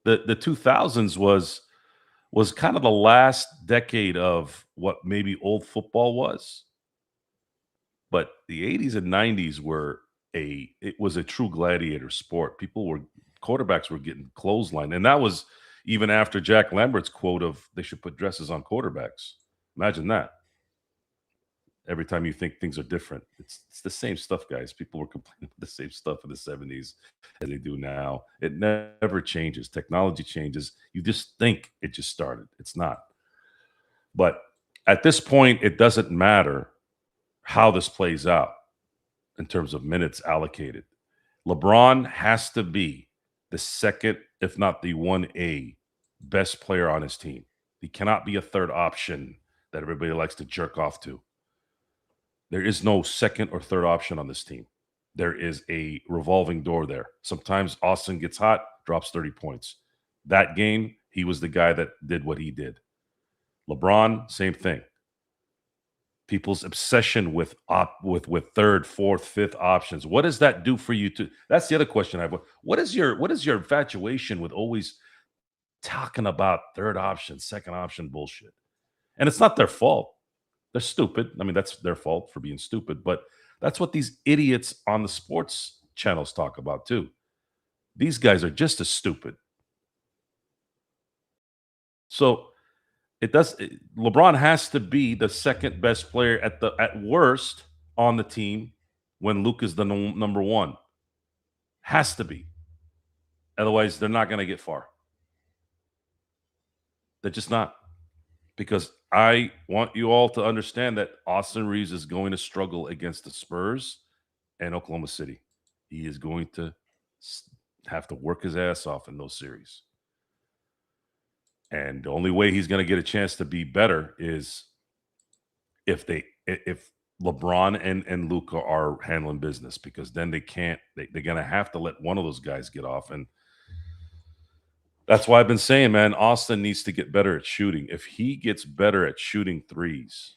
The 2000s was kind of the last decade of what maybe old football was. But the 80s and 90s it was a true gladiator sport. Quarterbacks were getting clotheslined. And that was even after Jack Lambert's quote of they should put dresses on quarterbacks. Imagine that. Every time you think things are different, it's the same stuff, guys. People were complaining about the same stuff in the 70s as they do now. It never changes. Technology changes. You just think it just started. It's not. But at this point, it doesn't matter how this plays out in terms of minutes allocated. LeBron has to be the second, if not the 1A, best player on his team. He cannot be a third option that everybody likes to jerk off to. There is no second or third option on this team. There is a revolving door there. Sometimes Austin gets hot, drops 30 points. That game, he was the guy that did what he did. LeBron, same thing. People's obsession with third, fourth, fifth options. What does that do for you? That's the other question I have. What is your infatuation with always talking about third option, second option bullshit? And it's not their fault. They're stupid. I mean, that's their fault for being stupid, but that's what these idiots on the sports channels talk about too. These guys are just as stupid. So LeBron has to be the second best player at worst on the team when Luka's the number one. Has to be. Otherwise, they're not going to get far. They're just not. Because I want you all to understand that Austin Reaves is going to struggle against the Spurs and Oklahoma City. He is going to have to work his ass off in those series. And the only way he's going to get a chance to be better is if LeBron and Luka are handling business, because then they're going to have to let one of those guys get off. And that's why I've been saying, man, Austin needs to get better at shooting. If he gets better at shooting threes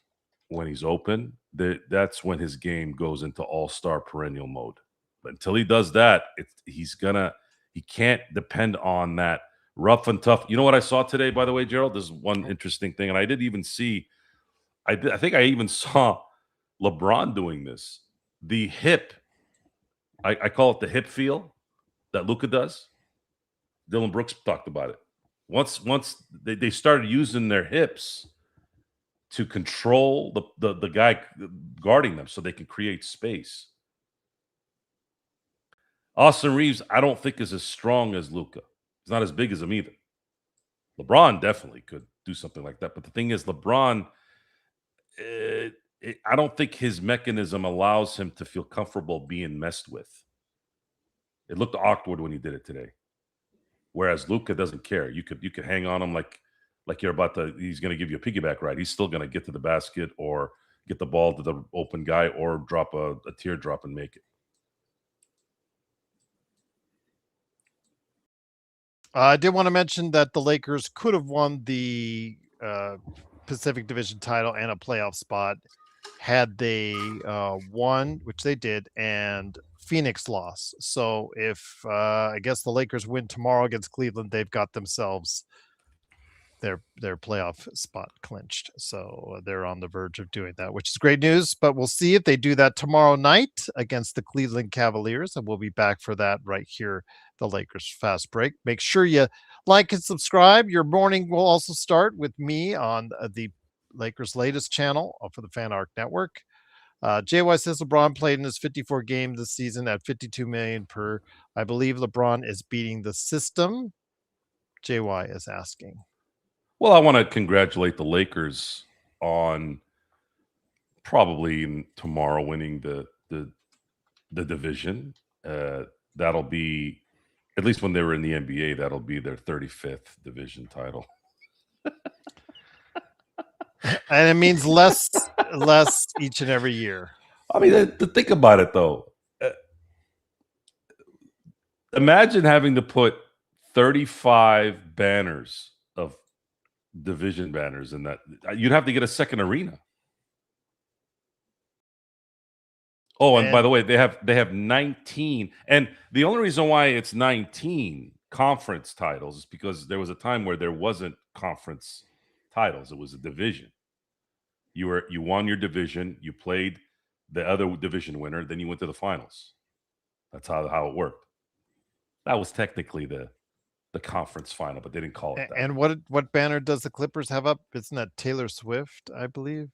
when he's open, that's when his game goes into all-star perennial mode. But until he does that, he can't depend on that rough and tough. You know what I saw today, by the way, Gerald? There's one interesting thing, and I didn't even see. I think I even saw LeBron doing this. The hip, I call it the hip feel that Luka does. Dylan Brooks talked about it. Once they started using their hips to control the guy guarding them so they can create space. Austin Reaves, I don't think, is as strong as Luka. He's not as big as him either. LeBron definitely could do something like that. But the thing is, LeBron, I don't think his mechanism allows him to feel comfortable being messed with. It looked awkward when he did it today. Whereas Luka doesn't care. You could hang on him like you're about to. He's going to give you a piggyback ride. He's still going to get to the basket or get the ball to the open guy or drop a teardrop and make it. I did want to mention that the Lakers could have won the Pacific Division title and a playoff spot had they won, which they did, and Phoenix lost. So if I guess the Lakers win tomorrow against Cleveland, they've got themselves their playoff spot clinched. So they're on the verge of doing that, which is great news. But we'll see if they do that tomorrow night against the Cleveland Cavaliers, and we'll be back for that right here, the Lakers Fast Break. Make sure you like and subscribe. Your morning will also start with me on the Lakers' latest channel for the Fan Arc Network. JY says LeBron played in his 54 games this season at 52 million per. I believe LeBron is beating the system. JY is asking. Well, I want to congratulate the Lakers on probably tomorrow winning the division. That'll be, at least when they were in the NBA, that'll be their 35th division title. And it means less each and every year. I mean, to think about it, though, imagine having to put 35 banners of division banners in that. You'd have to get a second arena. Oh, and by the way, they have 19. And the only reason why it's 19 conference titles is because there was a time where there wasn't conference titles. It was a division. You won your division, you played the other division winner, then you went to the finals. That's how it worked. That was technically the the conference final, but they didn't call it that. And what banner does the Clippers have up? Isn't that Taylor Swift, I believe?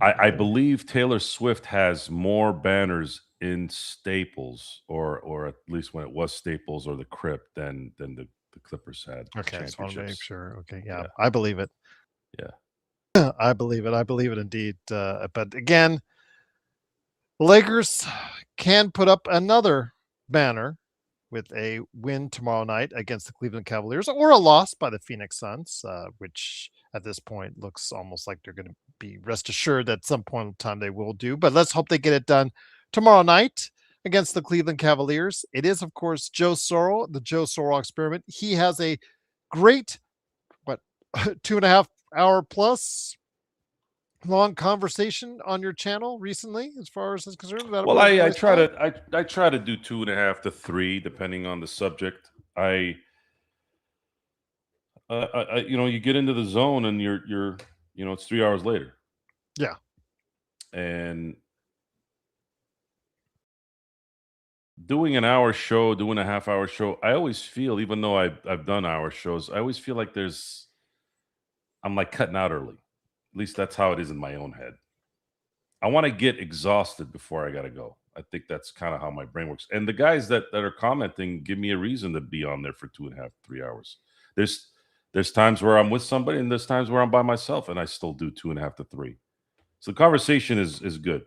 I believe Taylor Swift has more banners in Staples, or at least when it was Staples or the Crypt, than the Clippers had. Okay, I just want to make sure. Okay, yeah, Yeah. I believe it. Yeah. I believe it. I believe it indeed. But again, the Lakers can put up another banner with a win tomorrow night against the Cleveland Cavaliers, or a loss by the Phoenix Suns, which at this point looks almost like they're going to be rest assured that at some point in time they will do. But let's hope they get it done tomorrow night against the Cleveland Cavaliers. It is, of course, Joe Sorrell, the Joe Sorrell experiment. He has a great, 2.5 hour plus long conversation on your channel recently, as far as is concerned. Well, I try to do 2.5 to 3, depending on the subject. You get into the zone and you're it's 3 hours later. Yeah. And doing an hour show, doing a half-hour show, I always feel, even though I've done hour shows, I always feel like I'm like cutting out early. At least that's how it is in my own head. I want to get exhausted before I got to go. I think that's kind of how my brain works. And the guys that are commenting give me a reason to be on there for 2.5, 3 hours. There's times where I'm with somebody, and there's times where I'm by myself, and I still do 2.5 to 3. So the conversation is good.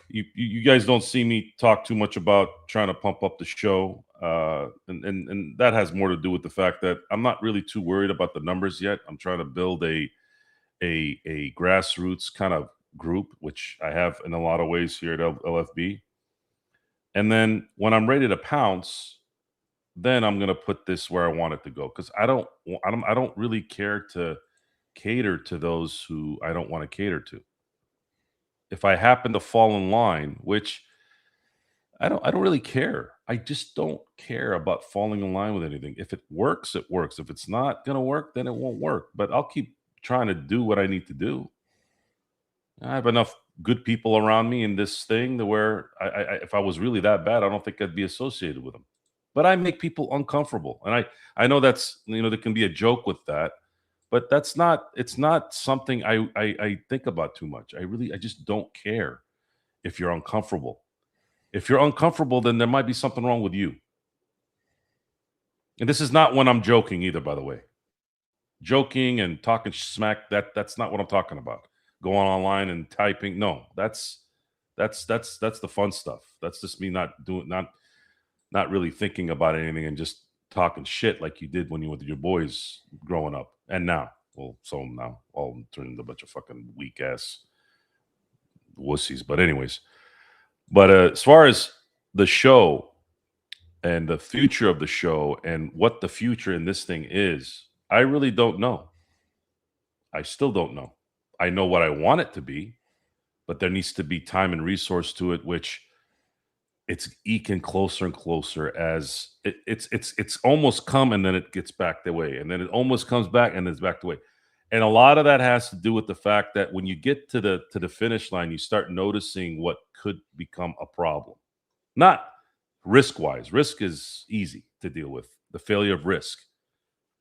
You guys don't see me talk too much about trying to pump up the show, and that has more to do with the fact that I'm not really too worried about the numbers yet. I'm trying to build a grassroots kind of group, which I have in a lot of ways here at LFB. And then when I'm ready to pounce, then I'm going to put this where I want it to go, because I don't really care to cater to those who I don't want to cater to. If I happen to fall in line, which I don't really care. I just don't care about falling in line with anything. If it works, it works. If it's not going to work, then it won't work. But I'll keep trying to do what I need to do. I have enough good people around me in this thing to where if I was really that bad, I don't think I'd be associated with them. But I make people uncomfortable. And I know that's, there can be a joke with that, but it's not something I think about too much. I just don't care if you're uncomfortable. If you're uncomfortable, then there might be something wrong with you. And this is not when I'm joking either, by the way. Joking and talking smack, that's not what I'm talking about. Going online and typing, no, that's the fun stuff. That's just me not really thinking about anything and just talking shit like you did when you were with your boys growing up. And now, well, so now all turned into a bunch of fucking weak ass wussies. But anyways, as far as the show and the future of the show and what the future in this thing is, I really don't know. I still don't know. I know what I want it to be, but there needs to be time and resource to it, which it's eking closer and closer as it's almost come, and then it gets back the way, and then it almost comes back, and it's back the way. And a lot of that has to do with the fact that when you get to the finish line, you start noticing what could become a problem. Not risk-wise. Risk is easy to deal with. The failure of risk.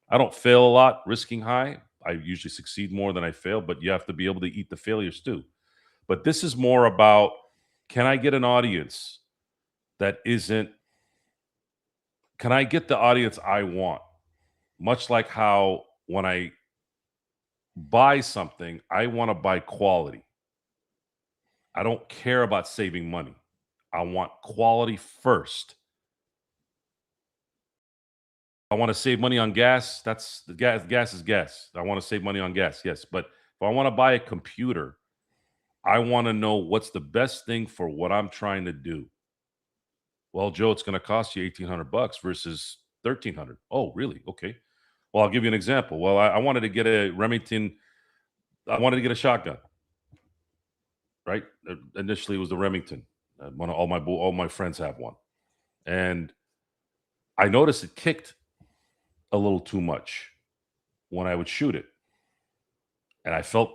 I don't fail a lot risking high. I usually succeed more than I fail, but you have to be able to eat the failures too. But this is more about, can I get an audience that isn't, can I get the audience I want? Much like how when I buy something, I want to buy quality. I don't care about saving money. I want quality first. I want to save money on gas. That's the gas. Gas is gas. I want to save money on gas. Yes. But if I want to buy a computer, I want to know what's the best thing for what I'm trying to do. Well, Joe, it's going to cost you $1,800 versus $1,300. Oh, really? Okay. Well, I'll give you an example. Well, I wanted to get a Remington. I wanted to get a shotgun. Right. Initially, it was the Remington. All my friends have one, and I noticed it kicked a little too much when I would shoot it, and I felt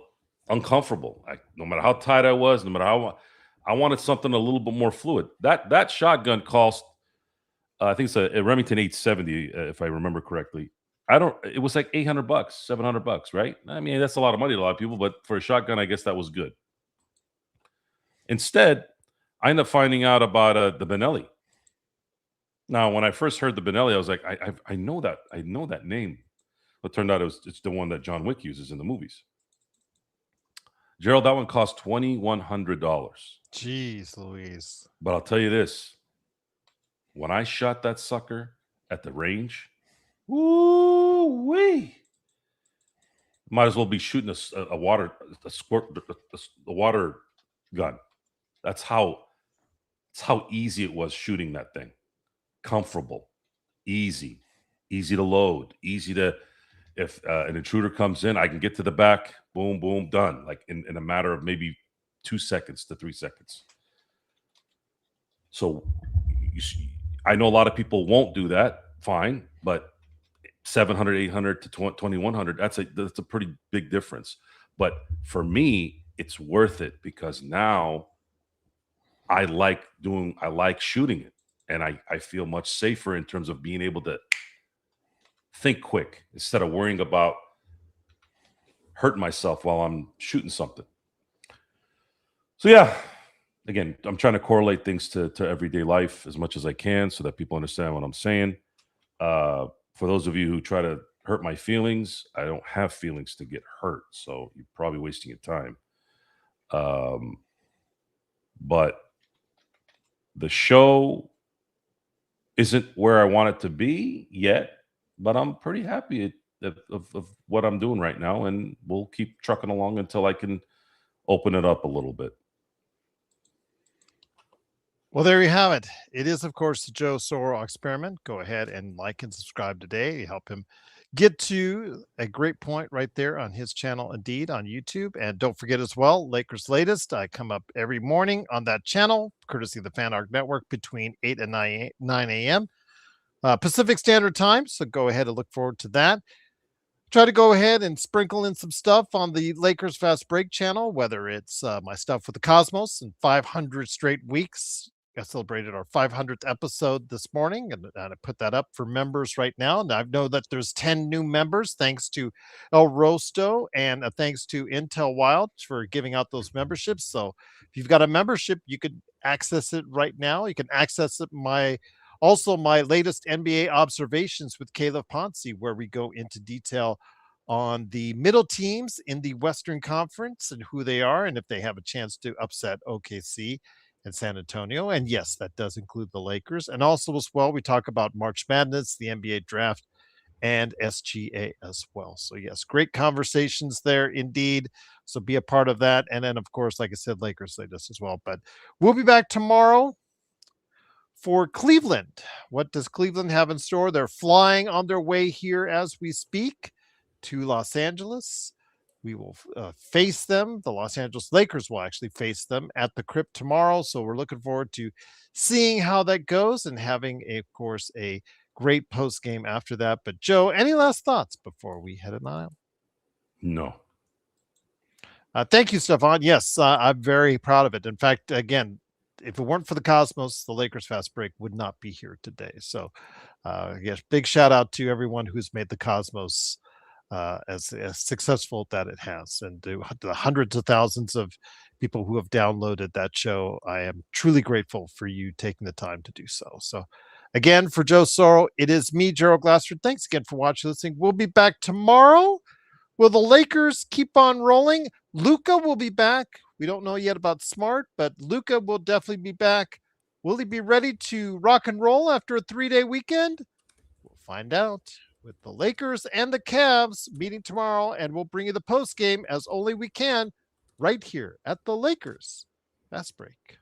uncomfortable. No matter how tight I was, no matter how I wanted something a little bit more fluid. That shotgun cost I think it's a Remington 870, if I remember correctly. It was like $800, $700, right? I mean, that's a lot of money to a lot of people, but for a shotgun, I guess that was good. Instead, I ended up finding out about the Benelli. Now, when I first heard the Benelli, I was like, I know that name. But it turned out it's the one that John Wick uses in the movies. Gerald, that one cost $2,100. Jeez Louise. But I'll tell you this. When I shot that sucker at the range, woo-wee. Might as well be shooting a water gun. That's how easy it was shooting that thing. Comfortable, easy to load, if an intruder comes in, I can get to the back, boom, boom, done. Like in a matter of maybe 2 seconds to 3 seconds. So I know a lot of people won't do that. Fine, but 700, 800 to 2,100, that's a pretty big difference. But for me, it's worth it because now I like shooting it. And I feel much safer in terms of being able to think quick instead of worrying about hurting myself while I'm shooting something. So yeah, again, I'm trying to correlate things to everyday life as much as I can so that people understand what I'm saying. For those of you who try to hurt my feelings, I don't have feelings to get hurt. So you're probably wasting your time. But the show isn't where I want it to be yet, but I'm pretty happy of what I'm doing right now, and we'll keep trucking along until I can open it up a little bit. Well, there you have it. It is, of course, the Joe Soro experiment. Go ahead and like and subscribe today. Help him get to a great point right there on his channel, indeed, on YouTube. And don't forget as well, Lakers Latest. I come up every morning on that channel, courtesy of the Fan Arc Network, between 8 and 9 a.m. Pacific Standard Time. So go ahead and look forward to that. Try to go ahead and sprinkle in some stuff on the Lakers Fast Break channel, whether it's my stuff with the Cosmos and 500 straight weeks. I celebrated our 500th episode this morning, and I put that up for members right now. And I know that there's 10 new members, thanks to El Rosto and thanks to Intel Wild for giving out those memberships. So if you've got a membership, you could access it right now. You can access it also my latest NBA observations with Caleb Ponce, where we go into detail on the middle teams in the Western Conference and who they are, and if they have a chance to upset OKC and San Antonio. And yes, that does include the Lakers. And also as well, we talk about March Madness, the NBA draft, and SGA as well. So yes, great conversations there indeed. So be a part of that. And then, of course, like I said, Lakers Latest as well. But we'll be back tomorrow for Cleveland. What does Cleveland have in store? They're flying on their way here as we speak to Los Angeles. We will face them. The Los Angeles Lakers will actually face them at the Crypt tomorrow. So we're looking forward to seeing how that goes and having, of course, a great post game after that. But Joe, any last thoughts before we head an aisle? No. Thank you, Stefan. Yes, I'm very proud of it. In fact, again, if it weren't for the Cosmos, the Lakers Fast Break would not be here today. So, yes, big shout out to everyone who's made the Cosmos as successful that it has, and to the hundreds of thousands of people who have downloaded that show. I am truly grateful for you taking the time to do so. So, again, for Joe Soro, it is me, Gerald Glassford. Thanks again for watching, listening. We'll be back tomorrow. Will the Lakers keep on rolling? Luka will be back. We don't know yet about Smart, but Luka will definitely be back. Will he be ready to rock and roll after a 3-day weekend? We'll find out with the Lakers and the Cavs meeting tomorrow, and we'll bring you the post game as only we can right here at the Lakers Fast Break.